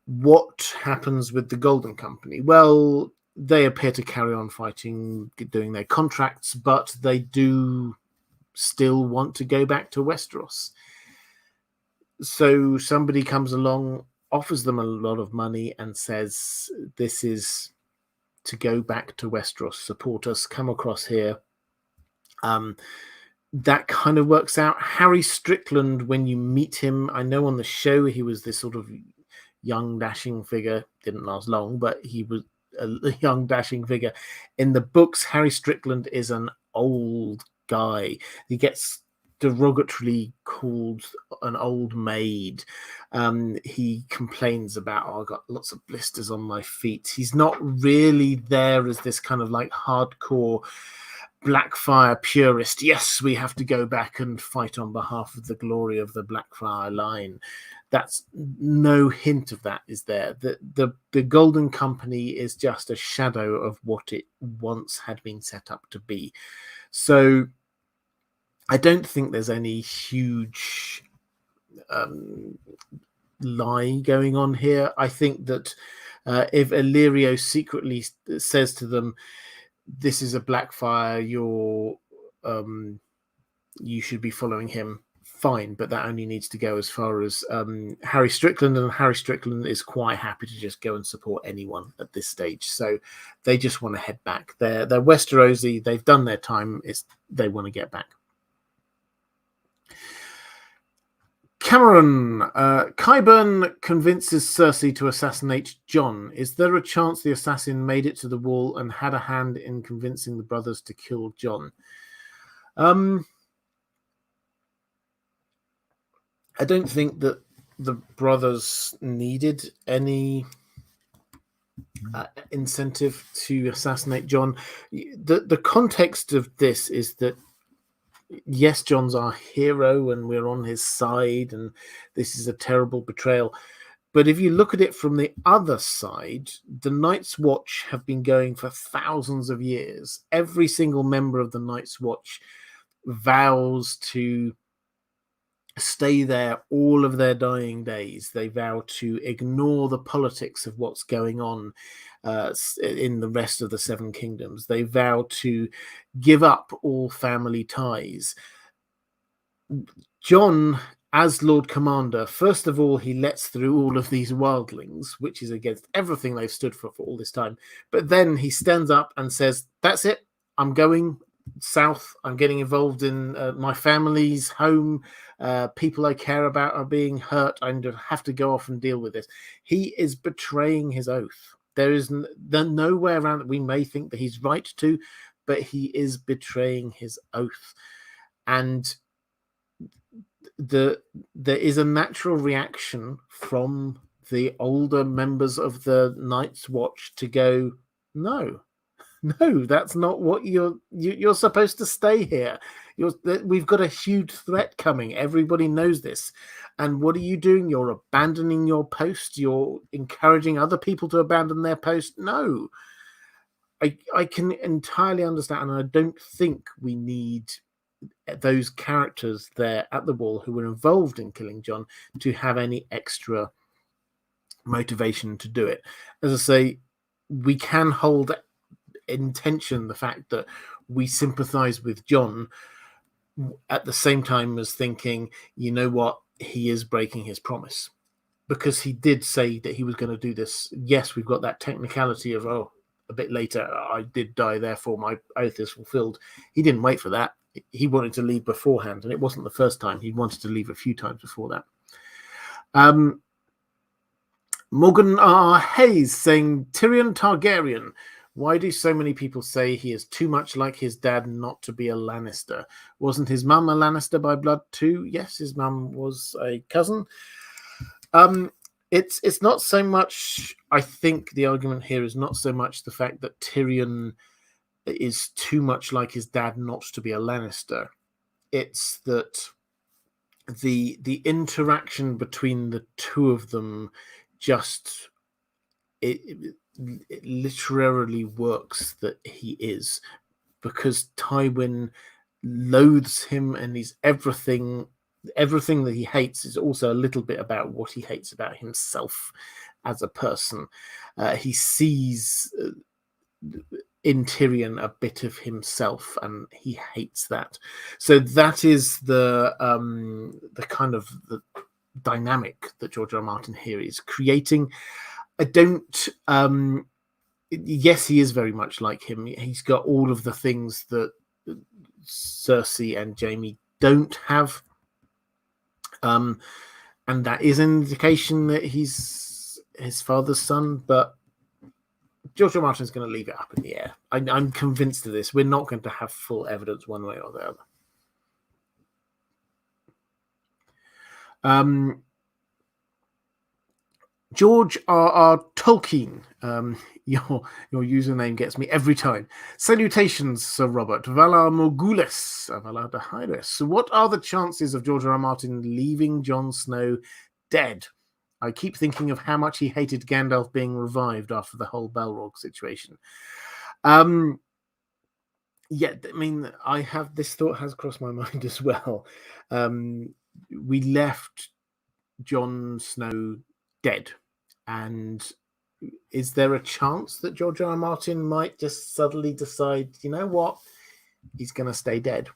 What happens with the Golden Company? Well, they appear to carry on fighting, doing their contracts, but they do still want to go back to Westeros. So somebody comes along, offers them a lot of money, and says, this is to go back to Westeros, support us, come across here. That kind of works out. Harry Strickland, when you meet him, I know on the show he was this sort of young, dashing figure. Didn't last long, but he was a young, dashing figure. In the books, Harry Strickland is an old guy. He gets derogatorily called an old maid. He complains about, I got lots of blisters on my feet. He's not really there as this kind of like hardcore Blackfire purist. Yes, we have to go back and fight on behalf of the glory of the Blackfire line. That's no hint of that is there. The Golden Company is just a shadow of what it once had been set up to be. So I don't think there's any huge lie going on here. I think that if Illyrio secretly says to them, this is a Blackfire, you should be following him, fine, but that only needs to go as far as Harry Strickland, and Harry Strickland is quite happy to just go and support anyone at this stage. So they just want to head back. They're Westerosi, they've done their time, they want to get back. Cameron, Qyburn convinces Cersei to assassinate Jon. Is there a chance the assassin made it to the wall and had a hand in convincing the brothers to kill Jon? I don't think that the brothers needed any incentive to assassinate Jon. The context of this is that yes, Jon's our hero and we're on his side and this is a terrible betrayal. But if you look at it from the other side, the Night's Watch have been going for thousands of years. Every single member of the Night's Watch vows to stay there all of their dying days. They vow to ignore the politics of what's going on in the rest of the Seven Kingdoms. They vow to give up all family ties. Jon, as Lord Commander, first of all, he lets through all of these wildlings, which is against everything they've stood for all this time. But then he stands up and says, that's it, I'm going south. I'm getting involved in my family's home. People I care about are being hurt. I have to go off and deal with this. He is betraying his oath. There is no way around it. We may think that he's right to, but he is betraying his oath. And there is a natural reaction from the older members of the Night's Watch to go, no, that's not what you're supposed to stay here. We've got a huge threat coming. Everybody knows this. And what are you doing? You're abandoning your post. You're encouraging other people to abandon their post. No, I can entirely understand. And I don't think we need those characters there at the wall who were involved in killing Jon to have any extra motivation to do it. As I say, we can hold intention the fact that we sympathize with Jon at the same time as thinking, you know what, he is breaking his promise, because he did say that he was going to do this. Yes, we've got that technicality of, a bit later I did die, therefore my oath is fulfilled. He didn't wait for that. He wanted to leave beforehand, and it wasn't the first time. He wanted to leave a few times before that. Morgan R. Hayes saying, Tyrion Targaryen, why do so many people say he is too much like his dad not to be a Lannister? Wasn't his mum a Lannister by blood too? Yes, his mum was a cousin. It's not so much, I think the argument here is not so much the fact that Tyrion is too much like his dad not to be a Lannister. It's that the interaction between the two of them just it literally works that he is, because Tywin loathes him, and he's everything that he hates is also a little bit about what he hates about himself as a person. He sees in Tyrion a bit of himself, and he hates that. So that is the kind of the dynamic that George R. R. Martin here is creating. I don't. Yes, he is very much like him. He's got all of the things that Cersei and Jaime don't have, and that is an indication that he's his father's son. But George R. R. Martin is going to leave it up in the air. I'm convinced of this. We're not going to have full evidence one way or the other. George R. R. Tolkien, your username gets me every time. Salutations, Sir Robert. Valar Morghulis, Valar Dohaeris. So what are the chances of George R. R. Martin leaving Jon Snow dead? I keep thinking of how much he hated Gandalf being revived after the whole Balrog situation. Yeah, I mean, this thought has crossed my mind as well. We left Jon Snow dead, and is there a chance that George R. R. Martin might just suddenly decide, you know what, he's going to stay dead?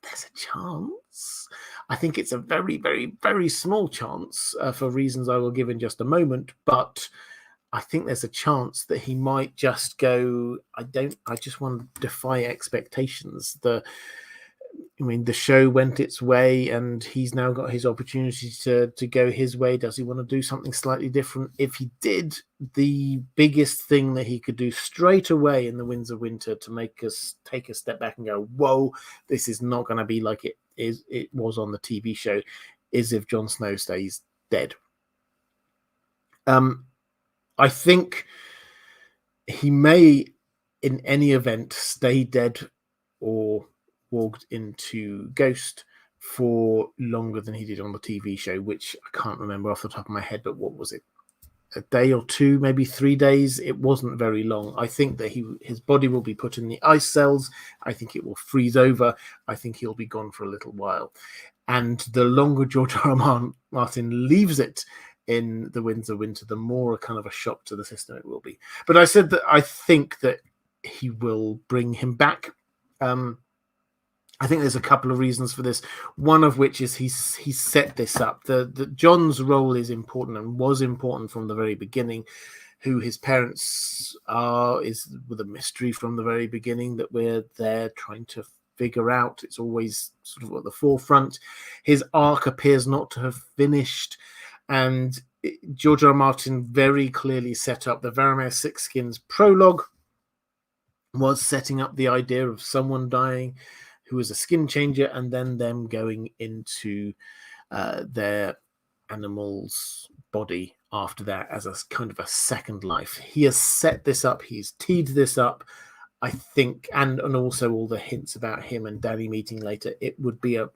There's a chance. I think it's a very, very, very small chance for reasons I will give in just a moment, but I think there's a chance that he might just go, I just want to defy expectations. I mean, the show went its way, and he's now got his opportunity to go his way. Does he want to do something slightly different? If he did, the biggest thing that he could do straight away in the Winds of Winter to make us take a step back and go, "Whoa, this is not going to be like it was on the TV show," is if Jon Snow stays dead. I think he may, in any event, stay dead or walked into Ghost for longer than he did on the TV show, which I can't remember off the top of my head, but what was it? A day or two, maybe 3 days. It wasn't very long. I think that his body will be put in the ice cells. I think it will freeze over. I think he'll be gone for a little while. And the longer George R.R. Martin leaves it in the Winds of Winter, the more a kind of a shock to the system it will be. But I said that I think that he will bring him back. I think there's a couple of reasons for this. One of which is he's set this up. The Jon's role is important and was important from the very beginning. Who his parents are is with a mystery from the very beginning that we're there trying to figure out. It's always sort of at the forefront. His arc appears not to have finished, and George R. R. Martin very clearly set up the Varamir Sixskins prologue was setting up the idea of someone dying who was a skin changer, and then them going into their animal's body after that as a kind of a second life. He has set this up. He's teed this up, I think, and also all the hints about him and Danny meeting later. It would be a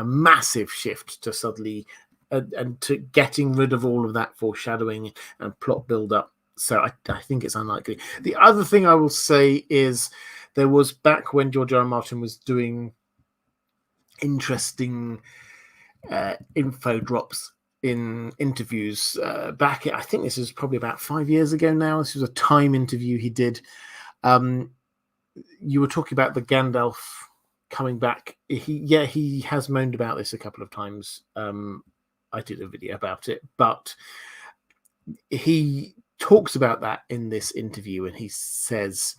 massive shift to suddenly and to getting rid of all of that foreshadowing and plot build up. So I think it's unlikely. The other thing I will say is there was, back when George R. R. Martin was doing interesting info drops in interviews back, I think this is probably about 5 years ago now. This was a Time interview he did. You were talking about the Gandalf coming back. He has moaned about this a couple of times. I did a video about it, but he talks about that in this interview, and he says,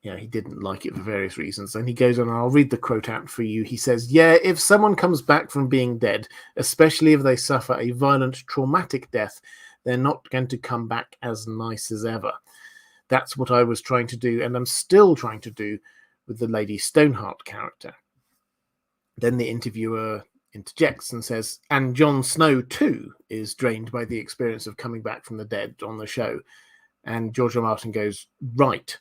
he didn't like it for various reasons. And he goes on, and I'll read the quote out for you. He says, if someone comes back from being dead, especially if they suffer a violent, traumatic death, they're not going to come back as nice as ever. That's what I was trying to do, and I'm still trying to do with the Lady Stoneheart character. Then the interviewer interjects and says, and Jon Snow too is drained by the experience of coming back from the dead on the show. And George R. R. Martin goes, right.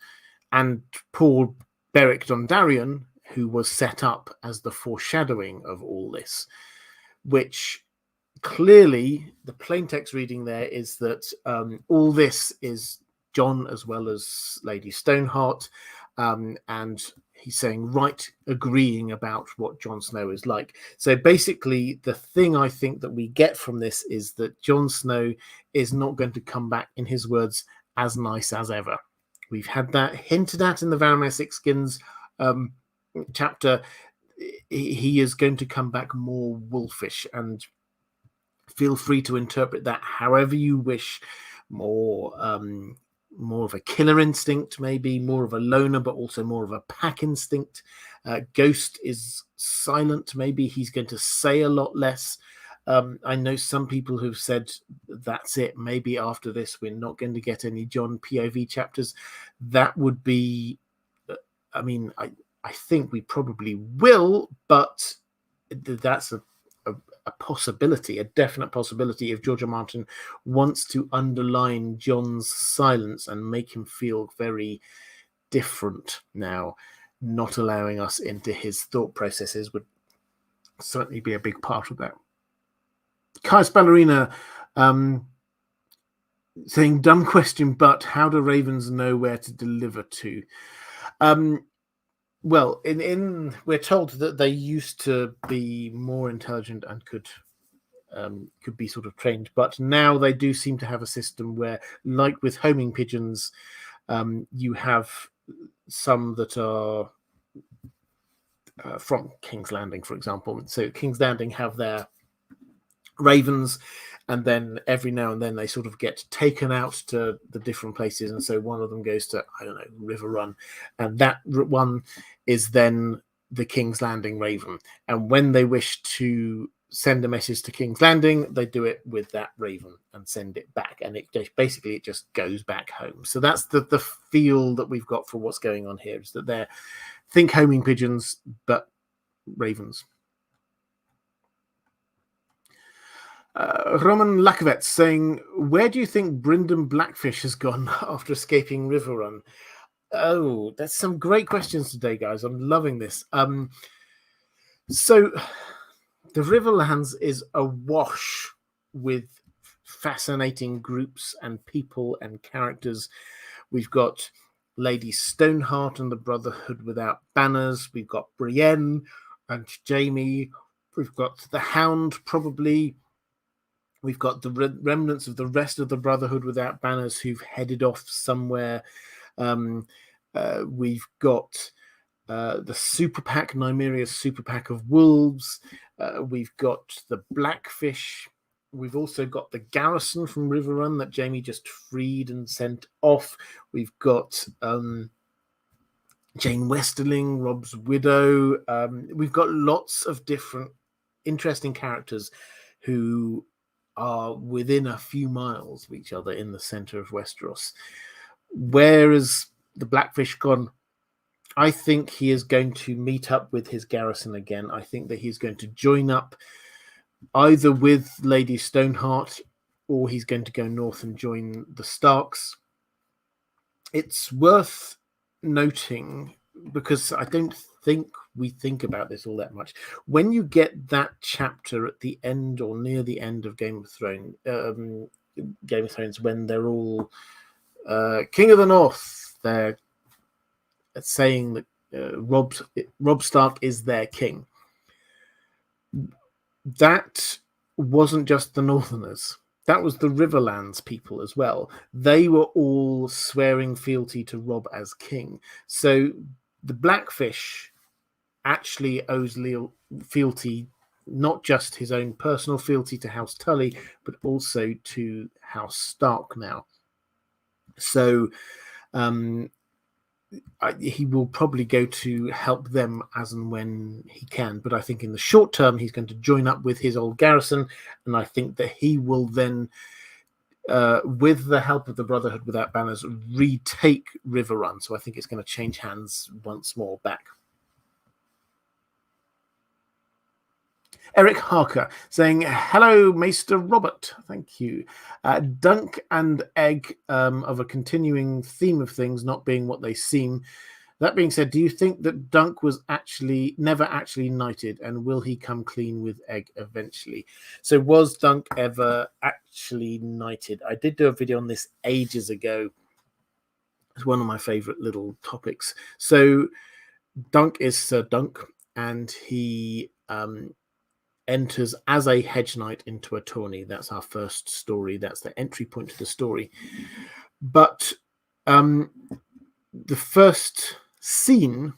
And Paul Beric Dondarrion, who was set up as the foreshadowing of all this, which clearly the plaintext reading there is that all this is Jon as well as Lady Stoneheart, and he's saying, right, agreeing about what Jon Snow is like. So basically, the thing I think that we get from this is that Jon Snow is not going to come back, in his words, as nice as ever. We've had that hinted at in the Varamir Sixskins chapter. He is going to come back more wolfish, and feel free to interpret that however you wish. More of a killer instinct, maybe more of a loner, but also more of a pack instinct. Ghost is silent. Maybe he's going to say a lot less. I know some people who've said that's it. Maybe after this, we're not going to get any Jon POV chapters. That would be, I think we probably will, but that's a possibility, a definite possibility, if George R. R. Martin wants to underline Jon's silence and make him feel very different now. Not allowing us into his thought processes would certainly be a big part of that. Kai's Ballerina saying, dumb question, but how do ravens know where to deliver to? Well, we're told that they used to be more intelligent and could be sort of trained, but now they do seem to have a system where, like with homing pigeons, you have some that are from King's Landing, for example. So King's Landing have their ravens, and then every now and then they sort of get taken out to the different places, and so one of them goes to, I don't know, River Run, and that one is then the King's Landing raven. And when they wish to send a message to King's Landing, they do it with that raven and send it back. And it just goes back home. So that's the feel that we've got for what's going on here, is that they're think homing pigeons, but ravens. Roman Lakovets saying, where do you think Bryndon Blackfish has gone after escaping River Run? Oh, that's some great questions today, guys. I'm loving this. So the Riverlands is awash with fascinating groups and people and characters. We've got Lady Stoneheart and the Brotherhood Without Banners. We've got Brienne and Jaime. We've got the Hound, probably. We've got the remnants of the rest of the Brotherhood Without Banners who've headed off somewhere. We've got the super pack, Nymeria's super pack of wolves. We've got the Blackfish. We've also got the garrison from Riverrun that Jaime just freed and sent off. We've got Jane Westerling, Rob's widow. We've got lots of different interesting characters who are within a few miles of each other in the center of Westeros. Where has the Blackfish gone? I think he is going to meet up with his garrison again. I think that he's going to join up either with Lady Stoneheart, or he's going to go north and join the Starks. It's worth noting, because I don't think we think about this all that much. When you get that chapter at the end or near the end of Game of Thrones, when they're all King of the North, they're saying that Robb Stark is their king. That wasn't just the Northerners. That was the Riverlands people as well. They were all swearing fealty to Robb as king. So the Blackfish actually owes fealty, not just his own personal fealty to House Tully, but also to House Stark now. So he will probably go to help them as and when he can. But I think in the short term, he's going to join up with his old garrison. And I think that he will then, with the help of the Brotherhood Without Banners, retake Riverrun. So I think it's going to change hands once more back. Eric Harker saying, hello, Maester Robert. Thank you. Dunk and Egg of a continuing theme of things not being what they seem. That being said, do you think that Dunk was never actually knighted, and will he come clean with Egg eventually? So was Dunk ever actually knighted? I did do a video on this ages ago. It's one of my favorite little topics. So Dunk is Sir Dunk, and he enters as a hedge knight into a tourney. That's our first story. That's the entry point to the story. But the first scene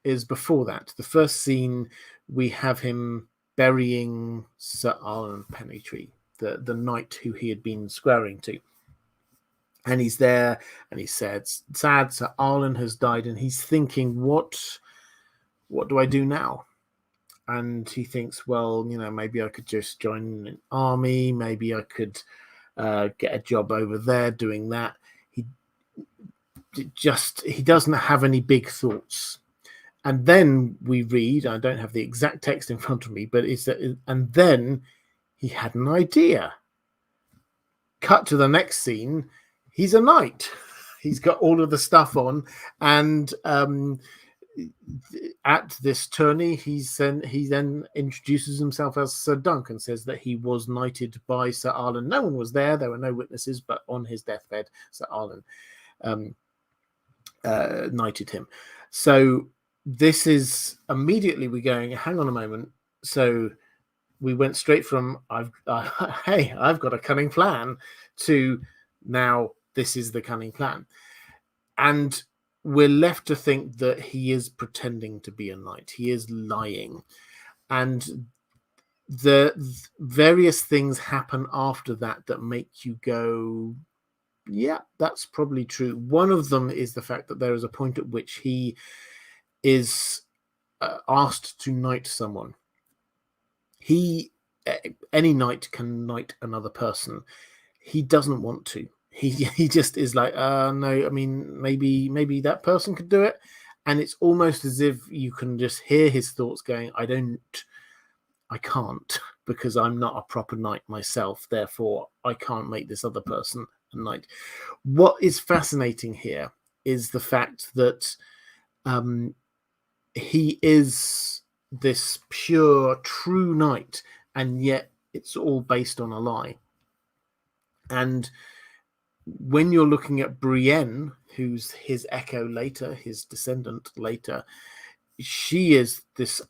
is before that. The first scene, we have him burying Sir Arlen Pennytree, the knight who he had been squaring to. And he's there, and he said, sad, Sir Arlen has died, and he's thinking, what do I do now? And he thinks, well, maybe I could just join an army. Maybe I could get a job over there doing that. He doesn't have any big thoughts. And then we read, I don't have the exact text in front of me, but it's that, and then he had an idea. Cut to the next scene. He's a knight. He's got all of the stuff on, and at this tourney, he then introduces himself as Sir Dunk and says that he was knighted by Sir Arlen. No one was there. There were no witnesses, but on his deathbed, Sir Arlen knighted him. So this is immediately we're going, hang on a moment. So we went straight from, hey, I've got a cunning plan, to now this is the cunning plan. And we're left to think that he is pretending to be a knight. He is lying. And the various things happen after that make you go, yeah, that's probably true. One of them is the fact that there is a point at which he is asked to knight someone, any knight can knight another person. He doesn't want to. He just is like, no, I mean, maybe that person could do it. And it's almost as if you can just hear his thoughts going, I can't, because I'm not a proper knight myself. Therefore, I can't make this other person a knight. What is fascinating here is the fact that he is this pure, true knight, and yet it's all based on a lie. And when you're looking at Brienne, who's his echo later, his descendant later, she is this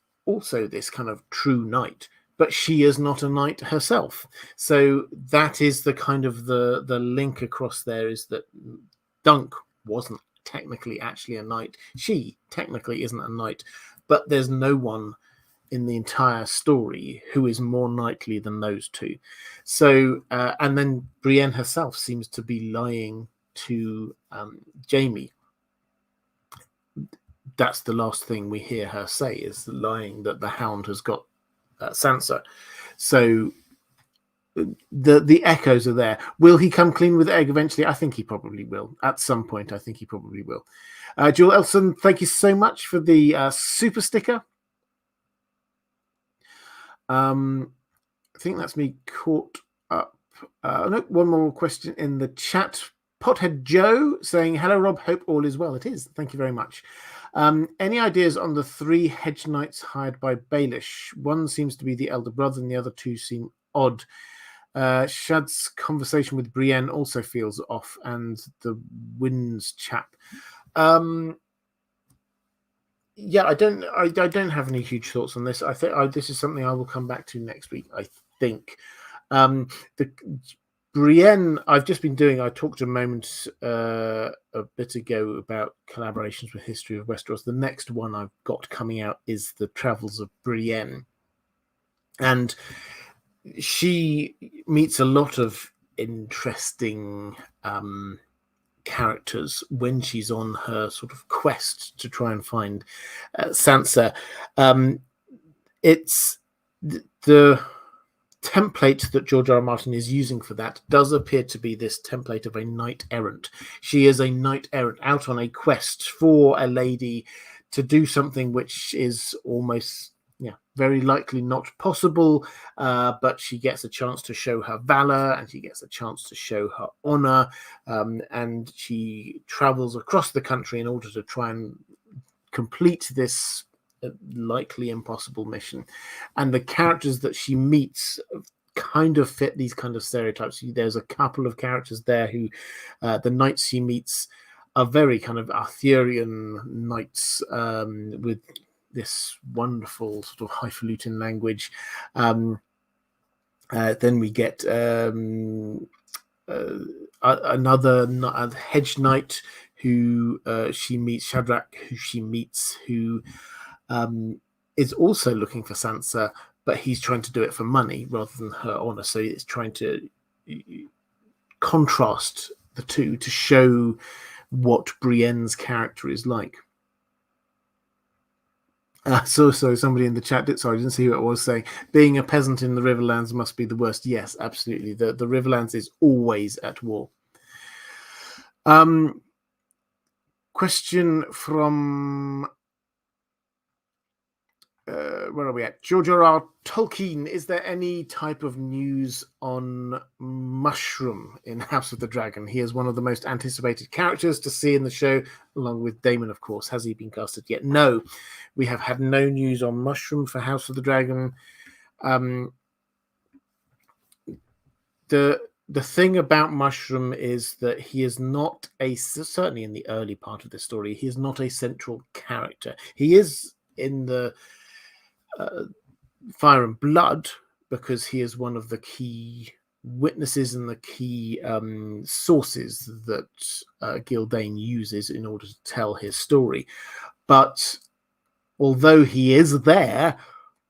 kind of true knight, but she is not a knight herself. So that is the kind of the link across there, is that Dunk wasn't technically actually a knight. She technically isn't a knight, but there's no one in the entire story who is more knightly than those two. So, and then Brienne herself seems to be lying to Jaime. That's the last thing we hear her say, is the lying that the Hound has got Sansa. So the echoes are there. Will he come clean with Egg eventually? I think he probably will. At some point, I think he probably will. Joel Elson, thank you so much for the super sticker. I think that's me caught up. No, one more question in the chat. Pothead Joe saying, hello, Rob. Hope all is well. It is. Thank you very much. Any ideas on the 3 hedge knights hired by Baelish? One seems to be the elder brother and the other 2 seem odd. Shad's conversation with Brienne also feels off, and the Winds chap. Yeah, I don't have any huge thoughts on this. I think this is something I will come back to next week, I think. The Brienne, I've just been doing. I talked a moment a bit ago about collaborations with History of Westeros. The next one I've got coming out is the Travels of Brienne, and she meets a lot of interesting characters when she's on her sort of quest to try and find Sansa. It's the template that George R. R. Martin is using for that does appear to be this template of a knight errant. She is a knight errant out on a quest for a lady to do something which is almost very likely not possible, but she gets a chance to show her valor, and she gets a chance to show her honor, and she travels across the country in order to try and complete this likely impossible mission. And the characters that she meets kind of fit these kind of stereotypes. There's a couple of characters there who the knights she meets are very kind of Arthurian knights with this wonderful sort of highfalutin language. Then we get another hedge knight who she meets, Shadrach, who she meets, who is also looking for Sansa, but he's trying to do it for money rather than her honor. So it's trying to contrast the two to show what Brienne's character is like. So somebody in the chat, sorry, I didn't see who it was, saying, being a peasant in the Riverlands must be the worst. Yes, absolutely. The Riverlands is always at war. Question from... where are we at? George R.R. Tolkien. Is there any type of news on Mushroom in House of the Dragon? He is one of the most anticipated characters to see in the show, along with Daemon, of course. Has he been casted yet? No. We have had no news on Mushroom for House of the Dragon. The thing about Mushroom is that he is not certainly in the early part of the story, he is not a central character. He is in the Fire and Blood because he is one of the key witnesses and the key sources that Gildain uses in order to tell his story. But although he is there,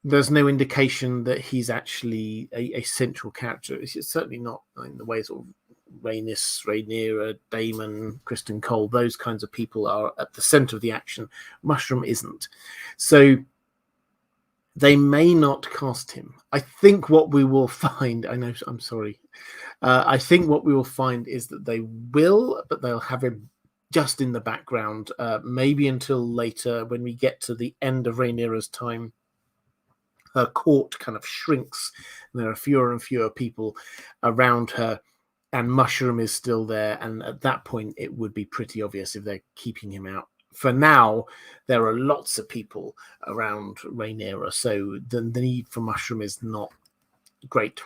there's no indication that he's actually a central character. It's certainly not in the ways of Rhaenys, Rhaenyra, Daemon, Kristen Cole. Those kinds of people are at the center of the action. Mushroom isn't. So They may not cast him. I think what we will find, I know, I'm sorry. I think what we will find is that they will, but they'll have him just in the background, maybe until later when we get to the end of Rhaenyra's time. Her court kind of shrinks, and there are fewer and fewer people around her, and Mushroom is still there. And at that point, it would be pretty obvious if they're keeping him out. For now, there are lots of people around Rhaenyra, so the need for Mushroom is not great.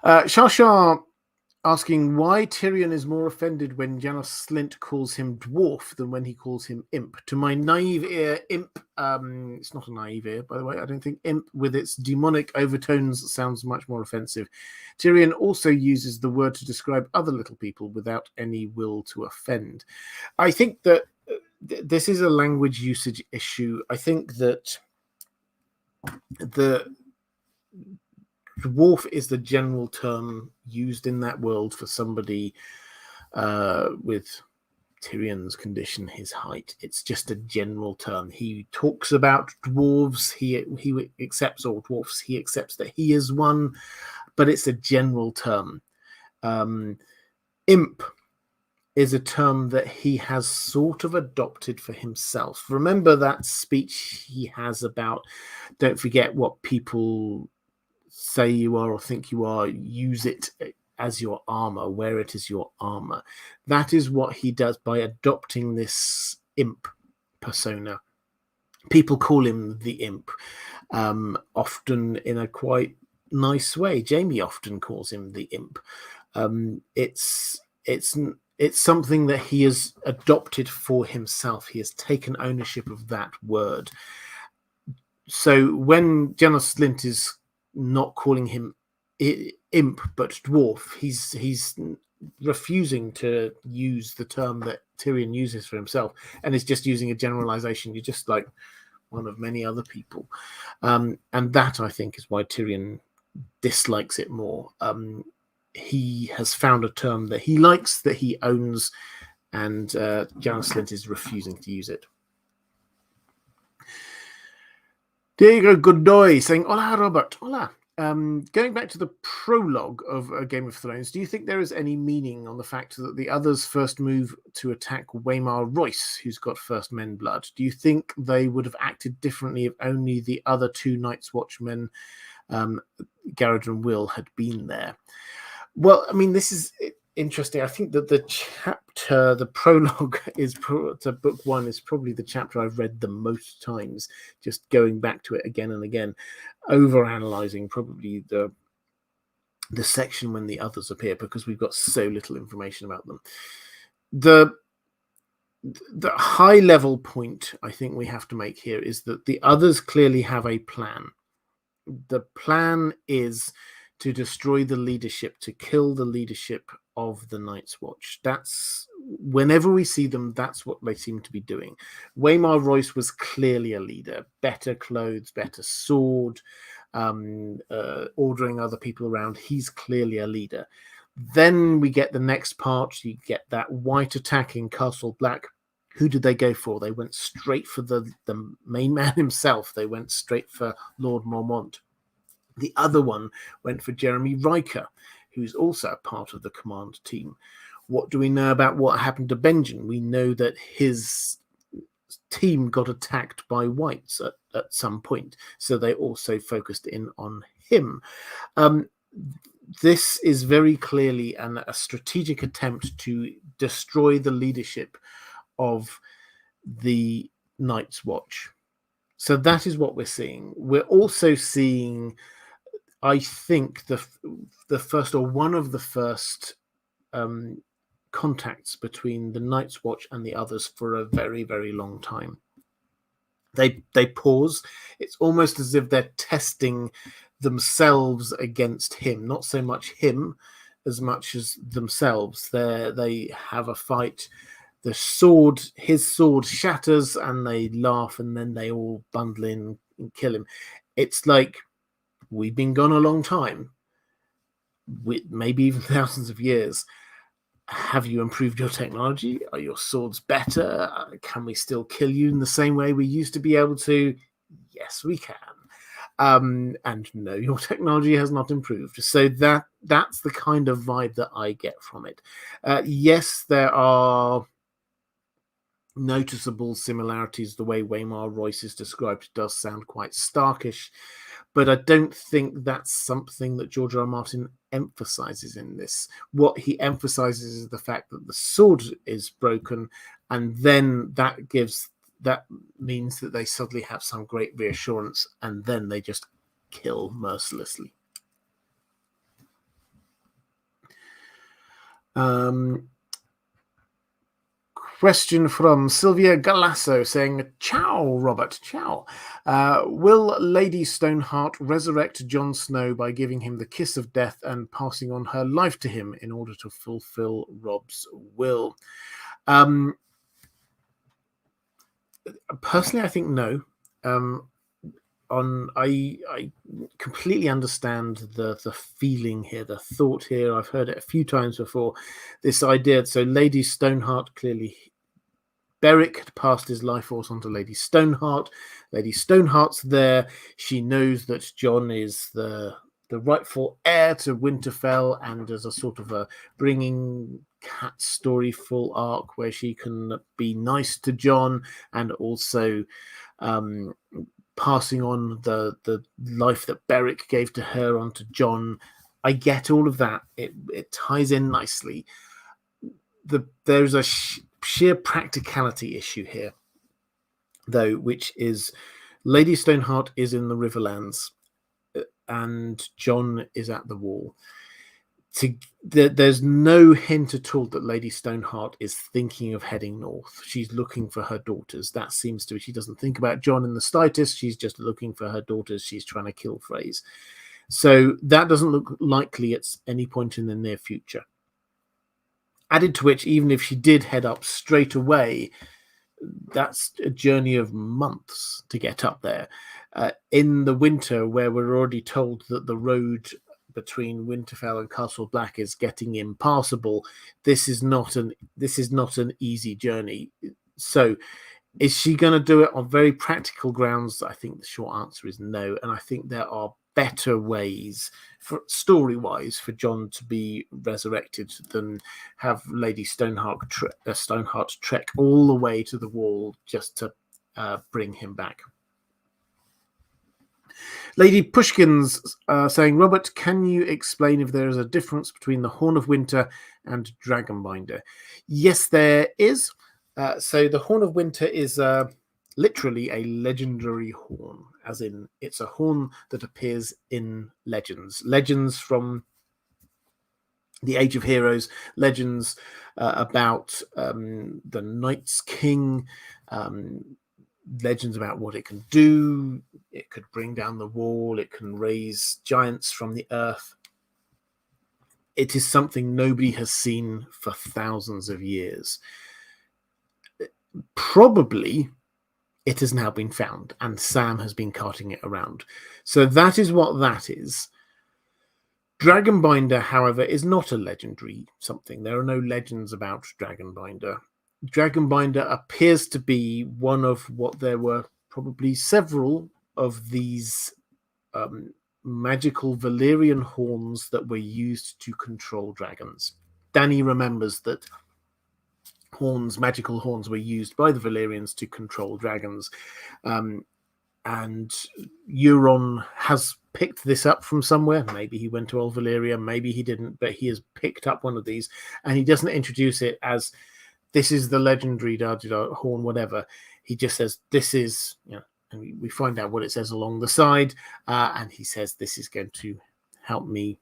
Shashar asking why Tyrion is more offended when Janos Slynt calls him dwarf than when he calls him imp. To my naive ear, imp, it's not a naive ear, by the way, I don't think imp with its demonic overtones sounds much more offensive. Tyrion also uses the word to describe other little people without any will to offend. I think that this is a language usage issue. I think that the dwarf is the general term used in that world for somebody with Tyrion's condition, his height. It's just a general term. He talks about dwarves. He accepts all dwarfs. He accepts that he is one, but it's a general term. Imp is a term that he has sort of adopted for himself. Remember that speech he has about, don't forget what people say you are or think you are, use it as your armor, wear it as your armor. That is what he does by adopting this imp persona. People call him the imp, often in a quite nice way. Jamie often calls him the imp. It's something that he has adopted for himself. He has taken ownership of that word. So when Janos Slynt is not calling him imp but dwarf, he's refusing to use the term that Tyrion uses for himself, and is just using a generalization. You're just like one of many other people, and that, I think, is why Tyrion dislikes it more. He has found a term that he likes, that he owns, and Janos Slynt is refusing to use it. Diego Godoy saying, Hola, Robert. Hola. Going back to the prologue of Game of Thrones, do you think there is any meaning on the fact that the others first move to attack Waymar Royce, who's got first men blood? Do you think they would have acted differently if only the other two Night's Watchmen, Garrett and Will, had been there? Well, I mean, this is interesting. I think that the chapter, the prologue to book one, is probably the chapter I've read the most times, just going back to it again and again, over-analysing probably the section when the others appear, because we've got so little information about them. The high-level point I think we have to make here is that the others clearly have a plan. The plan is to destroy the leadership, to kill the leadership of the Night's Watch. That's, whenever we see them, that's what they seem to be doing. Waymar Royce was clearly a leader. Better clothes, better sword, ordering other people around. He's clearly a leader. Then we get the next part. You get that White attack in Castle Black. Who did they go for? They went straight for the main man himself. They went straight for Lord Mormont. The other one went for Jeremy Riker, who's also a part of the command team. What do we know about what happened to Benjen? We know that his team got attacked by Whites at some point, so they also focused in on him. This is very clearly a strategic attempt to destroy the leadership of the Night's Watch. So that is what we're seeing. We're also seeing, I think, the first, or one of the first, contacts between the Night's Watch and the others for a very, very long time. They pause. It's almost as if they're testing themselves against him, not so much him as much as themselves. They have a fight. His sword shatters, and they laugh, and then they all bundle in and kill him. It's like, we've been gone a long time, maybe even thousands of years. have you improved your technology? Are your swords better? Can we still kill you in the same way we used to be able to? Yes, we can. And no, your technology has not improved. So that's the kind of vibe that I get from it. Yes, there are noticeable similarities. The way Waymar Royce is described does sound quite starkish, but I don't think that's something that George R. R. Martin emphasizes in this. What he emphasizes is the fact that the sword is broken, and then that means that they suddenly have some great reassurance, and then they just kill mercilessly. Question from Sylvia Galasso saying, "Ciao, Robert. Ciao. Will Lady Stoneheart resurrect Jon Snow by giving him the kiss of death and passing on her life to him in order to fulfill Rob's will?" Personally, I think no. I completely understand the feeling here, the thought here. I've heard it a few times before. This idea. So Lady Stoneheart, clearly Beric had passed his life force onto Lady Stoneheart. Lady Stoneheart's there. She knows that Jon is the rightful heir to Winterfell, and as a sort of a bringing cat story full arc where she can be nice to Jon and also passing on the life that Beric gave to her onto Jon. I get all of that. It ties in nicely. There's a sheer practicality issue here, though, which is Lady Stoneheart is in the Riverlands and Jon is at the Wall. There's no hint at all that Lady Stoneheart is thinking of heading north. She's looking for her daughters. That seems to be, she doesn't think about Jon in the slightest. She's just looking for her daughters. She's trying to kill Freys. So that doesn't look likely at any point in the near future. Added to which, even if she did head up straight away, that's a journey of months to get up there. In the winter, where we're already told that the road between Winterfell and Castle Black is getting impassable, this is not an easy journey. So is she going to do it on very practical grounds? I think the short answer is no, and I think there are better ways, for story-wise, for Jon to be resurrected than have Lady Stoneheart trek all the way to the Wall just to bring him back. Lady Pushkin's saying, "Robert, can you explain if there is a difference between the Horn of Winter and Dragonbinder?" Yes, there is. So the Horn of Winter is literally a legendary horn, as in it's a horn that appears in legends from the Age of Heroes, legends about the Night's King, legends about what it can do. It could bring down the wall. It can raise giants from the earth. It is something nobody has seen for thousands of years. Probably it has now been found, and Sam has been carting it around. So that is what that is. Dragonbinder, however, is not a legendary something. There are no legends about Dragonbinder. Dragonbinder appears to be one of what there were probably several of these magical Valyrian horns that were used to control dragons. Danny remembers that magical horns, were used by the Valyrians to control dragons. And Euron has picked this up from somewhere. Maybe he went to Old Valyria, maybe he didn't, but he has picked up one of these, and he doesn't introduce it as this is the legendary horn, whatever. He just says this is, and we find out what it says along the side, and he says this is going to help me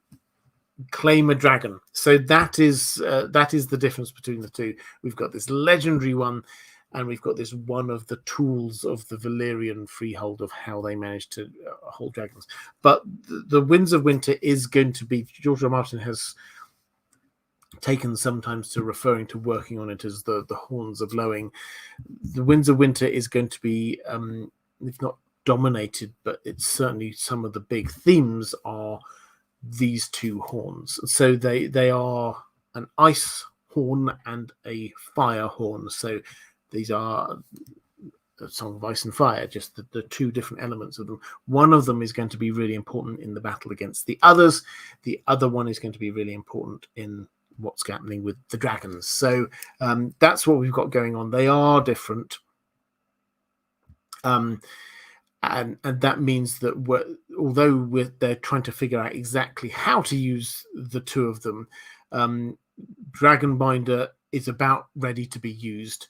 claim a dragon. So that is the difference between the two. We've got this legendary one, and we've got this one of the tools of the Valyrian freehold of how they managed to hold dragons. But the Winds of Winter is going to be, George R. R. Martin has taken sometimes to referring to working on it as the Horns of Lowing. The Winds of Winter is going to be, if not dominated, but it's certainly some of the big themes are these two horns. So they are an ice horn and a fire horn. So these are a Song of Ice and Fire, just the two different elements of them. One of them is going to be really important in the battle against the others. The other one is going to be really important in what's happening with the dragons. So that's what we've got going on. They are different. And that means that although they're trying to figure out exactly how to use the two of them, Dragonbinder is about ready to be used.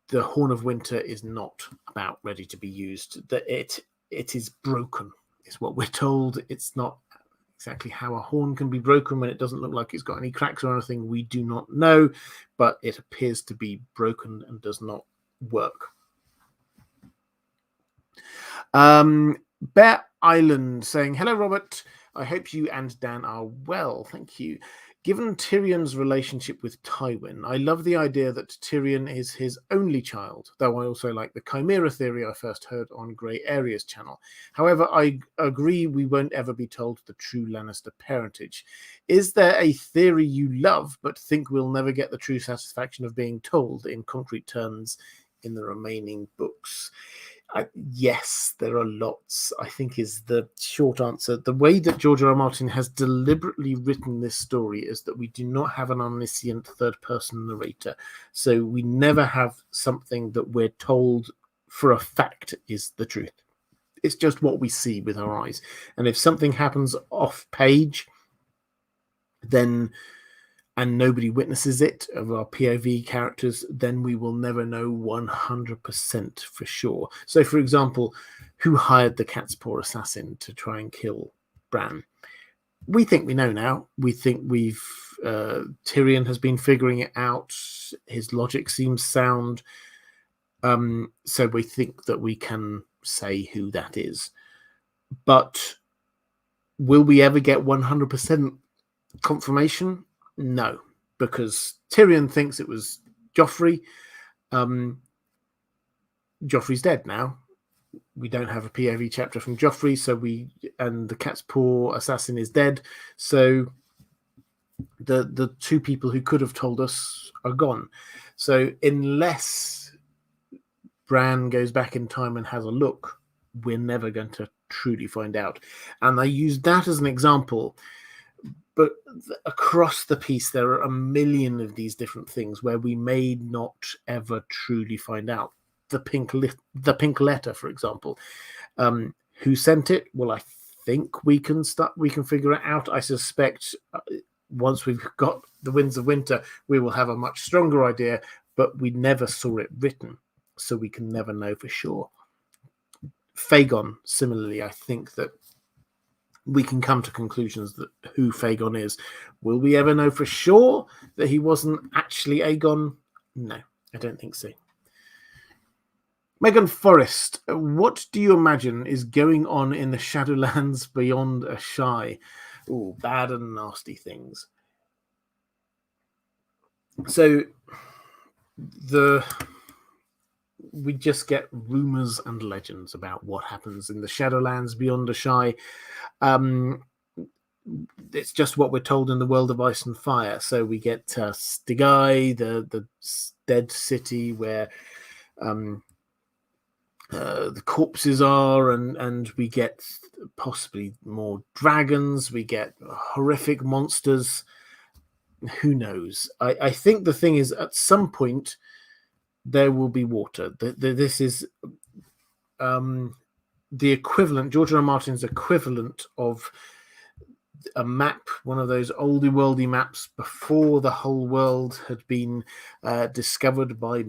The Horn of Winter is not about ready to be used. That it is broken, is what we're told. It's not exactly how a horn can be broken when it doesn't look like it's got any cracks or anything. We do not know, but it appears to be broken and does not work. Bear Island saying, hello, Robert. I hope you and Dan are well. Thank you. Given Tyrion's relationship with Tywin, I love the idea that Tyrion is his only child, though I also like the Chimera theory I first heard on Grey Area's channel. However, I agree we won't ever be told the true Lannister parentage. Is there a theory you love but think we'll never get the true satisfaction of being told in concrete terms in the remaining books? Yes, there are lots, I think, is the short answer. The way that George R.R. Martin has deliberately written this story is that we do not have an omniscient third-person narrator. So we never have something that we're told for a fact is the truth. It's just what we see with our eyes. And if something happens off-page, then and nobody witnesses it of our POV characters, then we will never know 100% for sure. So, for example, who hired the cat's paw assassin to try and kill Bran? We think we know now. We think Tyrion has been figuring it out. His logic seems sound. So we think that we can say who that is. But will we ever get 100% confirmation? No, because Tyrion thinks it was Joffrey. Joffrey's dead now. We don't have a POV chapter from Joffrey, and the cat's paw assassin is dead. So the two people who could have told us are gone. So unless Bran goes back in time and has a look, we're never going to truly find out. And I use that as an example. But across the piece, there are a million of these different things where we may not ever truly find out. The pink letter, for example. Who sent it? Well, I think we can figure it out. I suspect once we've got the Winds of Winter, we will have a much stronger idea. But we never saw it written, so we can never know for sure. Fagon, similarly, I think that we can come to conclusions that who Fagon is. Will we ever know for sure that he wasn't actually Aegon? No, I don't think so. Megan Forrest, what do you imagine is going on in the Shadowlands beyond Asshai? Oh, bad and nasty things. So we just get rumors and legends about what happens in the Shadowlands beyond Asshai. It's just what we're told in the World of Ice and Fire. So we get Stigai, the dead city where the corpses are, and we get possibly more dragons. We get horrific monsters. Who knows? I think the thing is, at some point, there will be water. This is the equivalent, George R.R. Martin's equivalent of a map, one of those oldie worldy maps before the whole world had been discovered by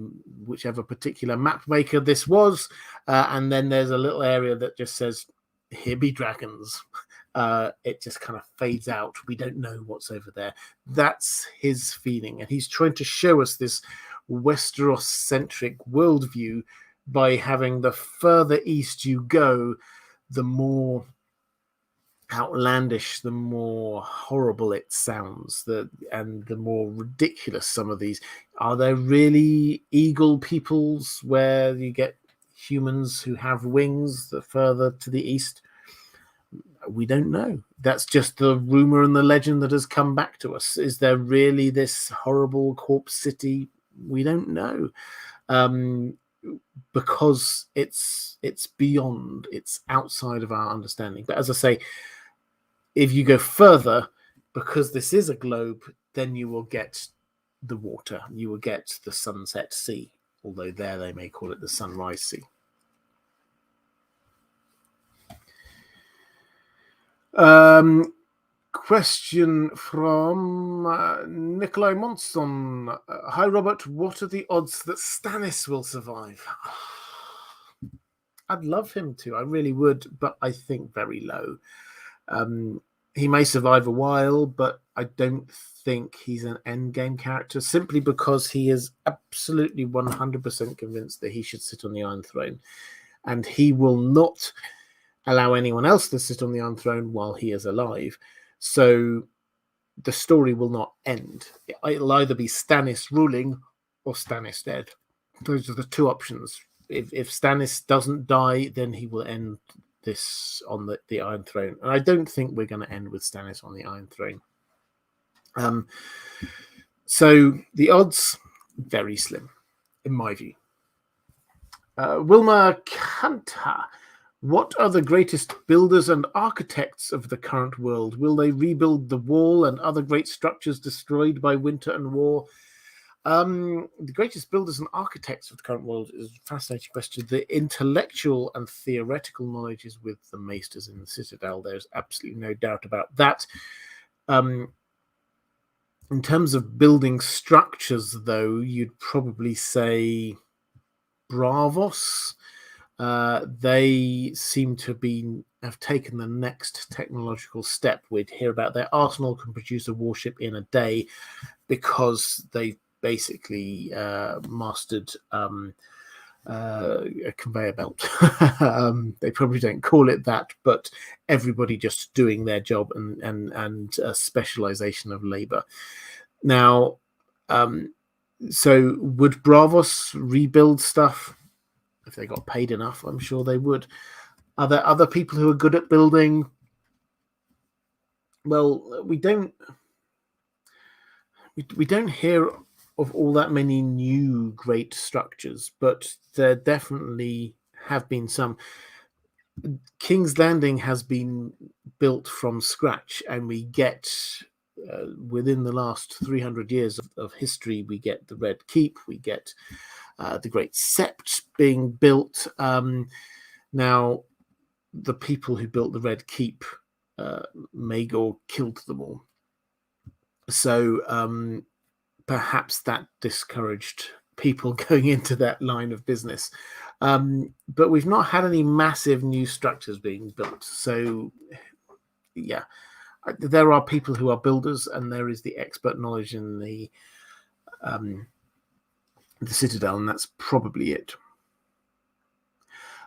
whichever particular map maker this was. And then there's a little area that just says, here be dragons. It just kind of fades out. We don't know what's over there. That's his feeling. And he's trying to show us this Westeros-centric worldview by having the further east you go, the more outlandish, the more horrible it sounds, and the more ridiculous some of these. Are there really eagle peoples where you get humans who have wings the further to the east? We don't know. That's just the rumor and the legend that has come back to us. Is there really this horrible corpse city? We don't know, because it's beyond, it's outside of our understanding. But as I say, if you go further, because this is a globe, then you will get the water. You will get the sunset sea, although there they may call it the sunrise sea. Question from Nikolai Monson. Hi, Robert. What are the odds that Stannis will survive? I'd love him to. I really would, but I think very low. He may survive a while, but I don't think he's an endgame character, simply because he is absolutely 100% convinced that he should sit on the Iron Throne, and he will not allow anyone else to sit on the Iron Throne while he is alive. So the story will not end. It'll either be Stannis ruling or Stannis dead. Those are the two options. If Stannis doesn't die, then he will end this on the Iron Throne. And I don't think we're going to end with Stannis on the Iron Throne. So the odds, very slim, in my view. Wilma Kanta. What are the greatest builders and architects of the current world? Will they rebuild the wall and other great structures destroyed by winter and war? The greatest builders and architects of the current world is a fascinating question. The intellectual and theoretical knowledge is with the maesters in the Citadel. There's absolutely no doubt about that. In terms of building structures, though, you'd probably say Bravos. They seem to have taken the next technological step. We'd hear about their arsenal can produce a warship in a day because they basically mastered a conveyor belt. They probably don't call it that, but everybody just doing their job and a specialization of labor. Now, so would Bravos rebuild stuff? If they got paid enough, I'm sure they would. Are there other people who are good at building? Well, we don't hear of all that many new great structures, but there definitely have been some. King's Landing has been built from scratch, and we get within the last 300 years of history, we get the Red Keep, we get the Great Sept being built. Now, the people who built the Red Keep, Maegor killed them all. So perhaps that discouraged people going into that line of business. But we've not had any massive new structures being built. So, yeah, there are people who are builders, and there is the expert knowledge in the Citadel, and that's probably it.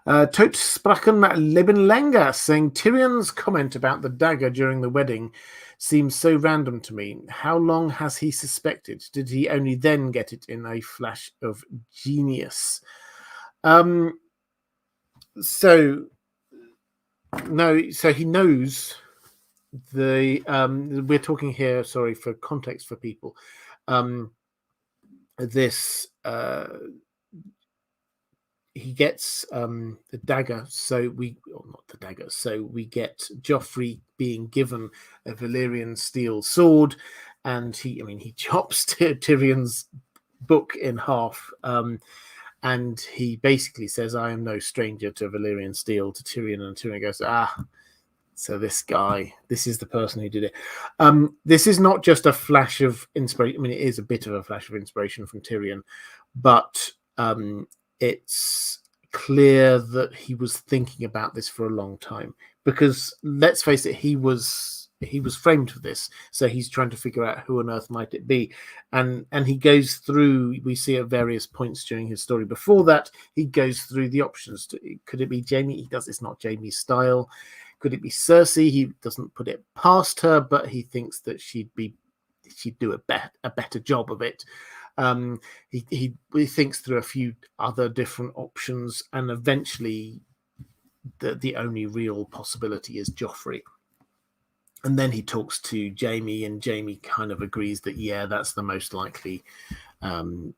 Tot Sprachen Leben Länger saying Tyrion's comment about the dagger during the wedding seems so random to me. How long has he suspected? Did he only then get it in a flash of genius? So he knows we're talking here, sorry for context for people. He gets the dagger, so we get Joffrey being given a Valyrian steel sword, and he chops Tyrion's book in half, and he basically says, "I am no stranger to Valyrian steel," to Tyrion, and Tyrion goes, so this is the person who did it. This is not just a flash of inspiration. I mean, it is a bit of a flash of inspiration from Tyrion, but it's clear that he was thinking about this for a long time, because let's face it, he was framed for this, so he's trying to figure out who on earth might it be, and he goes through, we see at various points during his story before that, he goes through the options. Could it be Jaime? He does. It's not Jaime's style. Could it be Cersei? He doesn't put it past her, but he thinks that she'd do a better job of it. He thinks through a few other different options, and eventually the only real possibility is Joffrey. And then he talks to Jamie, and Jamie kind of agrees that, yeah, that's the most likely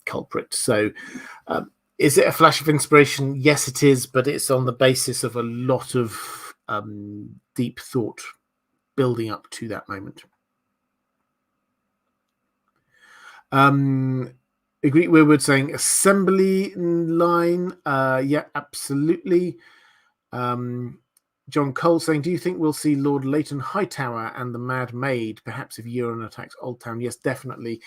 culprit. So is it a flash of inspiration? Yes, it is, but it's on the basis of a lot of deep thought building up to that moment. Agree. We're saying assembly line. Yeah, absolutely. John Cole saying, do you think we'll see Lord Leighton Hightower and the Mad Maid, perhaps if Euron attacks Old Town? Yes, definitely.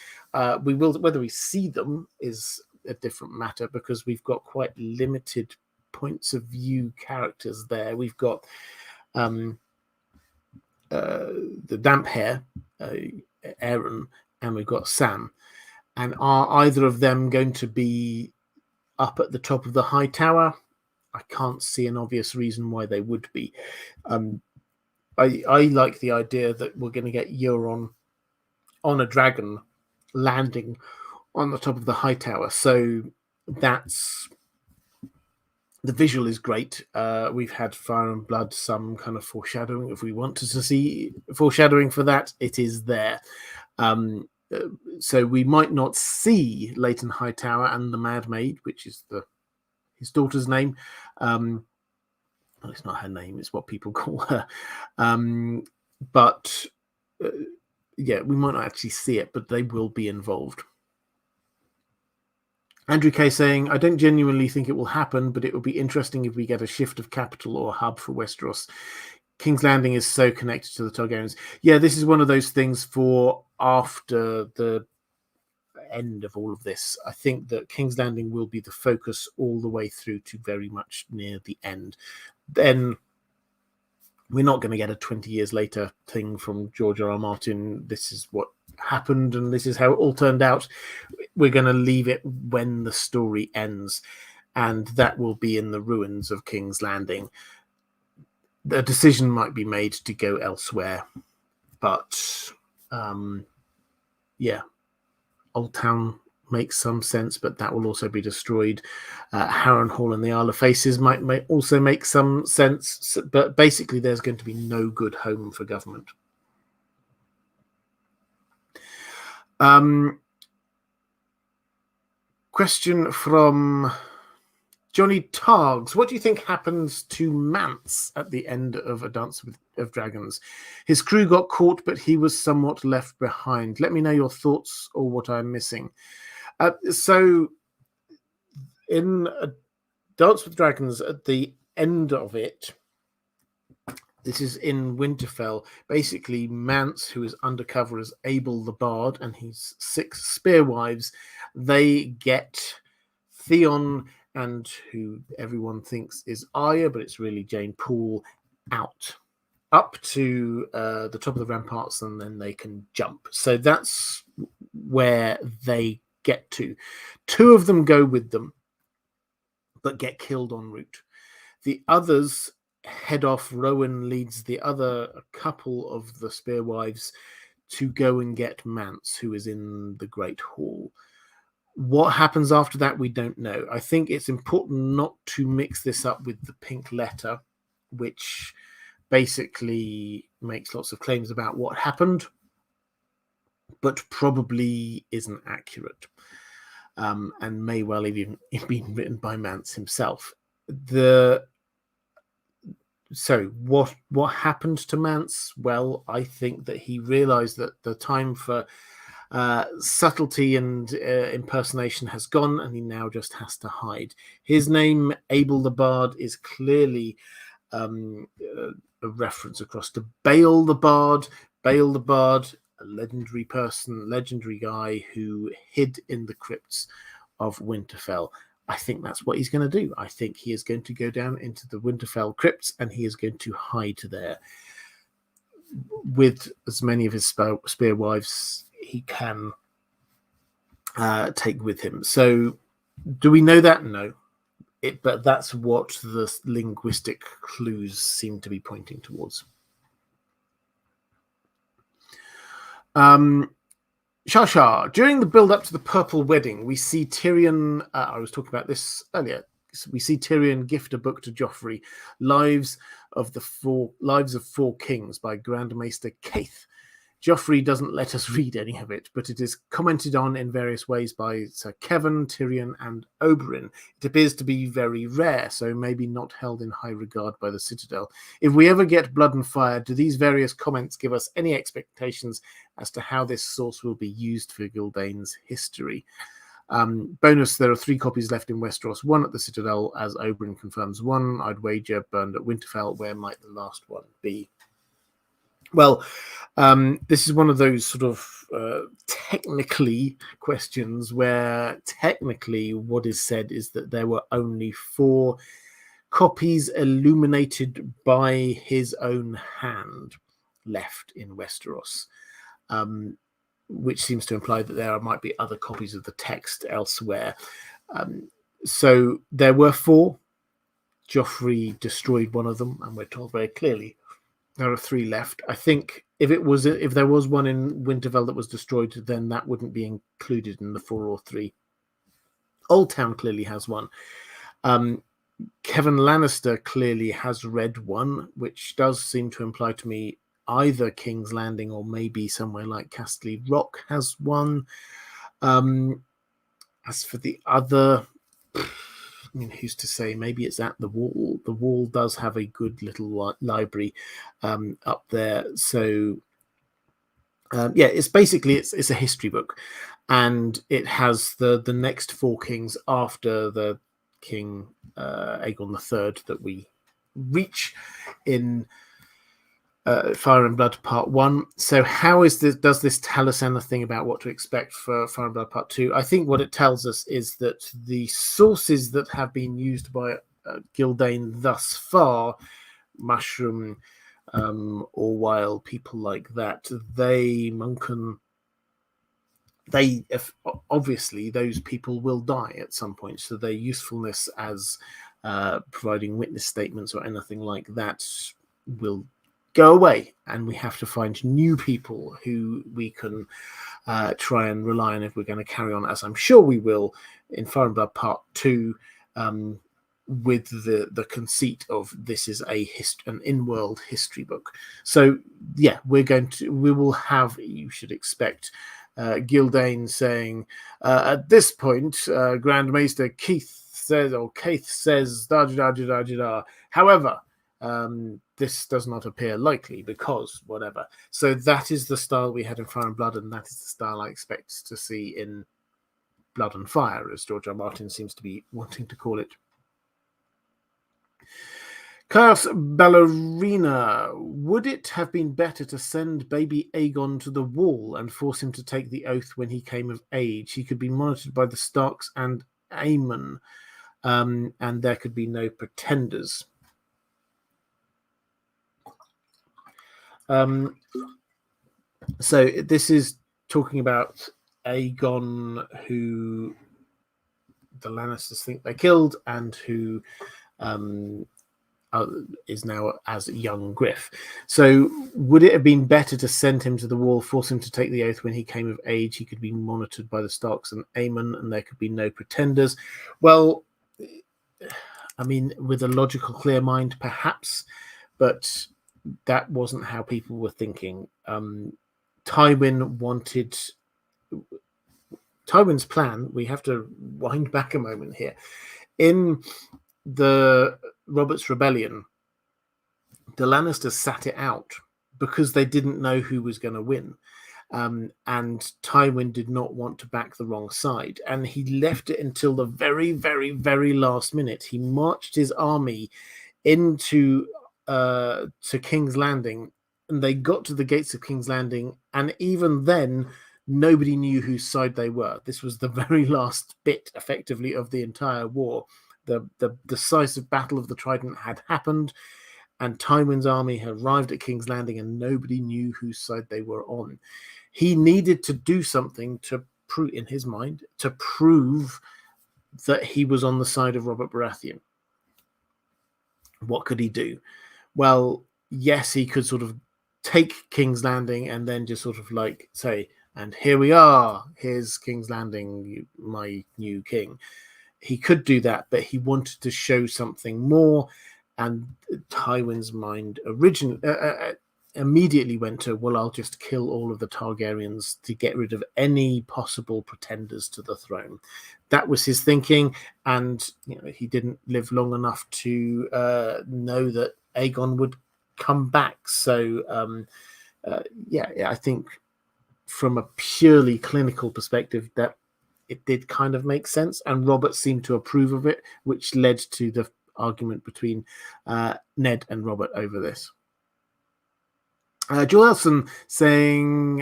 We will. Whether we see them is a different matter, because we've got quite limited points of view characters there. We've got the damp hair, Aaron, and we've got Sam. And are either of them going to be up at the top of the High Tower? I can't see an obvious reason why they would be. I like the idea that we're going to get Euron on a dragon landing on the top of the High Tower. So that's... the visual is great. We've had Fire and Blood, some kind of foreshadowing. If we wanted to see foreshadowing for that, it is there. So we might not see Leighton Hightower and the Mad Maid, which is his daughter's name. Well, it's not her name, it's what people call her. But yeah, we might not actually see it, but they will be involved. Andrew K saying, I don't genuinely think it will happen, but it will be interesting if we get a shift of capital or hub for Westeros. King's Landing is so connected to the Targaryens. Yeah, this is one of those things for after the end of all of this. I think that King's Landing will be the focus all the way through to very much near the end. Then we're not going to get a 20 years later thing from George R.R. Martin. This is what happened and this is how it all turned out. We're going to leave it when the story ends, and that will be in the ruins of King's Landing. The decision might be made to go elsewhere, but yeah, Old Town makes some sense, but that will also be destroyed. Harrenhal and the Isle of Faces might also make some sense, but basically there's going to be no good home for government. Question from Johnny Targs. What do you think happens to Mance at the end of A Dance of Dragons? His crew got caught, but he was somewhat left behind. Let me know your thoughts or what I'm missing. So in A Dance with Dragons, at the end of it, this is in Winterfell, basically Mance, who is undercover as Abel the Bard, and his 6 spearwives, they get Theon, and who everyone thinks is Arya, but it's really Jane Poole, out up to the top of the ramparts, and then they can jump. So that's where they get to. 2 of them go with them, but get killed en route. The others head off. Rowan leads the other couple of the spearwives to go and get Mance, who is in the Great Hall. What happens after that, we don't know. I think it's important not to mix this up with the Pink Letter, which basically makes lots of claims about what happened, but probably isn't accurate, and may well have even been written by Mance himself. So what happened to Mance? Well, I think that he realized that the time for subtlety and impersonation has gone, and he now just has to hide. His name, Abel the Bard, is clearly a reference across to Bael the Bard. Bael the Bard, a legendary person, legendary guy who hid in the crypts of Winterfell. I think that's what he's going to do. I think he is going to go down into the Winterfell crypts, and he is going to hide there with as many of his spearwives he can take with him. So do we know that? No. But that's what the linguistic clues seem to be pointing towards. Shar, during the build-up to the Purple Wedding, we see Tyrion, I was talking about this earlier, we see Tyrion gift a book to Joffrey, Lives of Four Kings by Grand Maester Keith. Joffrey doesn't let us read any of it, but it is commented on in various ways by Sir Kevan, Tyrion, and Oberyn. It appears to be very rare, so maybe not held in high regard by the Citadel. If we ever get Blood and Fire, do these various comments give us any expectations as to how this source will be used for Gildane's history? Bonus, there are 3 copies left in Westeros, 1 at the Citadel, as Oberyn confirms 1. I'd wager burned at Winterfell. Where might the last one be? Well, this is one of those sort of technically questions where technically what is said is that there were only 4 copies illuminated by his own hand left in Westeros, which seems to imply that there might be other copies of the text elsewhere. So there were 4. Joffrey destroyed one of them, and we're told very clearly there are 3 left. I think if there was one in Winterfell that was destroyed, then that wouldn't be included in the 4 or 3. Old Town clearly has one. Kevin Lannister clearly has read one, which does seem to imply to me either King's Landing or maybe somewhere like Castle Rock has one. As for the other, I mean, who's to say? Maybe it's at the Wall. The Wall does have a good little library up there. So, it's basically it's a history book, and it has the next 4 kings after the King Aegon III that we reach in Fire and Blood Part 1. So how is this? Does this tell us anything about what to expect for Fire and Blood Part 2? I think what it tells us is that the sources that have been used by Gildane thus far, Mushroom, Orwell, people like that, obviously those people will die at some point, so their usefulness as providing witness statements or anything like that will go away, and we have to find new people who we can try and rely on if we're going to carry on, as I'm sure we will, in Fire and Blood Part 2, with the conceit of this is an in-world history book. So yeah, we will have, you should expect, Gildane saying, at this point, Grand Maester Keith says, da da da da da da. However, this does not appear likely because whatever. So that is the style we had in Fire and Blood, and that is the style I expect to see in Blood and Fire, as George R. Martin seems to be wanting to call it. Chaos Ballerina, would it have been better to send baby Aegon to the Wall and force him to take the oath when he came of age? He could be monitored by the Starks and Aemon, and there could be no pretenders. So this is talking about Aegon, who the Lannisters think they killed, and who is now as young Griff. So would it have been better to send him to the Wall, force him to take the oath when he came of age? He could be monitored by the Starks and Aemon, and there could be no pretenders. Well, I mean, with a logical, clear mind, perhaps, but that wasn't how people were thinking. Tywin's plan, we have to wind back a moment here. In the Robert's Rebellion, the Lannisters sat it out because they didn't know who was going to win. And Tywin did not want to back the wrong side. And he left it until the very, very, very last minute. He marched his army into to King's Landing, and they got to the gates of King's Landing, and even then nobody knew whose side they were. This was the very last bit, effectively, of the entire war. The decisive battle of the Trident had happened, and Tywin's army had arrived at King's Landing, and nobody knew whose side they were on. He needed to do something to prove, in his mind, to prove that he was on the side of Robert Baratheon. What could he do? Well, yes, he could sort of take King's Landing and then just sort of like say, and here we are, here's King's Landing, my new king. he could do that, but he wanted to show something more. And Tywin's mind immediately went to, well, I'll just kill all of the Targaryens to get rid of any possible pretenders to the throne. That was his thinking, and he didn't live long enough to know that Aegon would come back. So I think from a purely clinical perspective, that it did kind of make sense, and Robert seemed to approve of it, which led to the argument between Ned and Robert over this. Joel Elson saying,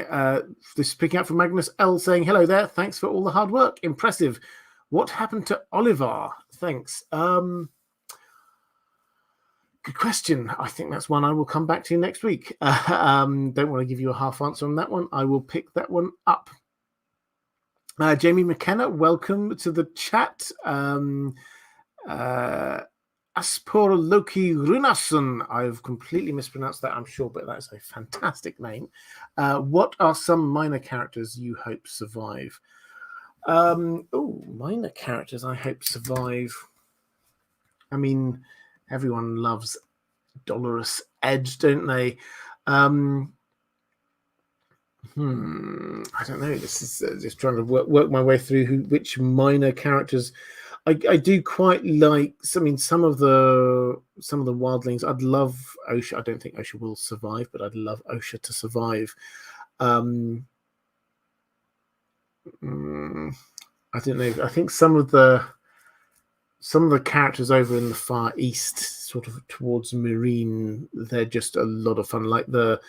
this is picking up from Magnus L saying, hello there, thanks for all the hard work, impressive. What happened to Oliver? Thanks. Good question. I think that's one I will come back to next week. Don't want to give you a half answer on that one. I will pick that one up. Jamie McKenna, welcome to the chat. Aspor Loki Runarsson. I've completely mispronounced that, I'm sure, but that's a fantastic name. What are some minor characters you hope survive? Minor characters I hope survive. I mean, everyone loves Dolorous Edge, don't they? I don't know. This is just trying to work my way through which minor characters. I do quite like. I mean, some of the wildlings. I'd love Osha. I don't think Osha will survive, but I'd love Osha to survive. I don't know. I think some of the characters over in the Far East, sort of towards Meereen, they're just a lot of fun. Like the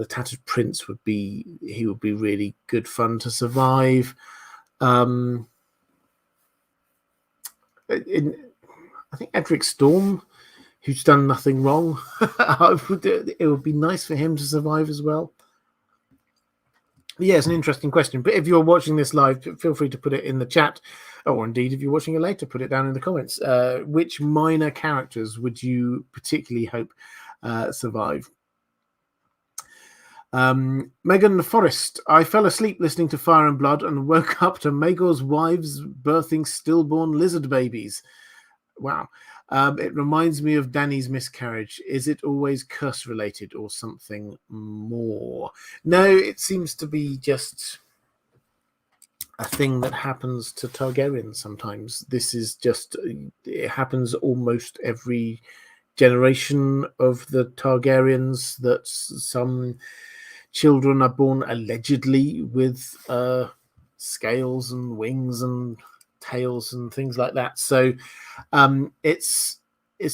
Tattered Prince would be really good fun to survive. I think Edric Storm, who's done nothing wrong, it would be nice for him to survive as well. But yeah, it's an interesting question. But if you're watching this live, feel free to put it in the chat, or indeed, if you're watching it later, put it down in the comments. Which minor characters would you particularly hope survive? Megan Forrest, I fell asleep listening to Fire and Blood and woke up to Maegor's wives birthing stillborn lizard babies. Wow. It reminds me of Dany's miscarriage. Is it always curse related or something more? No, it seems to be just a thing that happens to Targaryens sometimes. This is just, it happens almost every generation of the Targaryens, that some children are born allegedly with scales and wings and tails and things like that. So it's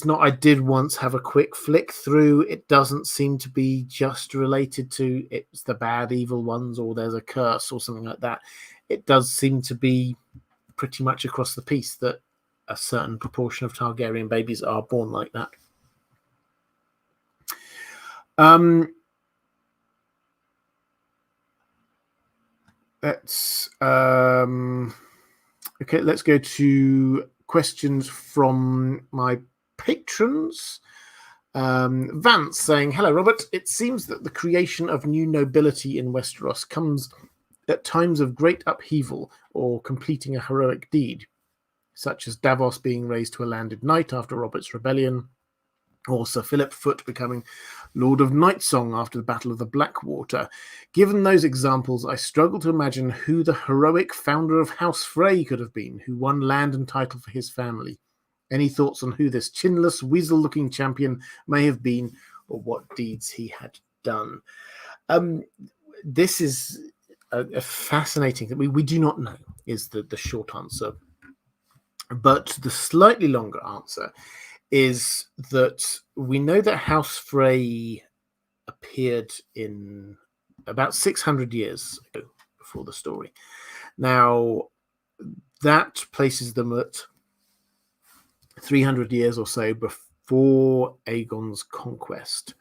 not, I did once have a quick flick through. It doesn't seem to be just related to it's the bad evil ones or there's a curse or something like that. It does seem to be pretty much across the piece that a certain proportion of Targaryen babies are born like that. Let's go to questions from my patrons. Vance saying, hello, Robert. It seems that the creation of new nobility in Westeros comes at times of great upheaval or completing a heroic deed, such as Davos being raised to a landed knight after Robert's rebellion, or Sir Philip Foote becoming Lord of Nightsong after the Battle of the Blackwater. Given those examples, I struggle to imagine who the heroic founder of House Frey could have been, who won land and title for his family. Any thoughts on who this chinless, weasel-looking champion may have been, or what deeds he had done? This is a fascinating thing. We do not know, is the short answer. But the slightly longer answer is that we know that House Frey appeared in about 600 years ago before the story. Now, that places them at 300 years or so before Aegon's conquest.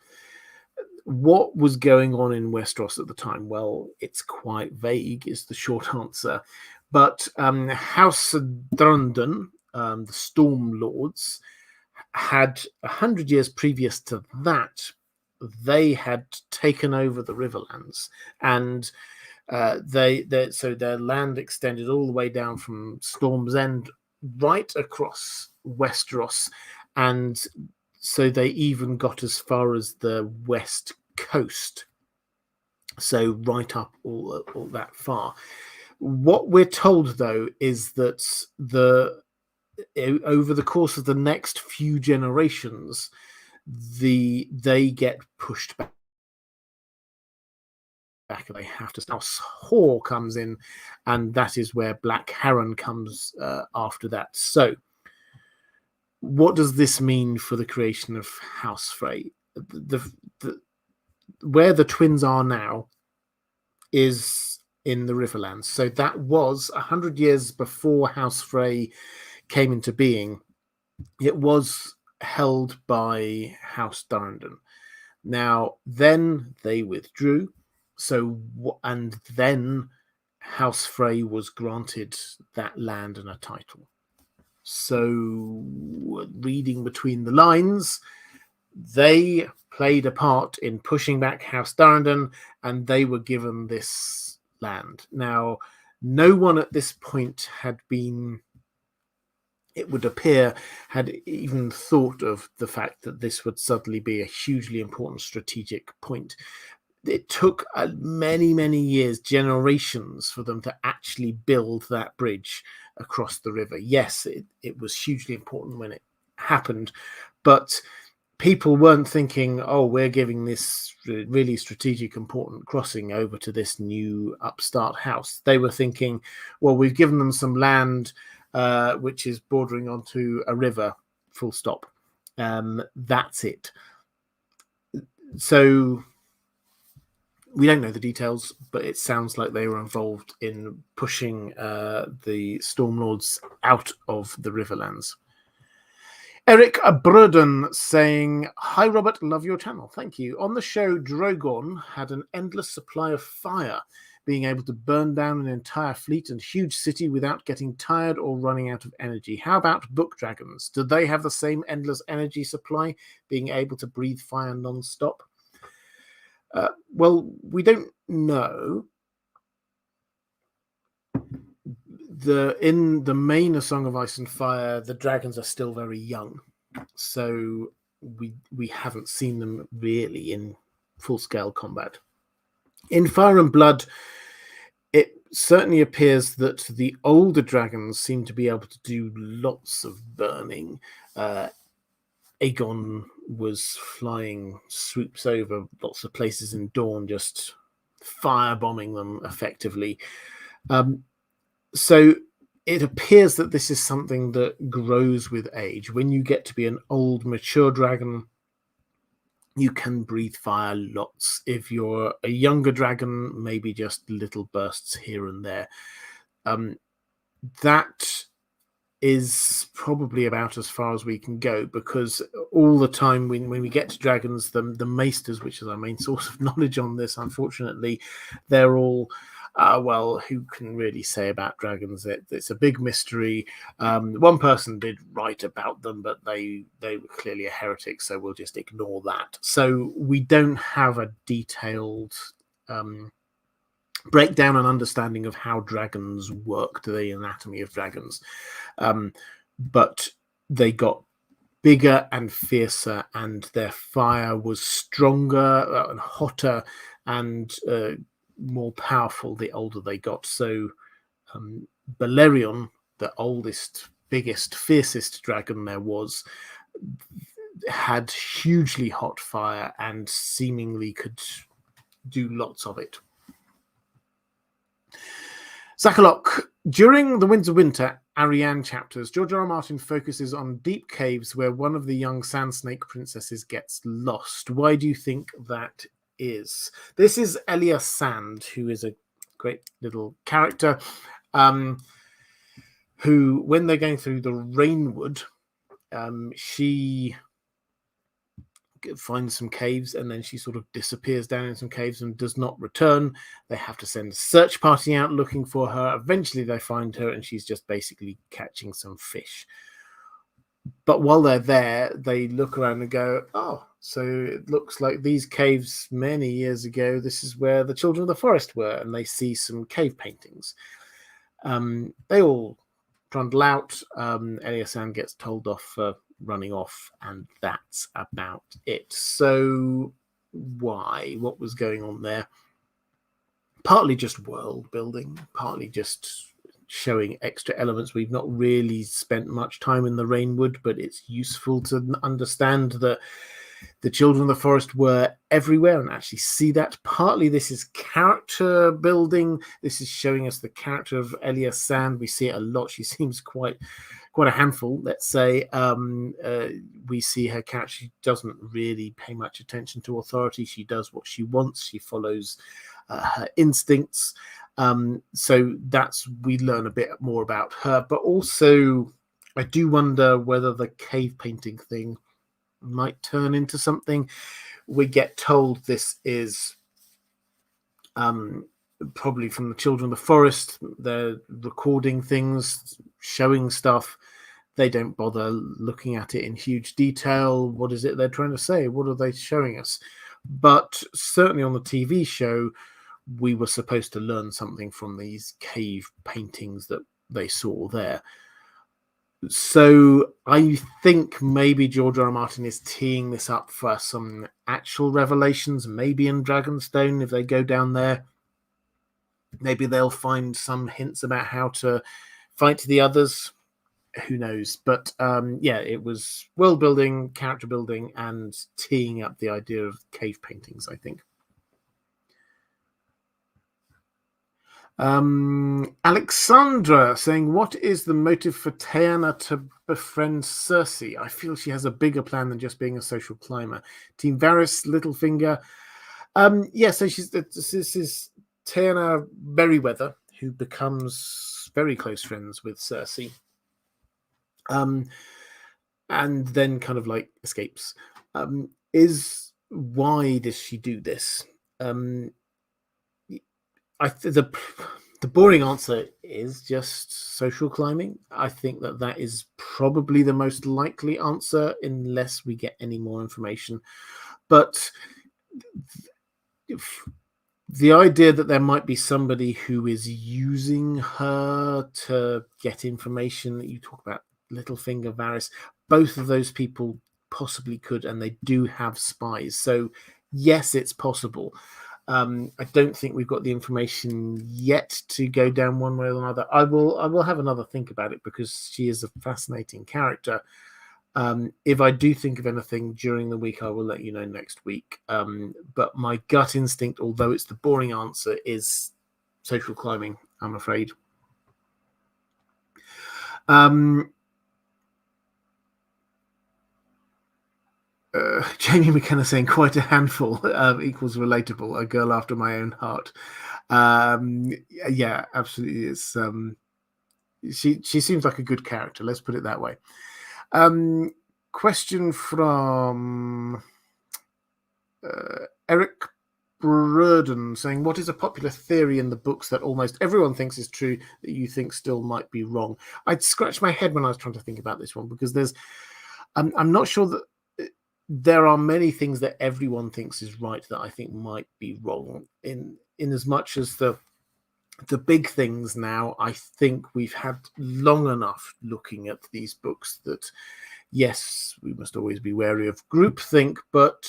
What was going on in Westeros at the time? Well, it's quite vague, is the short answer. But House Drundon, the Storm Lords, had 100 years previous to that, they had taken over the Riverlands, and so their land extended all the way down from Storm's End right across Westeros, and so they even got as far as the west coast, so right up all that far. What we're told, though, is that over the course of the next few generations, they get pushed back. They have to. Now, Hoare comes in, and that is where Black Heron comes after that. So, what does this mean for the creation of House Frey? Where the twins are now is in the Riverlands. So that was 100 years before House Frey came into being. It was held by House Durrandon. Now, then they withdrew. And then House Frey was granted that land and a title. So, reading between the lines, they played a part in pushing back House Durrandon, and they were given this land. Now, no one at this point had been, it would appear, had even thought of the fact that this would suddenly be a hugely important strategic point. It took many, many years, generations, for them to actually build that bridge across the river. Yes, it was hugely important when it happened, but people weren't thinking, oh, we're giving this really strategic, important crossing over to this new upstart house. They were thinking, well, we've given them some land which is bordering onto a river, full stop. That's it. So we don't know the details, but it sounds like they were involved in pushing the Stormlords out of the Riverlands. Eric Brudden saying, hi, Robert, love your channel. Thank you. On the show, Drogon had an endless supply of fire, being able to burn down an entire fleet and huge city without getting tired or running out of energy. How about book dragons? Do they have the same endless energy supply, being able to breathe fire non-stop? Well, we don't know. In the main A Song of Ice and Fire, the dragons are still very young, so we haven't seen them really in full-scale combat. In Fire and Blood, it certainly appears that the older dragons seem to be able to do lots of burning. Aegon was flying swoops over lots of places in Dawn, just firebombing them effectively. So it appears that this is something that grows with age. When you get to be an old, mature dragon, you can breathe fire lots. If you're a younger dragon, maybe just little bursts here and there. That is probably about as far as we can go, because all the time when we get to dragons, the maesters, which is our main source of knowledge on this, unfortunately, they're all well, who can really say about dragons? It's a big mystery. One person did write about them, but they were clearly a heretic, so we'll just ignore that. So we don't have a detailed breakdown and understanding of how dragons work, the anatomy of dragons. But they got bigger and fiercer, and their fire was stronger and hotter and more powerful the older they got. So Balerion, the oldest, biggest, fiercest dragon there was, had hugely hot fire and seemingly could do lots of it. Zakalok, during the Winds of Winter Ariane chapters, George R. Martin focuses on deep caves where one of the young Sand Snake princesses gets lost. Why do you think that is? This is Elia Sand, who is a great little character, who, when they're going through the Rainwood, she finds some caves, and then she sort of disappears down in some caves and does not return. They have to send a search party out looking for her. Eventually they find her, and she's just basically catching some fish. But while they're there, they look around and go, oh, so it looks like these caves many years ago, this is where the children of the forest were, and they see some cave paintings. They all trundle out. Eliasan gets told off for running off, and that's about it. So why? What was going on there? Partly just world building, partly just showing extra elements. We've not really spent much time in the Rainwood, but it's useful to understand that the children of the forest were everywhere and actually see that. Partly this is character building. This is showing us the character of Eliasan. We see it a lot. She seems quite a handful, let's say. We see her character. She doesn't really pay much attention to authority. She does what she wants. She follows her instincts. So we learn a bit more about her. But also, I do wonder whether the cave painting thing might turn into something. We get told this is probably from the children of the forest. They're recording things, showing stuff. They don't bother looking at it in huge detail. What is it they're trying to say? What are they showing us? But certainly on the TV show, we were supposed to learn something from these cave paintings that they saw there. So I think maybe George R. R. Martin is teeing this up for some actual revelations, maybe in Dragonstone, if they go down there. Maybe they'll find some hints about how to fight the others. Who knows? But it was world building, character building, and teeing up the idea of cave paintings, I think. Alexandra saying, what is the motive for Théana to befriend Cersei? I feel she has a bigger plan than just being a social climber. Team Varys, Littlefinger. So this is Théana Merryweather, who becomes very close friends with Cersei. And then kind of like escapes. Why does she do this? The boring answer is just social climbing. I think that is probably the most likely answer, unless we get any more information. But the idea that there might be somebody who is using her to get information, that you talk about Littlefinger, Varys, both of those people possibly could, and they do have spies. So yes, it's possible. I don't think we've got the information yet to go down one way or another. I will have another think about it, because she is a fascinating character. If I do think of anything during the week, I will let you know next week. But my gut instinct, although it's the boring answer, is social climbing, I'm afraid. Jamie McKenna saying, quite a handful equals relatable, a girl after my own heart. Yeah, absolutely. It's she seems like a good character, let's put it that way. Question from Eric Burden saying, what is a popular theory in the books that almost everyone thinks is true that you think still might be wrong? I'd scratch my head when I was trying to think about this one, because I'm not sure that there are many things that everyone thinks is right that I think might be wrong, in as much as the big things now. I think we've had long enough looking at these books that, yes, we must always be wary of groupthink, but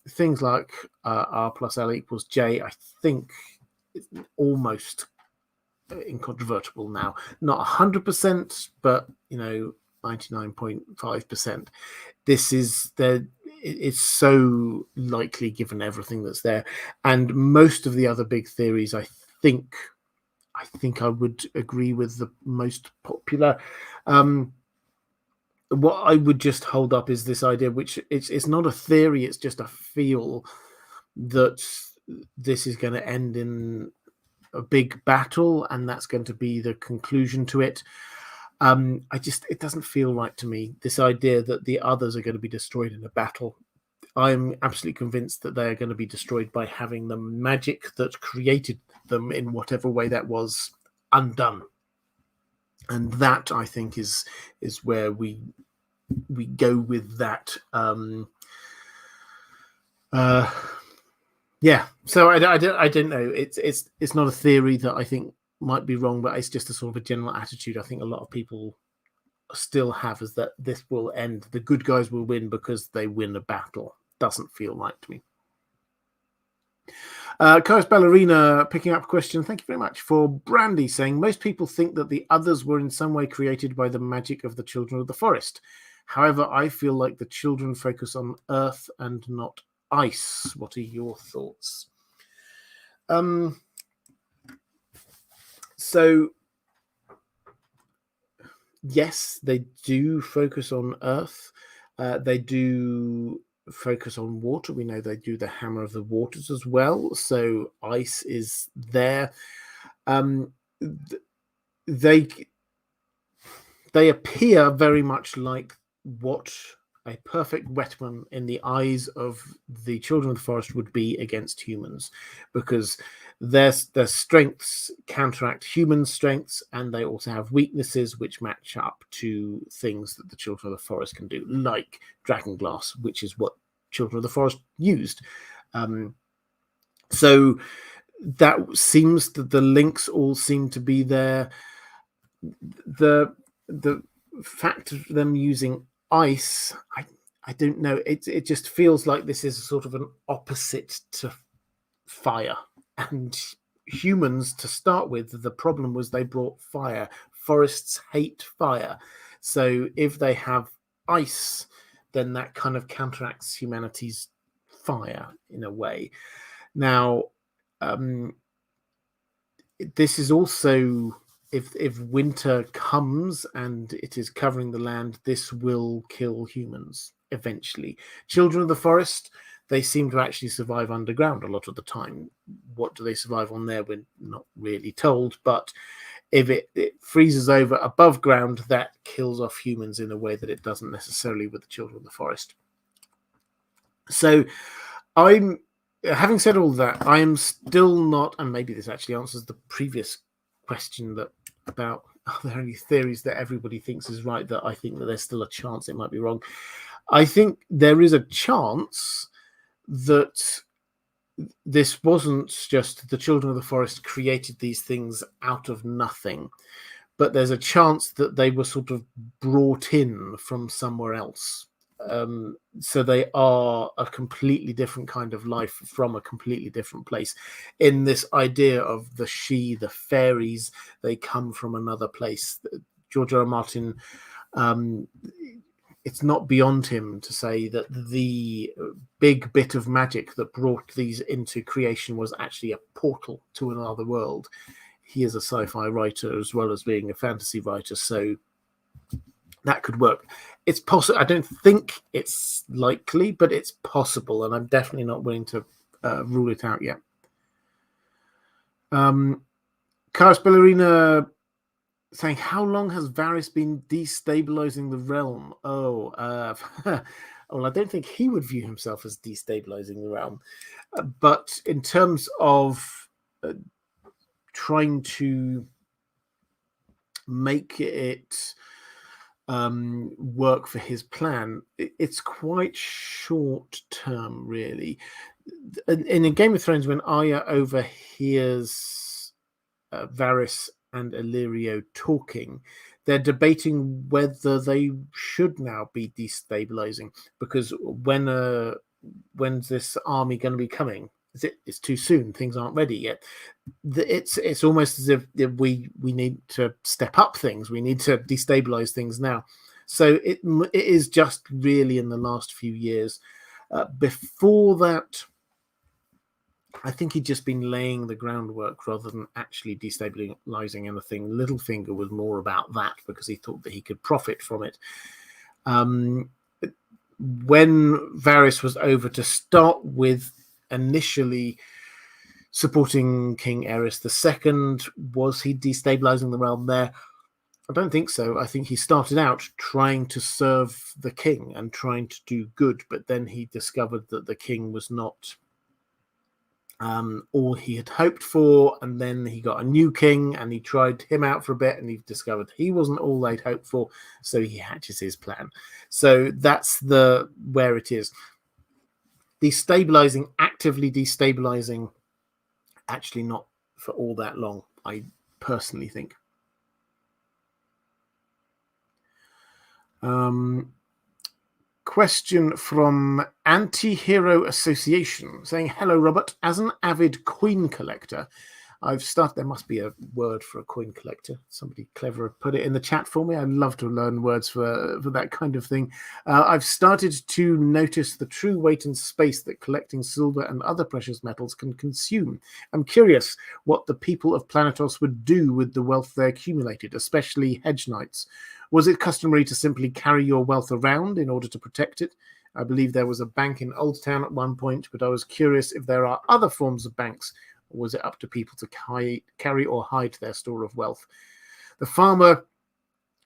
things like R plus L equals J, I think it's almost incontrovertible now. Not 100%, but 99.5%. It's so likely given everything that's there. And most of the other big theories, I think I would agree with the most popular. What I would just hold up is this idea, which it's not a theory, it's just a feel, that this is going to end in a big battle, and that's going to be the conclusion to it. It doesn't feel right to me, this idea that the others are going to be destroyed in a battle. I'm absolutely convinced that they're going to be destroyed by having the magic that created them, in whatever way that was, undone. And that, I think, is where we go with that. So I don't know. It's not a theory that I think might be wrong, but it's just a sort of a general attitude I think a lot of people still have, is that this will end, the good guys will win because they win a battle. Doesn't feel right to me. Kai's Ballerina picking up a question. Thank you very much. For Brandy saying, most people think that the others were in some way created by the magic of the children of the forest. However, I feel like the children focus on earth and not ice. What are your thoughts? So, yes, they do focus on earth. They do focus on water. We know they do the Hammer of the Waters as well. So ice is there. They appear very much like what a perfect weapon in the eyes of the children of the forest would be against humans, because their strengths counteract human strengths, and they also have weaknesses which match up to things that the children of the forest can do, like dragon glass, which is what children of the forest used. So that seems that the links all seem to be there. The fact of them using ice, I don't know. It just feels like this is sort of an opposite to fire. And humans, to start with, the problem was they brought fire. Forests hate fire. So if they have ice, then that kind of counteracts humanity's fire in a way. Now, this is also, if winter comes and it is covering the land, this will kill humans eventually. Children of the forest, they seem to actually survive underground a lot of the time. What do they survive on there? We're not really told, but if it freezes over above ground, that kills off humans in a way that it doesn't necessarily with the children of the forest. So having said all that, I am still not, and maybe this actually answers the previous question that about, are there any theories that everybody thinks is right, that I think that there's still a chance it might be wrong. I think there is a chance that this wasn't just the children of the forest created these things out of nothing, but there's a chance that they were sort of brought in from somewhere else. So they are a completely different kind of life from a completely different place. In this idea of the fairies, they come from another place. George R. R. Martin, it's not beyond him to say that the big bit of magic that brought these into creation was actually a portal to another world. He is a sci-fi writer as well as being a fantasy writer, so that could work. It's possible. I don't think it's likely, but it's possible, and I'm definitely not willing to rule it out yet. Chaos Ballerina saying, how long has Varys been destabilizing the realm? Well, I don't think he would view himself as destabilizing the realm. But in terms of trying to make it work for his plan, it's quite short term, really. In a Game of Thrones, when Arya overhears Varys and Illyrio talking, they're debating whether they should now be destabilizing, because when's this army going to be coming? It's too soon. Things aren't ready yet. It's almost as if we need to step up things. We need to destabilize things now. So it is just really in the last few years. Before that, I think he'd just been laying the groundwork rather than actually destabilizing anything. Littlefinger was more about that because he thought that he could profit from it. When Varys was over to start with, initially supporting King Aerys II, was he destabilizing the realm there? I don't think so. I think he started out trying to serve the king and trying to do good, but then he discovered that the king was not all he had hoped for, and then he got a new king and he tried him out for a bit and he discovered he wasn't all they'd hoped for, so he hatches his plan. So that's where it is. Actively destabilizing, actually not for all that long. personally think. Question from Anti-Hero Association saying, hello, Robert. As an avid coin collector, I've started, there must be a word for a coin collector. Somebody clever put it in the chat for me. I'd love to learn words for that kind of thing. I've started to notice the true weight and space that collecting silver and other precious metals can consume. I'm curious what the people of Planetos would do with the wealth they accumulated, especially hedge knights. Was it customary to simply carry your wealth around in order to protect it? I believe there was a bank in Old Town at one point, but I was curious if there are other forms of banks. Or was it up to people to carry or hide their store of wealth? The farmer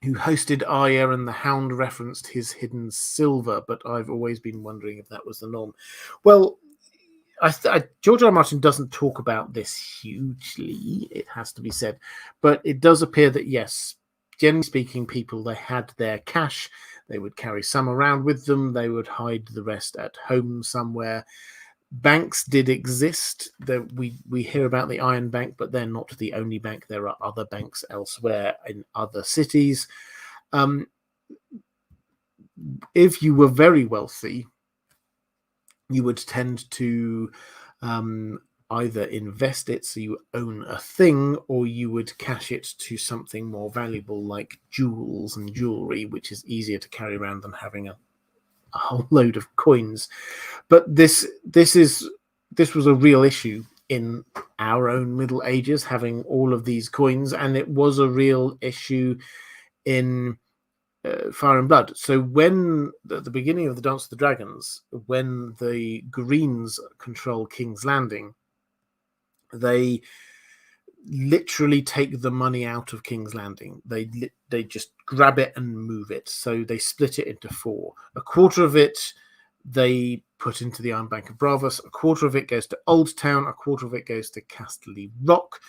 who hosted Arya and the Hound referenced his hidden silver, but I've always been wondering if that was the norm. Well, George R. R. Martin doesn't talk about this hugely, it has to be said, but it does appear that, yes, generally speaking, people, they had their cash, they would carry some around with them, they would hide the rest at home somewhere. Banks did exist. We hear about the Iron Bank, but they're not the only bank. There are other banks elsewhere in other cities. If you were very wealthy, you would tend to either invest it so you own a thing, or you would cash it to something more valuable like jewels and jewelry, which is easier to carry around than having a whole load of coins. But this was a real issue in our own Middle Ages, having all of these coins, and it was a real issue in Fire and Blood. So when at the beginning of the Dance of the Dragons, when the Greens control King's Landing, they literally take the money out of King's Landing. They just grab it and move it. So they split it into four. A quarter of it they put into the Iron Bank of Bravos. A quarter of it goes to Old Town. A quarter of it goes to Casterly Rock.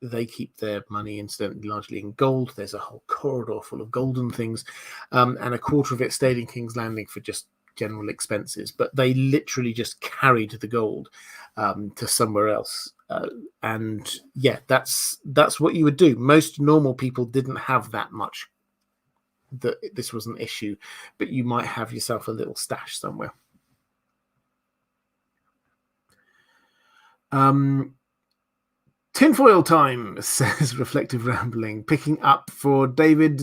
They keep their money, incidentally, largely in gold. There's a whole corridor full of golden things. And a quarter of it stayed in King's Landing for just general expenses. But they literally just carried the gold to somewhere else. And yeah, that's what you would do. Most normal people didn't have that much. That this was an issue, but you might have yourself a little stash somewhere. Tinfoil time, says Reflective Rambling, picking up for David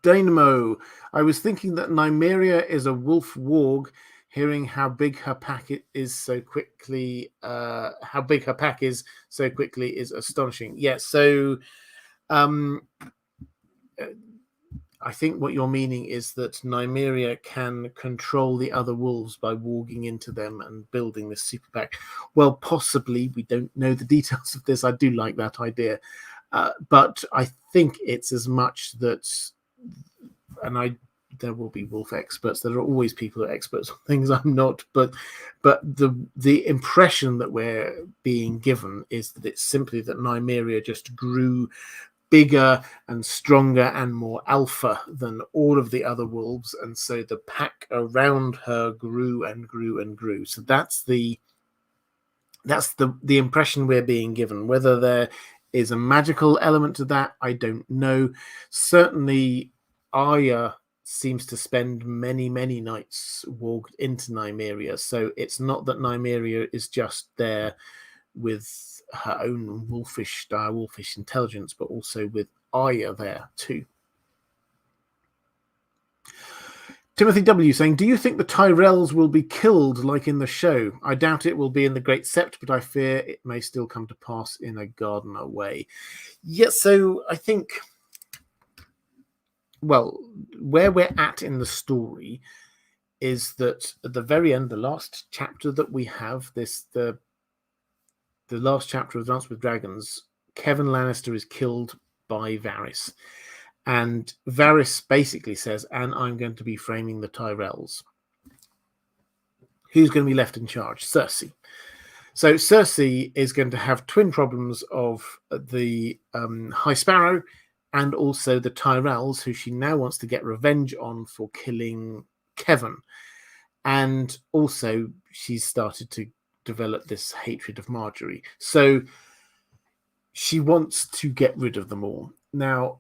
Dynamo. I was thinking that Nymeria is a wolf warg. Hearing how big her pack is so quickly, is astonishing. Yeah, so I think what you're meaning is that Nymeria can control the other wolves by warging into them and building this super pack. Well, possibly. We don't know the details of this. I do like that idea. But I think it's as much that, and there will be wolf experts. There are always people who are experts on things I'm not. But the impression that we're being given is that it's simply that Nymeria just grew bigger and stronger and more alpha than all of the other wolves, and so the pack around her grew and grew and grew. So that's the impression we're being given. Whether there is a magical element to that, I don't know. Certainly Arya seems to spend many nights walked into Nymeria, so it's not that Nymeria is just there with her own wolfish intelligence, but also with Arya there too. Timothy W. saying, do you think the Tyrells will be killed like in the show? I doubt it will be in the Great Sept, but I fear it may still come to pass in a Gardener way. Yeah, so I think, well, where we're at in the story is that at the very end, the last chapter that we have, the last chapter of Dance with Dragons, Kevan Lannister is killed by Varys. And Varys basically says, and I'm going to be framing the Tyrells. Who's going to be left in charge? Cersei. So Cersei is going to have twin problems of the High Sparrow and also the Tyrells, who she now wants to get revenge on for killing Kevan. And also she's started to develop this hatred of Marjorie. So she wants to get rid of them all. Now,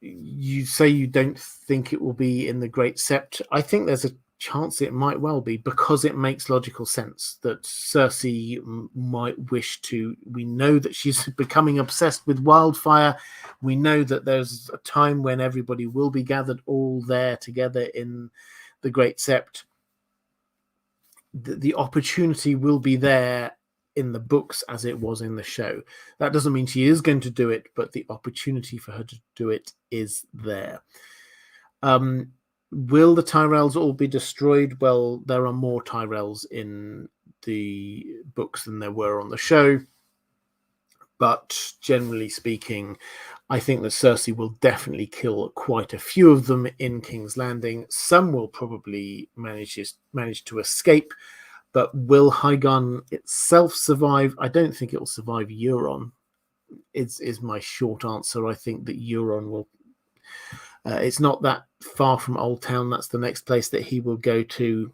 you say you don't think it will be in the Great Sept. I think there's a chance it might well be, because it makes logical sense that Cersei might wish to. We know that she's becoming obsessed with wildfire. We know that there's a time when everybody will be gathered all there together in the Great Sept. The opportunity will be there in the books as it was in the show. That doesn't mean she is going to do it, but the opportunity for her to do it is there. Will the Tyrells all be destroyed? Well, there are more Tyrells in the books than there were on the show. But generally speaking, I think that Cersei will definitely kill quite a few of them in King's Landing. Some will probably manage to escape. But will Highgarden itself survive? I don't think it will survive Euron. Is my short answer. I think that Euron will. It's not that far from Old Town. That's the next place that he will go to.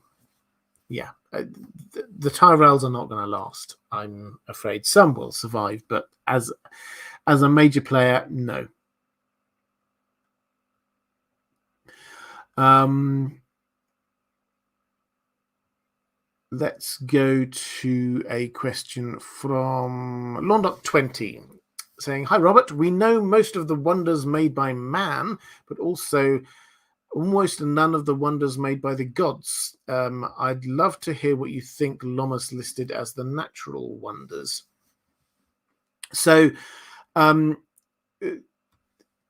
Yeah, the Tyrells are not going to last, I'm afraid. Some will survive, but as a major player, no. Let's go to a question from Londoc20 saying, "Hi, Robert. We know most of the wonders made by man, but also almost none of the wonders made by the gods. I'd love to hear what you think Lomas listed as the natural wonders." So,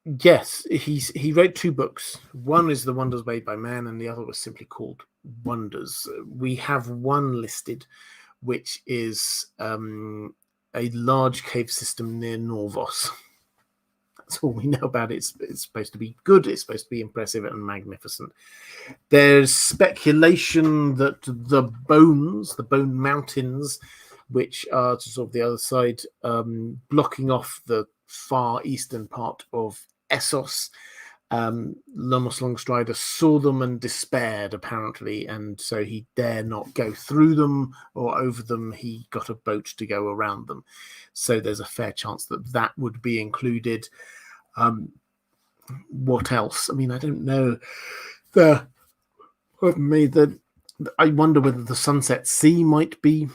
yes, he wrote two books. One is The Wonders Made by Man, and the other was simply called Wonders. We have one listed, which is a large cave system near Norvos. That's all we know about it. It's supposed to be good. It's supposed to be impressive and magnificent. There's speculation that the bone mountains, which are sort of the other side, blocking off the far eastern part of Essos, Lomas Longstrider saw them and despaired, apparently, and so he dare not go through them or over them. He got a boat to go around them. So there's a fair chance that would be included. What else? I mean, I don't know. I wonder whether the Sunset Sea might be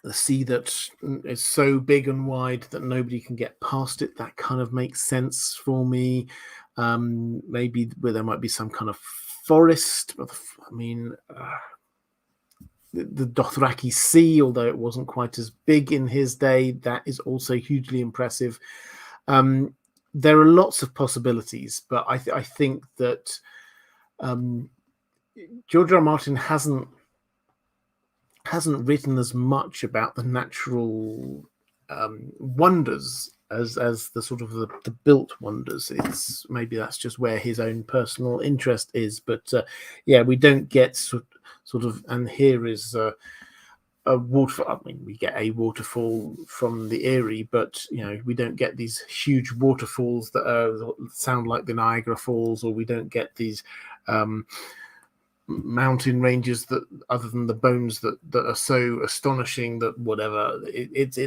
the sea that is so big and wide that nobody can get past it. That kind of makes sense for me. Maybe where there might be some kind of forest. I mean, the Dothraki Sea, although it wasn't quite as big in his day, that is also hugely impressive. There are lots of possibilities, but I think that George R. R. Martin hasn't written as much about the natural wonders as the sort of the built wonders. It's maybe that's just where his own personal interest is, but yeah, we don't get sort of. And here is a waterfall. I mean, we get a waterfall from the Erie, but we don't get these huge waterfalls that sound like the Niagara Falls, or we don't get these mountain ranges that, other than the bones that are so astonishing that whatever.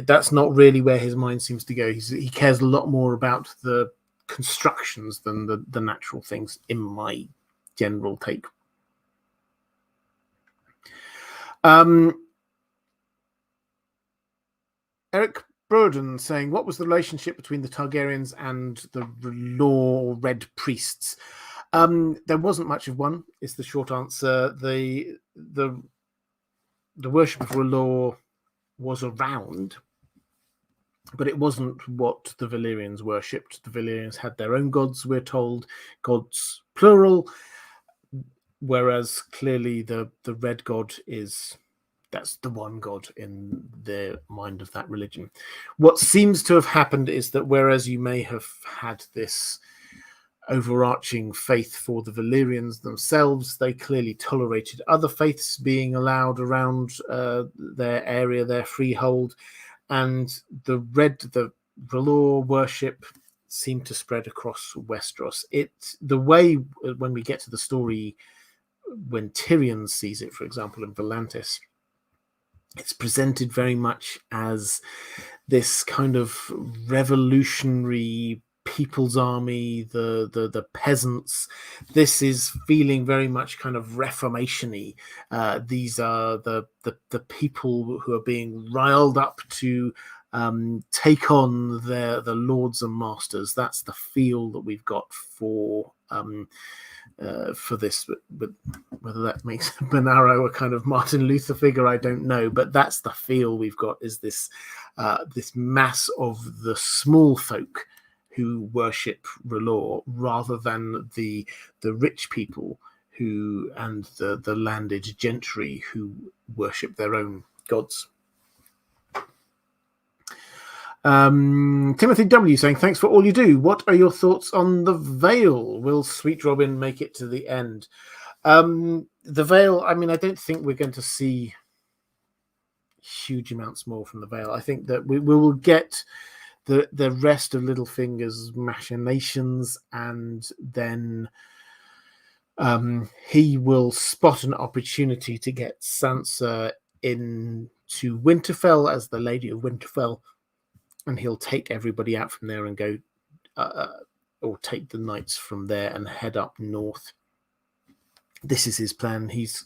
That's not really where his mind seems to go. He cares a lot more about the constructions than the natural things, in my general take. Eric Broden saying, "What was the relationship between the Targaryens and the Law Red Priests?" There wasn't much of one, is the short answer. The worship of R'hllor was around, but it wasn't what the Valyrians worshipped. The Valyrians had their own gods, we're told, gods plural, whereas clearly the red god that's the one god in the mind of that religion. What seems to have happened is that whereas you may have had this overarching faith for the Valyrians themselves, they clearly tolerated other faiths being allowed around their area, their freehold, and the R'hllor worship seemed to spread across Westeros. The way when we get to the story, when Tyrion sees it, for example, in Volantis, it's presented very much as this kind of revolutionary people's army, the peasants. This is feeling very much kind of reformation-y. These are the people who are being riled up to take on the lords and masters. That's the feel that we've got for this, but whether that makes Monaro a kind of Martin Luther figure, I don't know. But that's the feel we've got, is this this mass of the small folk who worship R'hllor, rather than the rich people who and the landed gentry who worship their own gods. Timothy W saying, thanks for all you do. What are your thoughts on the Vale? Will Sweet Robin make it to the end? The Vale, I mean, I don't think we're going to see huge amounts more from the Vale. I think that we will get the rest of Littlefinger's machinations, and then he will spot an opportunity to get Sansa into Winterfell as the Lady of Winterfell, and he'll take everybody out from there and go, or take the knights from there and head up north. This is his plan. He's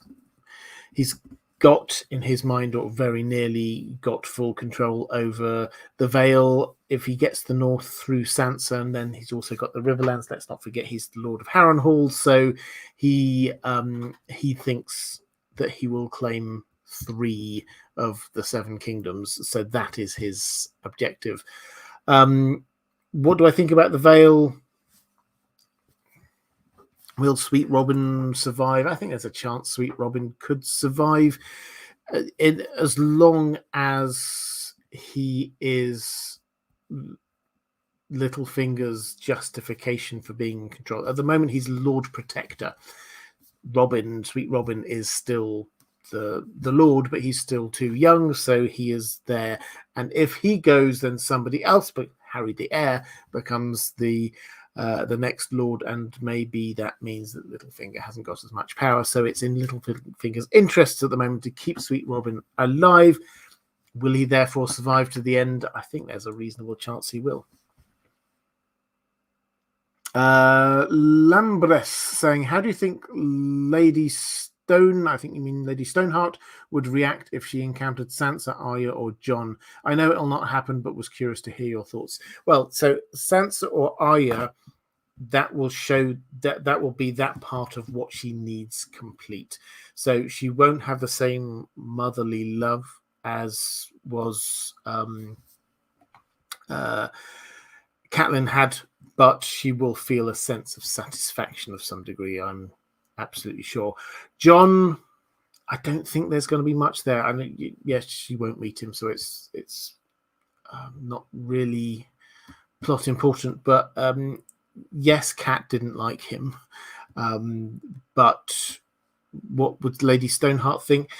got in his mind, or very nearly got, full control over the Vale. If he gets the north through Sansa, and then he's also got the Riverlands. Let's not forget he's the Lord of Harrenhal, so he thinks that he will claim 3 of the 7 kingdoms. So that is his objective. What do I think about the Vale? Will Sweet Robin survive? I think there's a chance Sweet Robin could survive, as long as he is Littlefinger's justification for being in control. At the moment, he's Lord Protector. Sweet Robin is still the Lord, but he's still too young, so he is there. And if he goes, then somebody else, but Harry the Heir, becomes the next Lord, and maybe that means that Littlefinger hasn't got as much power. So it's in Littlefinger's interests at the moment to keep Sweet Robin alive. Will he therefore survive to the end? I think there's a reasonable chance he will. Lambres saying, how do you think Lady Stone, I think you mean Lady Stoneheart, would react if she encountered Sansa, Arya, or Jon? I know it'll not happen, but was curious to hear your thoughts. Well, so Sansa or Arya, that will show that will be that part of what she needs complete. So she won't have the same motherly love as was Catelyn had, but she will feel a sense of satisfaction of some degree, I'm absolutely sure. Jon, I don't think there's going to be much there. I mean, yes, she won't meet him, so it's not really plot important. But yes, Cat didn't like him. But what would Lady Stoneheart think?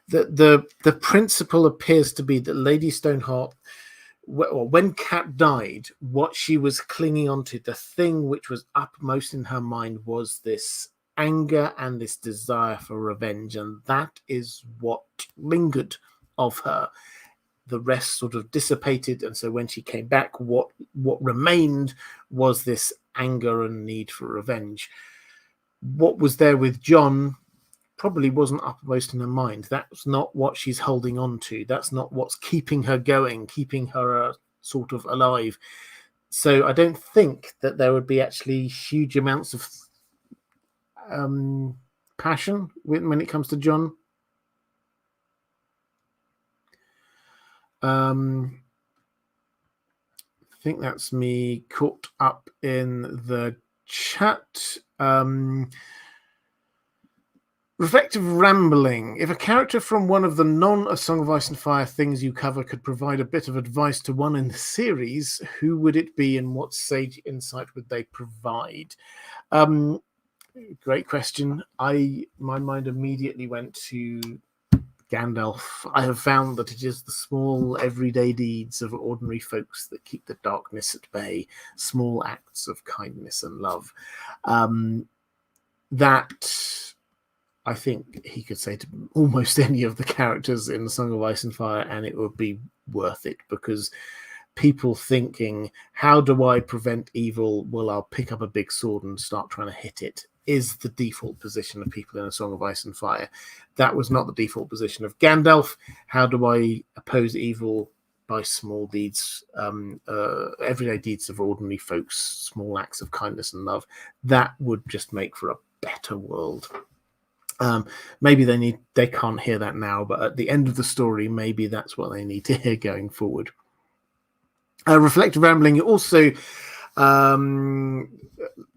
The principle appears to be that Lady Stoneheart, when Cat died, what she was clinging onto, the thing which was upmost in her mind, was this anger and this desire for revenge, and that is what lingered of her. The rest sort of dissipated, and so when she came back, what remained was this anger and need for revenge. What was there with Jon probably wasn't uppermost in her mind. That's not what she's holding on to. That's not what's keeping her going, keeping her sort of alive. So I don't think that there would be actually huge amounts of passion when it comes to Jon. I think that's me caught up in the chat. Reflective rambling. If a character from one of the non-A Song of Ice and Fire things you cover could provide a bit of advice to one in the series, who would it be, and what sage insight would they provide? Great question. My mind immediately went to Gandalf. I have found that it is the small everyday deeds of ordinary folks that keep the darkness at bay, small acts of kindness and love. That I think he could say to almost any of the characters in the Song of Ice and Fire, and it would be worth it, because people thinking, how do I prevent evil? Well, I'll pick up a big sword and start trying to hit it, is the default position of people in A Song of Ice and Fire. That was not the default position of Gandalf. How do I oppose evil? By small deeds, everyday deeds of ordinary folks, small acts of kindness and love. That would just make for a better world. Maybe they can't hear that now, but at the end of the story, maybe that's what they need to hear going forward. Reflective Rambling also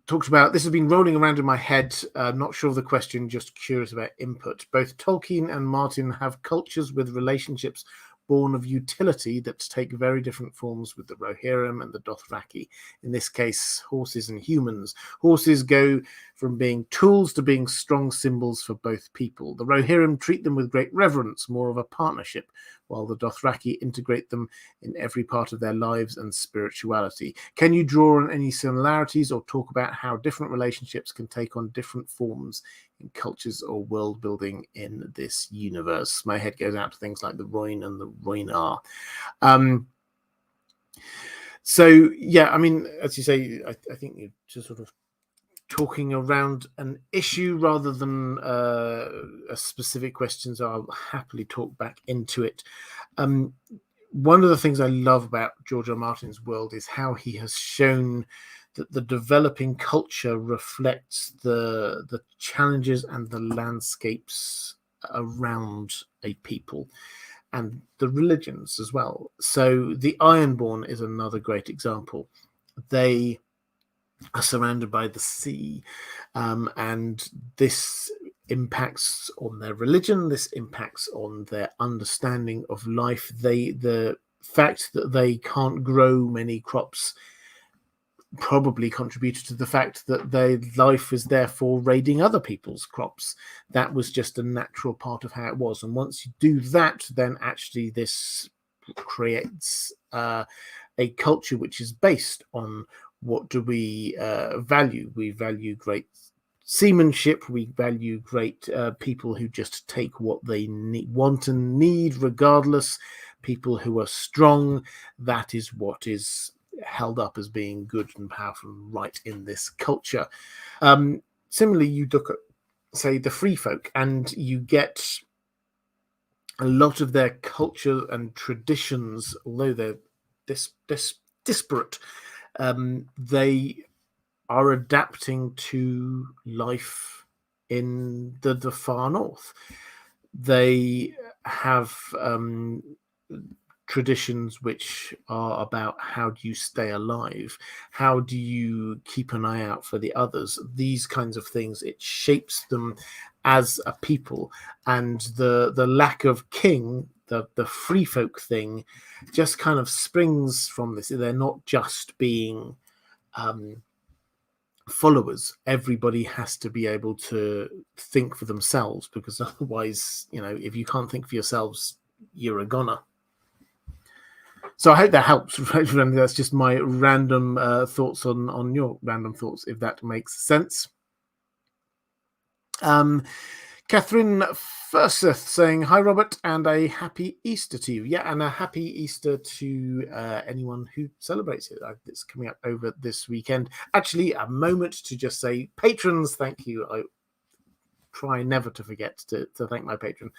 talked about, this has been rolling around in my head, not sure of the question, just curious about input. Both Tolkien and Martin have cultures with relationships born of utility that take very different forms with the Rohirrim and the Dothraki. In this case, horses and humans. Horses go from being tools to being strong symbols for both people. The Rohirrim treat them with great reverence, more of a partnership, while the Dothraki integrate them in every part of their lives and spirituality. Can you draw on any similarities or talk about how different relationships can take on different forms in cultures or world building in this universe? My head goes out to things like the Roin and the Roinar. So, yeah, I mean, as you say, I think you're just sort of talking around an issue rather than a specific question, so I'll happily talk back into it. One of the things I love about George R. Martin's world is how he has shown that the developing culture reflects the challenges and the landscapes around a people, and the religions as well. So the Ironborn is another great example. They are surrounded by the sea, and this impacts on their religion, this impacts on their understanding of life. The fact that they can't grow many crops probably contributed to the fact that their life is therefore raiding other people's crops. That was just a natural part of how it was. And once you do that, then actually this creates a culture which is based on, what do we value? We value great seamanship. We value great people who just take what they want and need regardless. People who are strong. That is what is held up as being good and powerful and right in this culture. Similarly, you look at, say, the free folk, and you get a lot of their culture and traditions, although they're disparate, they are adapting to life in the far north. They have traditions which are about, how do you stay alive? How do you keep an eye out for the others? These kinds of things, it shapes them as a people. And the lack of king, the free folk thing, just kind of springs from this. They're not just being followers. Everybody has to be able to think for themselves, because otherwise, if you can't think for yourselves, you're a goner. So I hope that helps. That's just my random thoughts on your random thoughts, if that makes sense. Catherine Furseth saying, hi, Robert, and a happy Easter to you. Yeah, and a happy Easter to anyone who celebrates it. It's coming up over this weekend. Actually, a moment to just say, patrons, thank you. I try never to forget to thank my patron.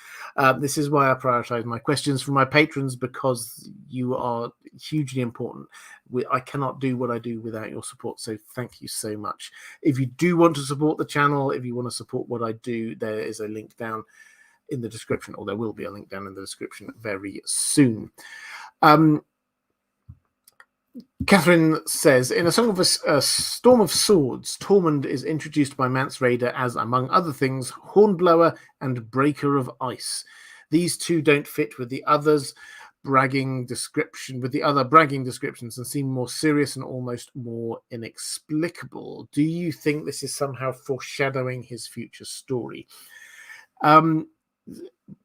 This is why I prioritize my questions from my patrons, because you are hugely important. I cannot do what I do without your support, so thank you so much. If you do want to support the channel, if you want to support what I do, there is a link down in the description, or there will be a link down in the description very soon. Catherine says, in A Song of a Storm of Swords, Tormund is introduced by Mance Rayder as, among other things, Hornblower and Breaker of Ice. These two don't fit with the others bragging descriptions and seem more serious and almost more inexplicable. Do you think this is somehow foreshadowing his future story?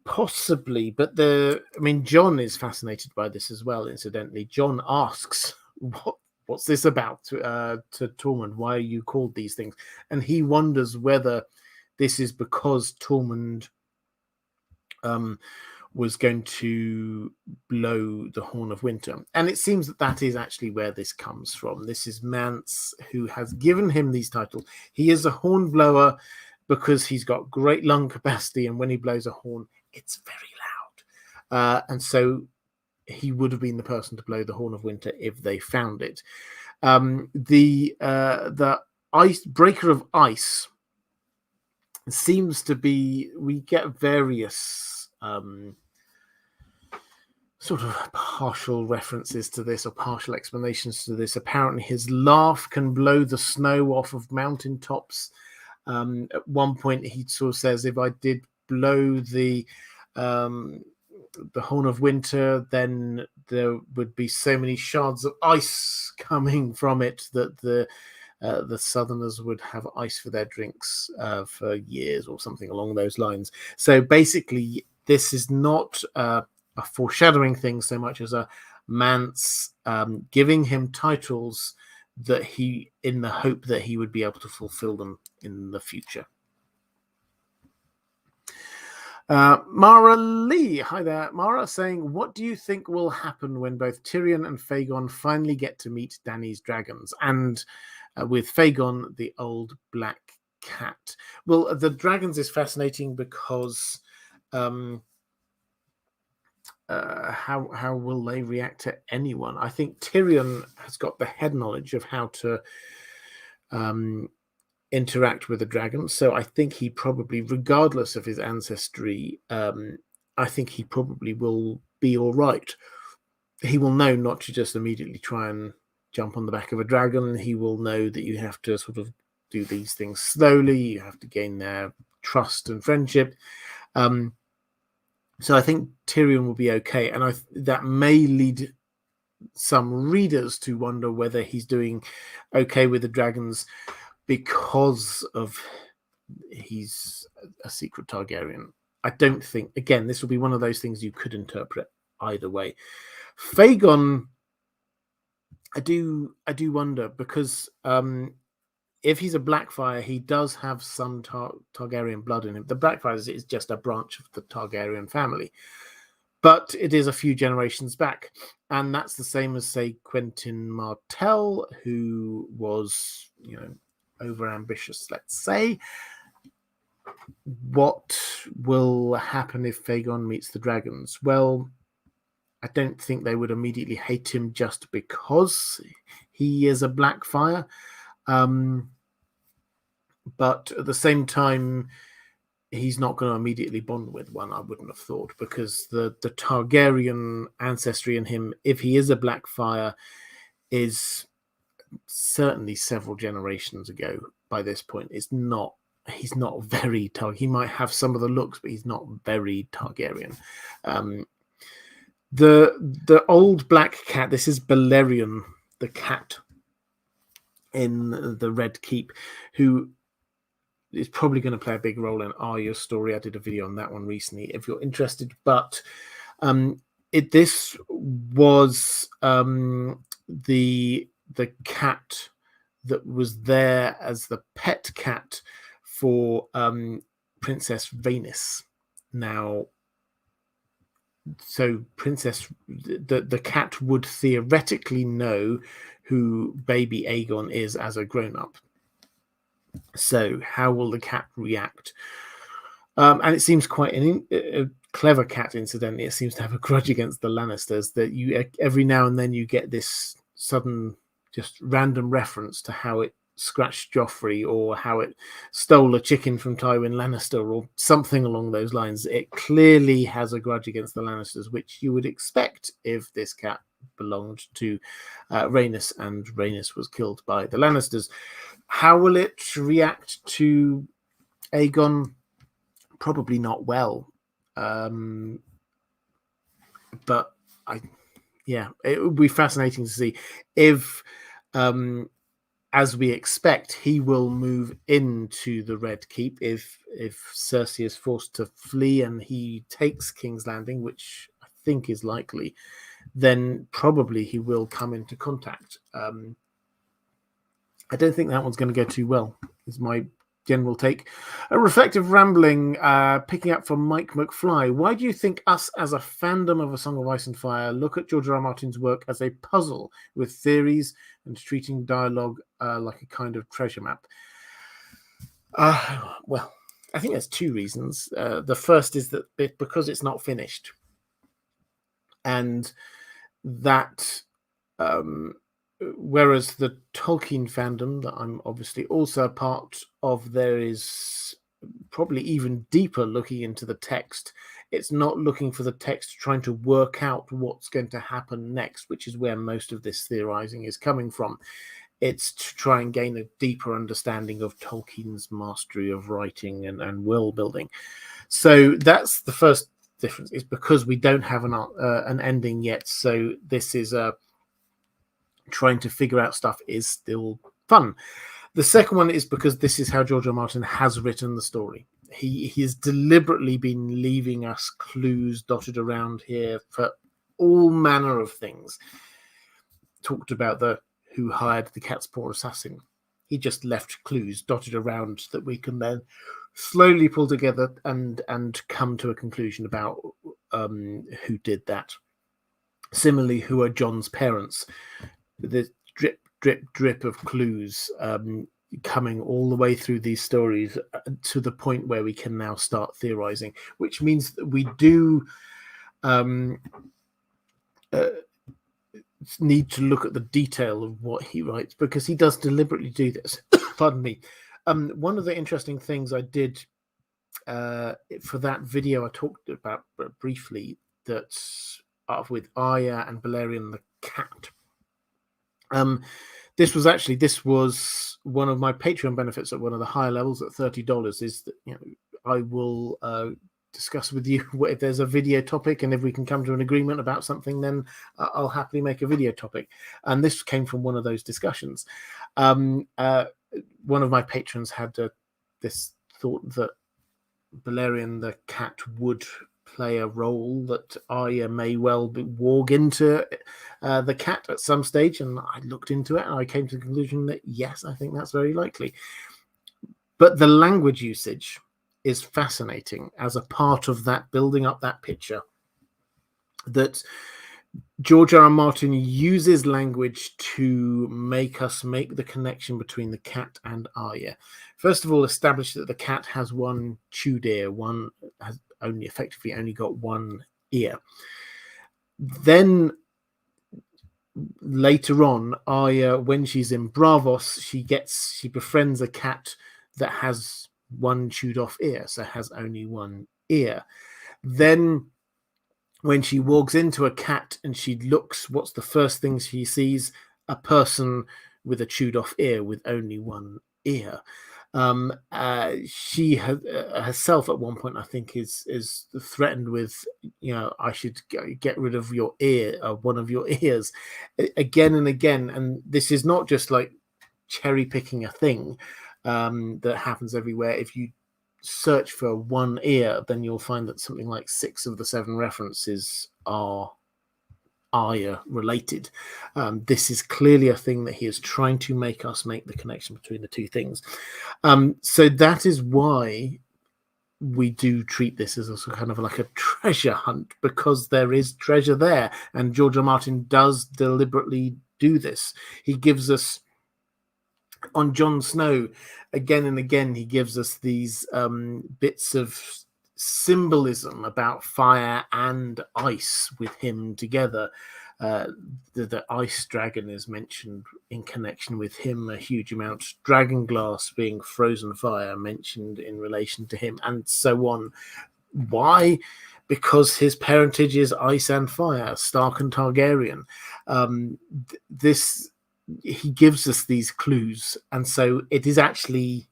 Possibly, but John is fascinated by this as well, incidentally. John asks, what's this about to Tormund? Why are you called these things? And he wonders whether this is because Tormund was going to blow the Horn of Winter. And it seems that that is actually where this comes from. This is Mance who has given him these titles. He is a horn blower because he's got great lung capacity, and when he blows a horn, it's very loud. And so he would have been the person to blow the Horn of Winter if they found it. The ice breaker of ice seems to be, we get various sort of partial references to this or partial explanations to this. Apparently his laugh can blow the snow off of mountaintops. At one point he sort of says, if I did blow the Horn of Winter, then there would be so many shards of ice coming from it that the Southerners would have ice for their drinks for years or something along those lines. So basically, this is not a foreshadowing thing so much as a Mance giving him titles that he, in the hope that he would be able to fulfill them in the future. Mara Lee, hi there. Mara saying, what do you think will happen when both Tyrion and Fagon finally get to meet Dany's dragons? And with Fagon, the old black cat. Well, the dragons is fascinating because how will they react to anyone? I think Tyrion has got the head knowledge of how to interact with the dragon, so I think he probably, regardless of his ancestry, I think he probably will be all right. He will know not to just immediately try and jump on the back of a dragon. He will know that you have to sort of do these things slowly. You have to gain their trust and friendship. So I think Tyrion will be okay, and that may lead some readers to wonder whether he's doing okay with the dragons because of he's a secret Targaryen. I don't think, again, this will be one of those things you could interpret either way. Fagon, I do wonder, because if he's a Blackfire, he does have some Targaryen blood in him. The Blackfires is just a branch of the Targaryen family, but it is a few generations back, and that's the same as, say, Quentin Martell, who was, over-ambitious, let's say. What will happen if Fagon meets the dragons? Well, I don't think they would immediately hate him just because he is a Blackfire. But at the same time, he's not going to immediately bond with one, I wouldn't have thought, because the Targaryen ancestry in him, if he is a Blackfire, is certainly several generations ago by this point. He's not very Targaryen. He might have some of the looks, but he's not very Targaryen. The old black cat, this is Balerion, the cat in the Red Keep, who is probably going to play a big role in Arya's story. I did a video on that one recently if you're interested. But this was the cat that was there as the pet cat for Princess Rhaenys. Now, so the cat would theoretically know who baby Aegon is as a grown-up. So how will the cat react? And it seems quite a clever cat, incidentally. It seems to have a grudge against the Lannisters, that you every now and then you get this sudden, just random reference to how it scratched Joffrey, or how it stole a chicken from Tywin Lannister, or something along those lines. It clearly has a grudge against the Lannisters, which you would expect if this cat belonged to Rhaenys, and Rhaenys was killed by the Lannisters. How will it react to Aegon? Probably not well. But it would be fascinating to see if, as we expect, he will move into the Red Keep. If Cersei is forced to flee and he takes King's Landing, which I think is likely, then probably he will come into contact. I don't think that one's going to go too well, is my general take. A reflective rambling, picking up from Mike McFly. Why do you think us, as a fandom of A Song of Ice and Fire, look at George R. R. Martin's work as a puzzle with theories and treating dialogue like a kind of treasure map? Well, I think there's two reasons. The first is that because it's not finished, and that whereas the Tolkien fandom that I'm obviously also a part of, there is probably even deeper looking into the text. It's not looking for the text, trying to work out what's going to happen next, which is where most of this theorizing is coming from. It's to try and gain a deeper understanding of Tolkien's mastery of writing and world building. So that's the first difference, is because we don't have an ending yet. So this is trying to figure out stuff is still fun. The second one is because this is how George R. R. Martin has written the story. He has deliberately been leaving us clues dotted around here for all manner of things. Talked about who hired the cat's paw assassin. He just left clues dotted around that we can then slowly pull together and come to a conclusion about who did that. Similarly, who are John's parents? The drip, drip, drip of clues coming all the way through these stories to the point where we can now start theorizing, which means that we do need to look at the detail of what he writes, because he does deliberately do this. Pardon me. One of the interesting things I did for that video I talked about briefly, that's with Arya and Balerion the cat. This was one of my Patreon benefits at one of the higher levels at $30, is that I will discuss with you if there's a video topic, and if we can come to an agreement about something, then I'll happily make a video topic. And this came from one of those discussions. One of my patrons had this thought that Balerion the cat would play a role, that Arya may well walk into the cat at some stage, and I looked into it and I came to the conclusion that yes, I think that's very likely. But the language usage is fascinating as a part of that, building up that picture, that George R. R. Martin uses language to make us make the connection between the cat and Arya. First of all, establish that the cat has one chewed ear, one has effectively only got one ear. Then later on, Arya, when she's in Braavos, she befriends a cat that has one chewed off ear, so has only one ear. Then when she walks into a cat and she looks, what's the first thing she sees? A person with a chewed off ear with only one ear. She herself at one point, I think, is threatened with, I should get rid of your ear, one of your ears, again and again. And this is not just like cherry picking a thing that happens everywhere. If you search for one ear, then you'll find that something like 6 of the 7 references are Arya related. This is clearly a thing that he is trying to make us make the connection between the two things. So that is why we do treat this as a kind of like a treasure hunt, because there is treasure there, and George R. R. Martin does deliberately do this. He gives us, on Jon Snow, again and again, he gives us these bits of symbolism about fire and ice with him together. The ice dragon is mentioned in connection with him a huge amount. Dragonglass being frozen fire mentioned in relation to him, and so on. Why? Because his parentage is ice and fire, Stark and Targaryen. He gives us these clues, and so it is actually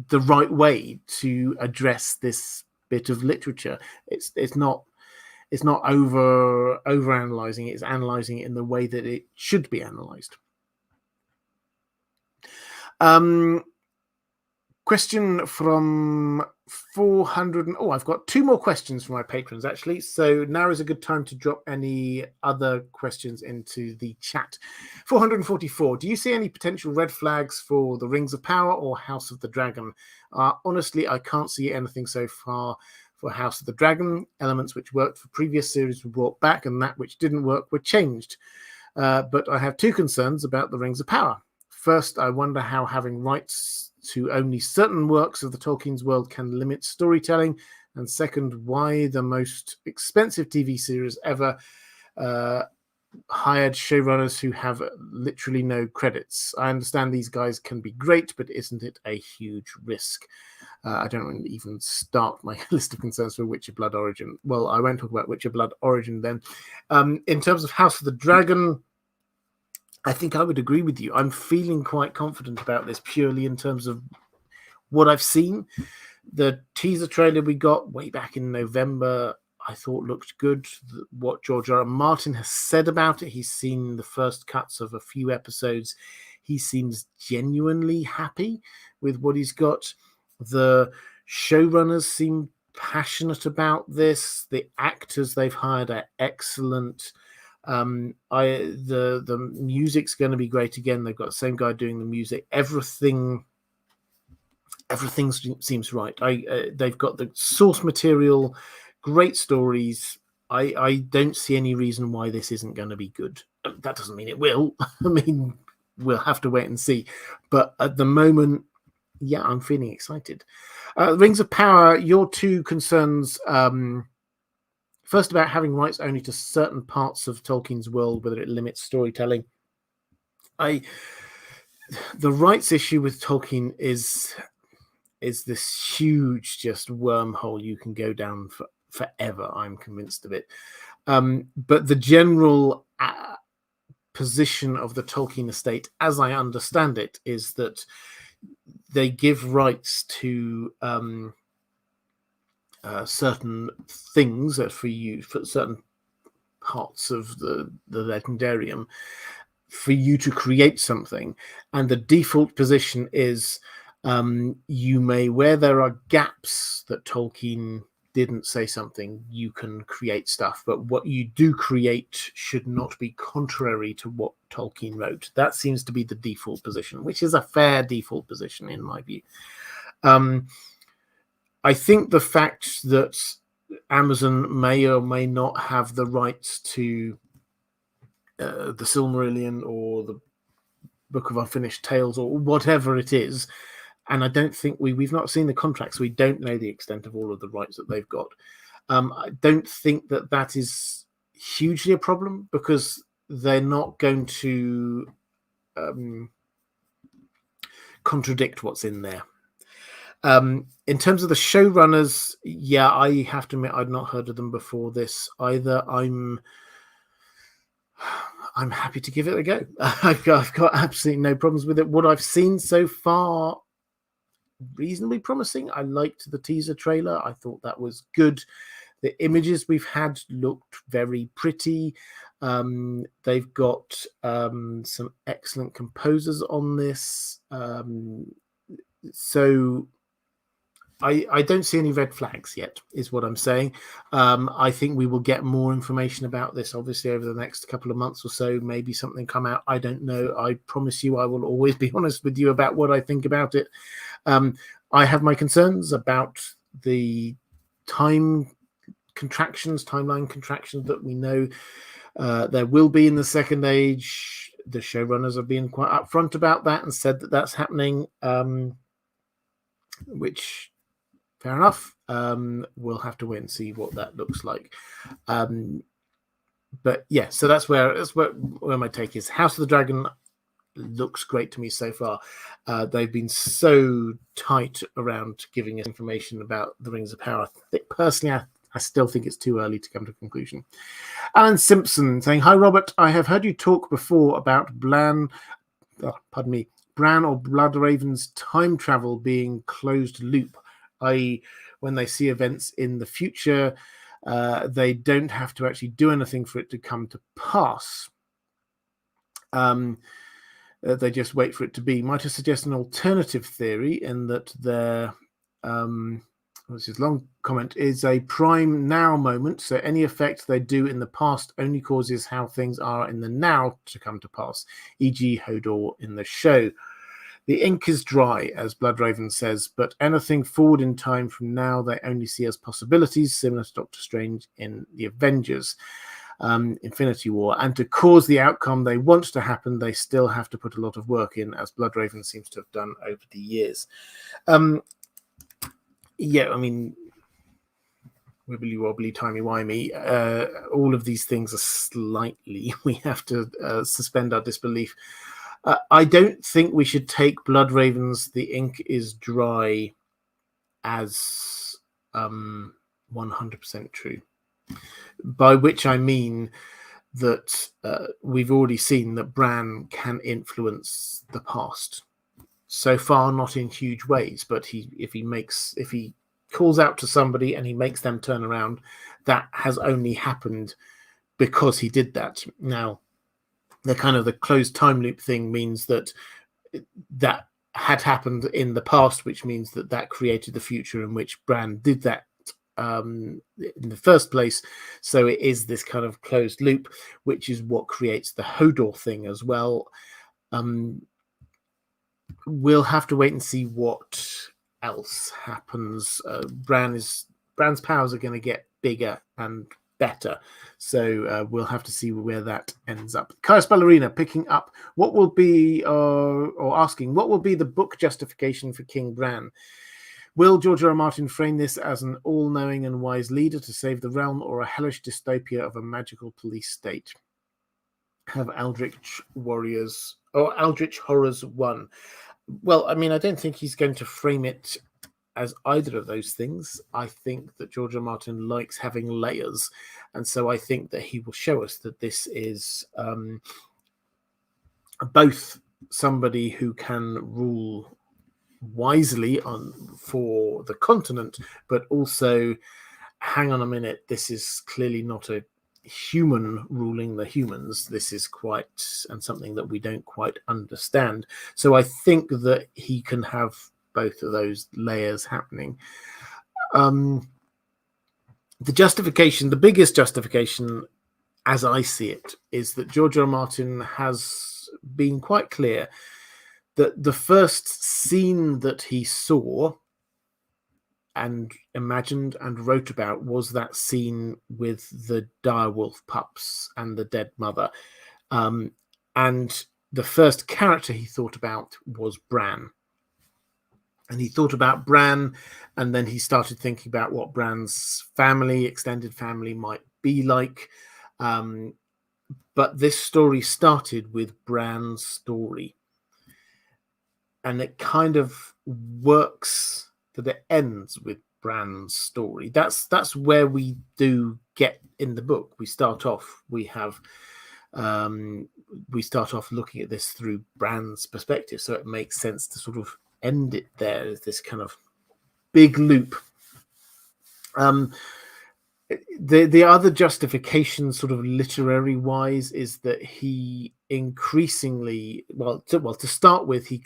the right way to address this bit of literature. It's not over analyzing it. It's analyzing it in the way that it should be analyzed. Question from 400. Oh, I've got 2 more questions from my patrons, actually. So now is a good time to drop any other questions into the chat. 444. Do you see any potential red flags for the Rings of Power or House of the Dragon? Honestly, I can't see anything so far for House of the Dragon. Elements which worked for previous series were brought back, and that which didn't work were changed. But I have 2 concerns about the Rings of Power. First, I wonder how having rights to only certain works of the Tolkien's world can limit storytelling. And second, why the most expensive TV series ever hired showrunners who have literally no credits. I understand these guys can be great, but isn't it a huge risk? I don't even start my list of concerns for Witcher Blood Origin. Well, I won't talk about Witcher Blood Origin then. In terms of House of the Dragon, I think I would agree with you. I'm feeling quite confident about this purely in terms of what I've seen. The teaser trailer we got way back in November, I thought looked good. What George R. R. Martin has said about it, he's seen the first cuts of a few episodes. He seems genuinely happy with what he's got. The showrunners seem passionate about this. The actors they've hired are excellent. The music's going to be great again. They've got the same guy doing the music. Everything seems right. They've got the source material, great stories. I don't see any reason why this isn't going to be good. That doesn't mean it will. I mean, we'll have to wait and see. But at the moment, yeah, I'm feeling excited. Rings of Power, your 2 concerns. First, about having rights only to certain parts of Tolkien's world, whether it limits storytelling. The rights issue with Tolkien is this huge just wormhole you can go down forever. I'm convinced of it. But the general position of the Tolkien estate, as I understand it, is that they give rights to certain things that for certain parts of the legendarium for you to create something, and the default position is where there are gaps that Tolkien didn't say something, you can create stuff, but what you do create should not be contrary to what Tolkien wrote. That seems to be the default position, which is a fair default position in my view. I think the fact that Amazon may or may not have the rights to the Silmarillion or the Book of Unfinished Tales or whatever it is, and I don't think we've not seen the contracts. We don't know the extent of all of the rights that they've got. I don't think that is hugely a problem, because they're not going to contradict what's in there. In terms of the showrunners, yeah, I have to admit I'd not heard of them before this either. I'm happy to give it a go. I've got absolutely no problems with it. What I've seen so far, reasonably promising. I liked the teaser trailer. I thought that was good. The images we've had looked very pretty. They've got some excellent composers on this. So I don't see any red flags yet, is what I'm saying. I think we will get more information about this, obviously, over the next couple of months or so. Maybe something come out. I don't know. I promise you I will always be honest with you about what I think about it. I have my concerns about the timeline contractions that we know there will be in the Second Age. The showrunners have been quite upfront about that and said that that's happening, which... fair enough. We'll have to wait and see what that looks like. But yeah, so that's where my take is. House of the Dragon looks great to me so far. They've been so tight around giving us information about the Rings of Power. Personally, I still think it's too early to come to a conclusion. Alan Simpson saying, "Hi Robert, I have heard you talk before about Bran or Bloodraven's time travel being closed loop, i.e. when they see events in the future, they don't have to actually do anything for it to come to pass. They just wait for it to be. Might I suggest an alternative theory in that their this is long comment, is a prime now moment, so any effect they do in the past only causes how things are in the now to come to pass, e.g. Hodor in the show. The ink is dry, as Bloodraven says, but anything forward in time from now they only see as possibilities, similar to Doctor Strange in the Avengers, Infinity War. And to cause the outcome they want to happen, they still have to put a lot of work in, as Bloodraven seems to have done over the years. Yeah, I mean, wibbly wobbly, timey wimey. All of these things are slightly. We have to suspend our disbelief. I don't think we should take Bloodraven's "the ink is dry" as 100% true. By which I mean that we've already seen that Bran can influence the past. So far, not in huge ways, but if he calls out to somebody and he makes them turn around, that has only happened because he did that. Now, the closed time loop thing means that had happened in the past, which means that created the future in which Bran did that in the first place. So it is this kind of closed loop, which is what creates the Hodor thing as well. We'll have to wait and see what else happens. Bran's powers are going to get bigger and better, so we'll have to see where that ends up. Caius Ballerina picking up what will be or asking what will be the book justification for King Bran. Will George R. R. Martin frame this as an all-knowing and wise leader to save the realm, or a hellish dystopia of a magical police state? Have Eldritch Horrors won? Well, I mean, I don't think he's going to frame it as either of those things. I think that George R. R. Martin likes having layers, and so I think that he will show us that this is both somebody who can rule wisely for the continent, but also, hang on a minute, this is clearly not a human ruling the humans. This is something that we don't quite understand. So I think that he can have both of those layers happening. The biggest justification, as I see it, is that George R. R. Martin has been quite clear that the first scene that he saw and imagined and wrote about was that scene with the direwolf pups and the dead mother. And the first character he thought about was Bran. And he thought about Bran, and then he started thinking about what Bran's extended family might be like. But this story started with Bran's story. And it kind of works that it ends with Bran's story. That's where we do get in the book. We start off looking at this through Bran's perspective, so it makes sense to sort of end it there as this kind of big loop. The other justification, sort of literary wise, is that he increasingly, to start with, he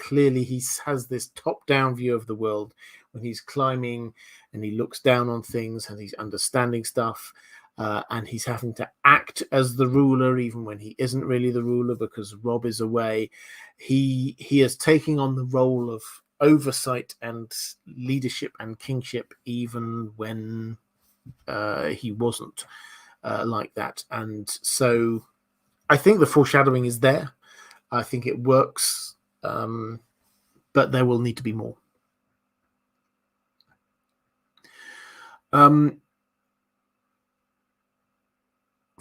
has this top down view of the world when he's climbing and he looks down on things and he's understanding stuff, and he's having to act as the ruler even when he isn't really the ruler because Robb is away. He is taking on the role of oversight and leadership and kingship even when he wasn't like that. And so I think the foreshadowing is there. I think it works, but there will need to be more.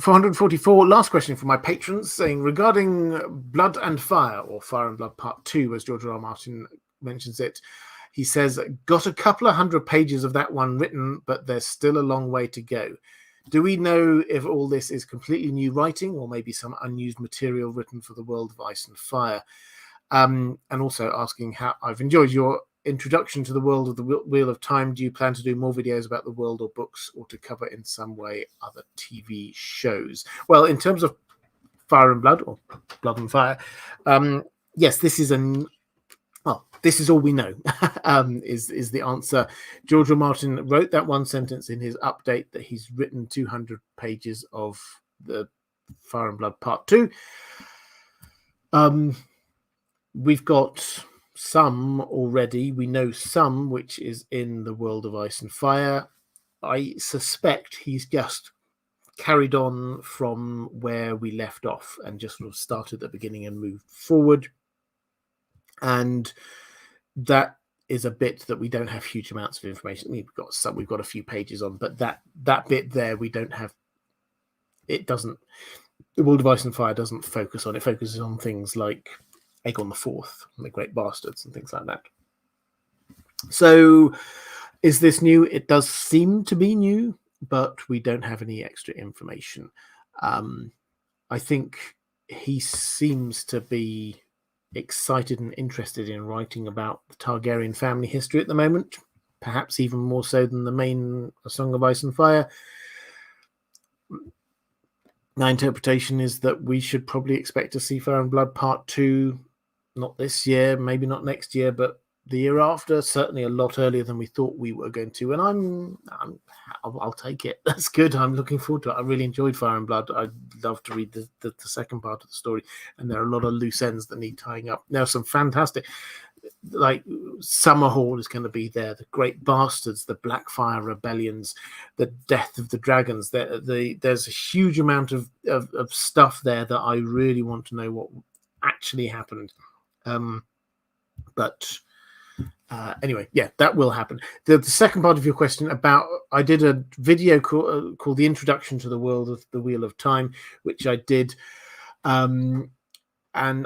444, last question from my patrons, saying regarding Blood and Fire, or Fire and Blood Part 2, as George R. R. Martin mentions it, he says, got a couple of 100 pages of that one written, but there's still a long way to go. Do we know if all this is completely new writing or maybe some unused material written for the World of Ice and Fire? And also asking how I've enjoyed your introduction to the world of the Wheel of Time. Do you plan to do more videos about the world or books, or to cover in some way other TV shows? Well, in terms of Fire and Blood, or Blood and Fire, yes, this is this is all we know. Is the answer. George R. Martin wrote that one sentence in his update that he's written 200 pages of the Fire and Blood Part 2. We've got some already. We know some, which is in the World of Ice and Fire. I suspect he's just carried on from where we left off and just sort of started at the beginning and moved forward. And that is a bit that we don't have huge amounts of information. We've got a few pages on, but that bit there we don't have. It doesn't. The World of Ice and Fire doesn't focus on. It focuses on things like Aegon the Fourth and the Great Bastards and things like that. So, is this new? It does seem to be new, but we don't have any extra information. I think he seems to be excited and interested in writing about the Targaryen family history at the moment, perhaps even more so than the main A Song of Ice and Fire. My interpretation is that we should probably expect to see Fire and Blood Part 2, not this year, maybe not next year, but the year after, certainly a lot earlier than we thought we were going to. And I'll take it. That's good. I'm looking forward to it. I really enjoyed Fire and Blood. I'd love to read the second part of the story, and there are a lot of loose ends that need tying up. Now, some fantastic, like Summerhall is going to be there, the Great Bastards, the Blackfire rebellions, the Death of the Dragons. There's a huge amount of stuff there that I really want to know what actually happened. But anyway, yeah, that will happen. The second part of your question about, I did a video called The Introduction to the World of the Wheel of Time, which I did. And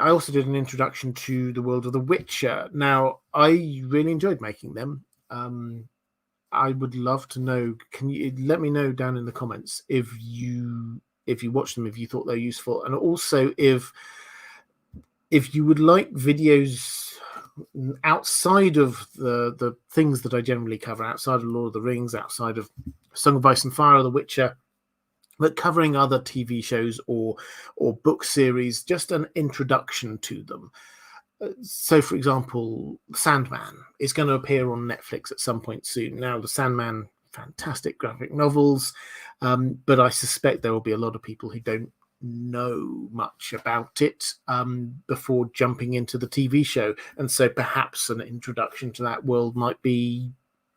I also did an introduction to the world of The Witcher. Now, I really enjoyed making them. I would love to know, can you let me know down in the comments if you watched them, if you thought they're useful, and also if you would like videos outside of the things that I generally cover, outside of Lord of the Rings, outside of Song of Ice and Fire or The Witcher, but covering other TV shows or book series, just an introduction to them. So, for example, Sandman is going to appear on Netflix at some point soon. Now, the Sandman, fantastic graphic novels, but I suspect there will be a lot of people who don't know much about it before jumping into the TV show, and so perhaps an introduction to that world might be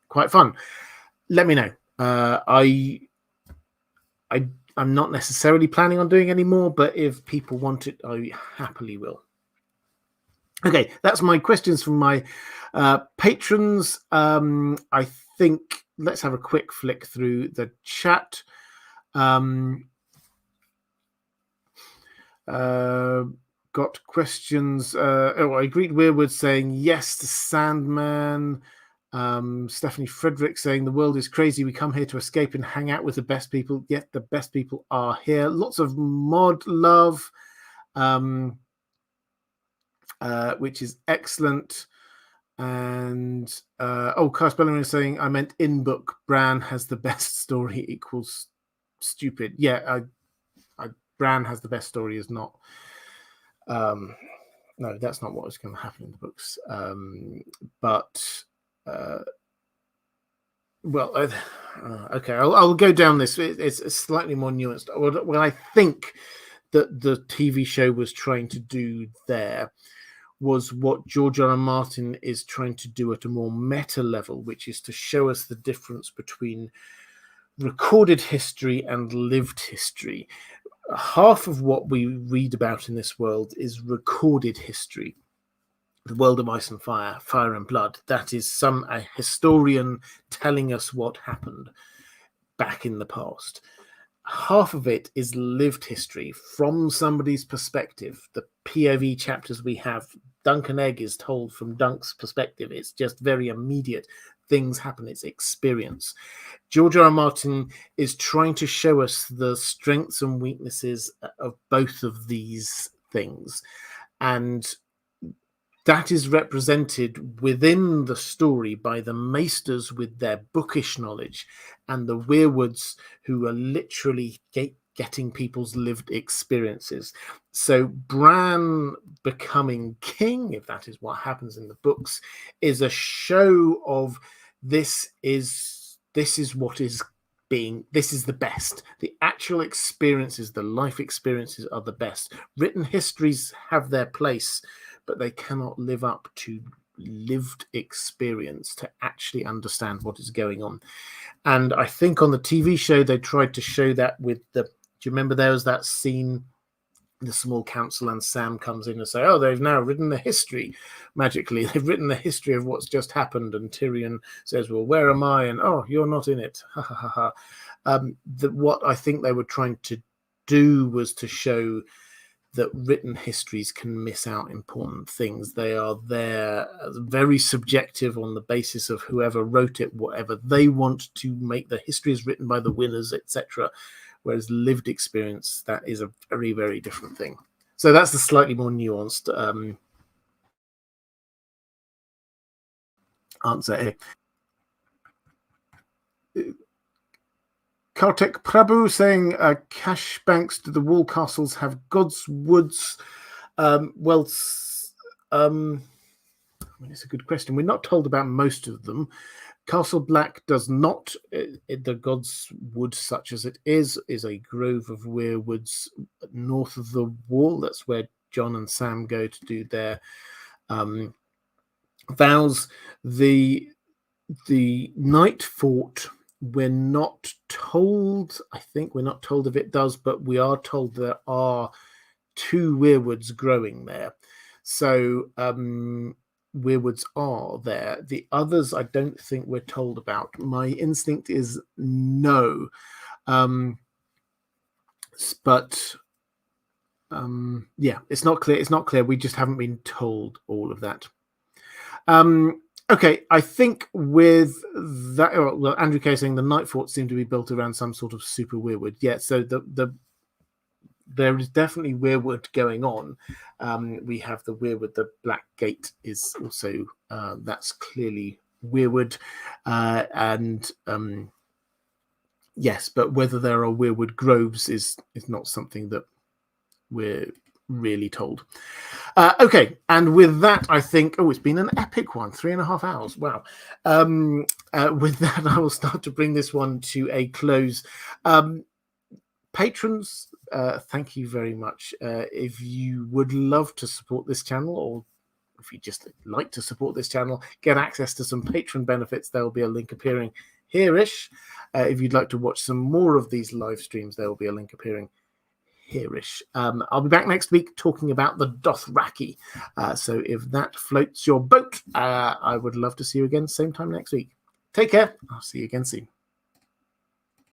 quite fun. Let me know. I'm not necessarily planning on doing any more, but if people want it, I happily will. Okay, that's my questions from my patrons. I think let's have a quick flick through the chat. Got questions. I agreed. Weirwood saying yes to Sandman. Stephanie Frederick saying the world is crazy. We come here to escape and hang out with the best people. Yet the best people are here. Lots of mod love, which is excellent. And Kai Spelling is saying I meant in book. Bran has the best story equals stupid. Yeah, Bran has the best story is not. No, that's not what was going to happen in the books. Okay, I'll go down this. It's slightly more nuanced. What I think that the TV show was trying to do there was what George R. R. Martin is trying to do at a more meta level, which is to show us the difference between recorded history and lived history. Half of what we read about in this world is recorded history. The World of Ice and Fire, Fire and Blood, that is a historian telling us what happened back in the past. Half of it is lived history from somebody's perspective. The POV chapters we have, Dunk and Egg is told from Dunk's perspective. It's just very immediate. Things happen. It's experience. George R. R. Martin is trying to show us the strengths and weaknesses of both of these things. And that is represented within the story by the maesters with their bookish knowledge and the weirwoods who are literally getting people's lived experiences. So Bran becoming king, if that is what happens in the books, is a show of this is what is being, this is the best. The actual experiences, the life experiences are the best. Written histories have their place, but they cannot live up to lived experience to actually understand what is going on. And I think on the TV show they tried to show that with the, do you remember there was that scene, the small council, and Sam comes in and say, oh, they've now written the history magically, they've written the history of what's just happened, and Tyrion says, well, where am I? And oh, you're not in it. Ha ha ha ha. What I think they were trying to do was to show that written histories can miss out important things. They are there very subjective on the basis of whoever wrote it, whatever they want to make. The history is written by the winners, etc. Whereas lived experience, that is a very, very different thing. So that's the slightly more nuanced answer here. Kartik Prabhu saying, cash banks, do the wall castles have God's woods? Well, I mean, it's a good question. We're not told about most of them. Castle Black does not. The God's Wood, such as it is a grove of weirwoods north of the wall. That's where Jon and Sam go to do their vows. The Night Fort, we're not told. I think we're not told if it does, but we are told there are 2 weirwoods growing there. So weirwoods are there. The others I don't think we're told about. My instinct is no. But yeah, it's not clear. It's not clear. We just haven't been told all of that. Okay, I think with that, well, Andrew K saying the Night Fort seemed to be built around some sort of super weirwood. Yeah, so there is definitely weirwood going on. We have the weirwood. The Black Gate is also that's clearly weirwood, and yes, but whether there are weirwood groves is not something that we're really told. Okay, and with that, I think, it's been an epic one, 3.5 hours. Wow. With that, I will start to bring this one to a close. Patrons, thank you very much. If you would love to support this channel, or if you just like to support this channel, get access to some patron benefits, there will be a link appearing here-ish. If you'd like to watch some more of these live streams, there will be a link appearing here-ish. I'll be back next week talking about the Dothraki. So if that floats your boat, I would love to see you again same time next week. Take care. I'll see you again soon.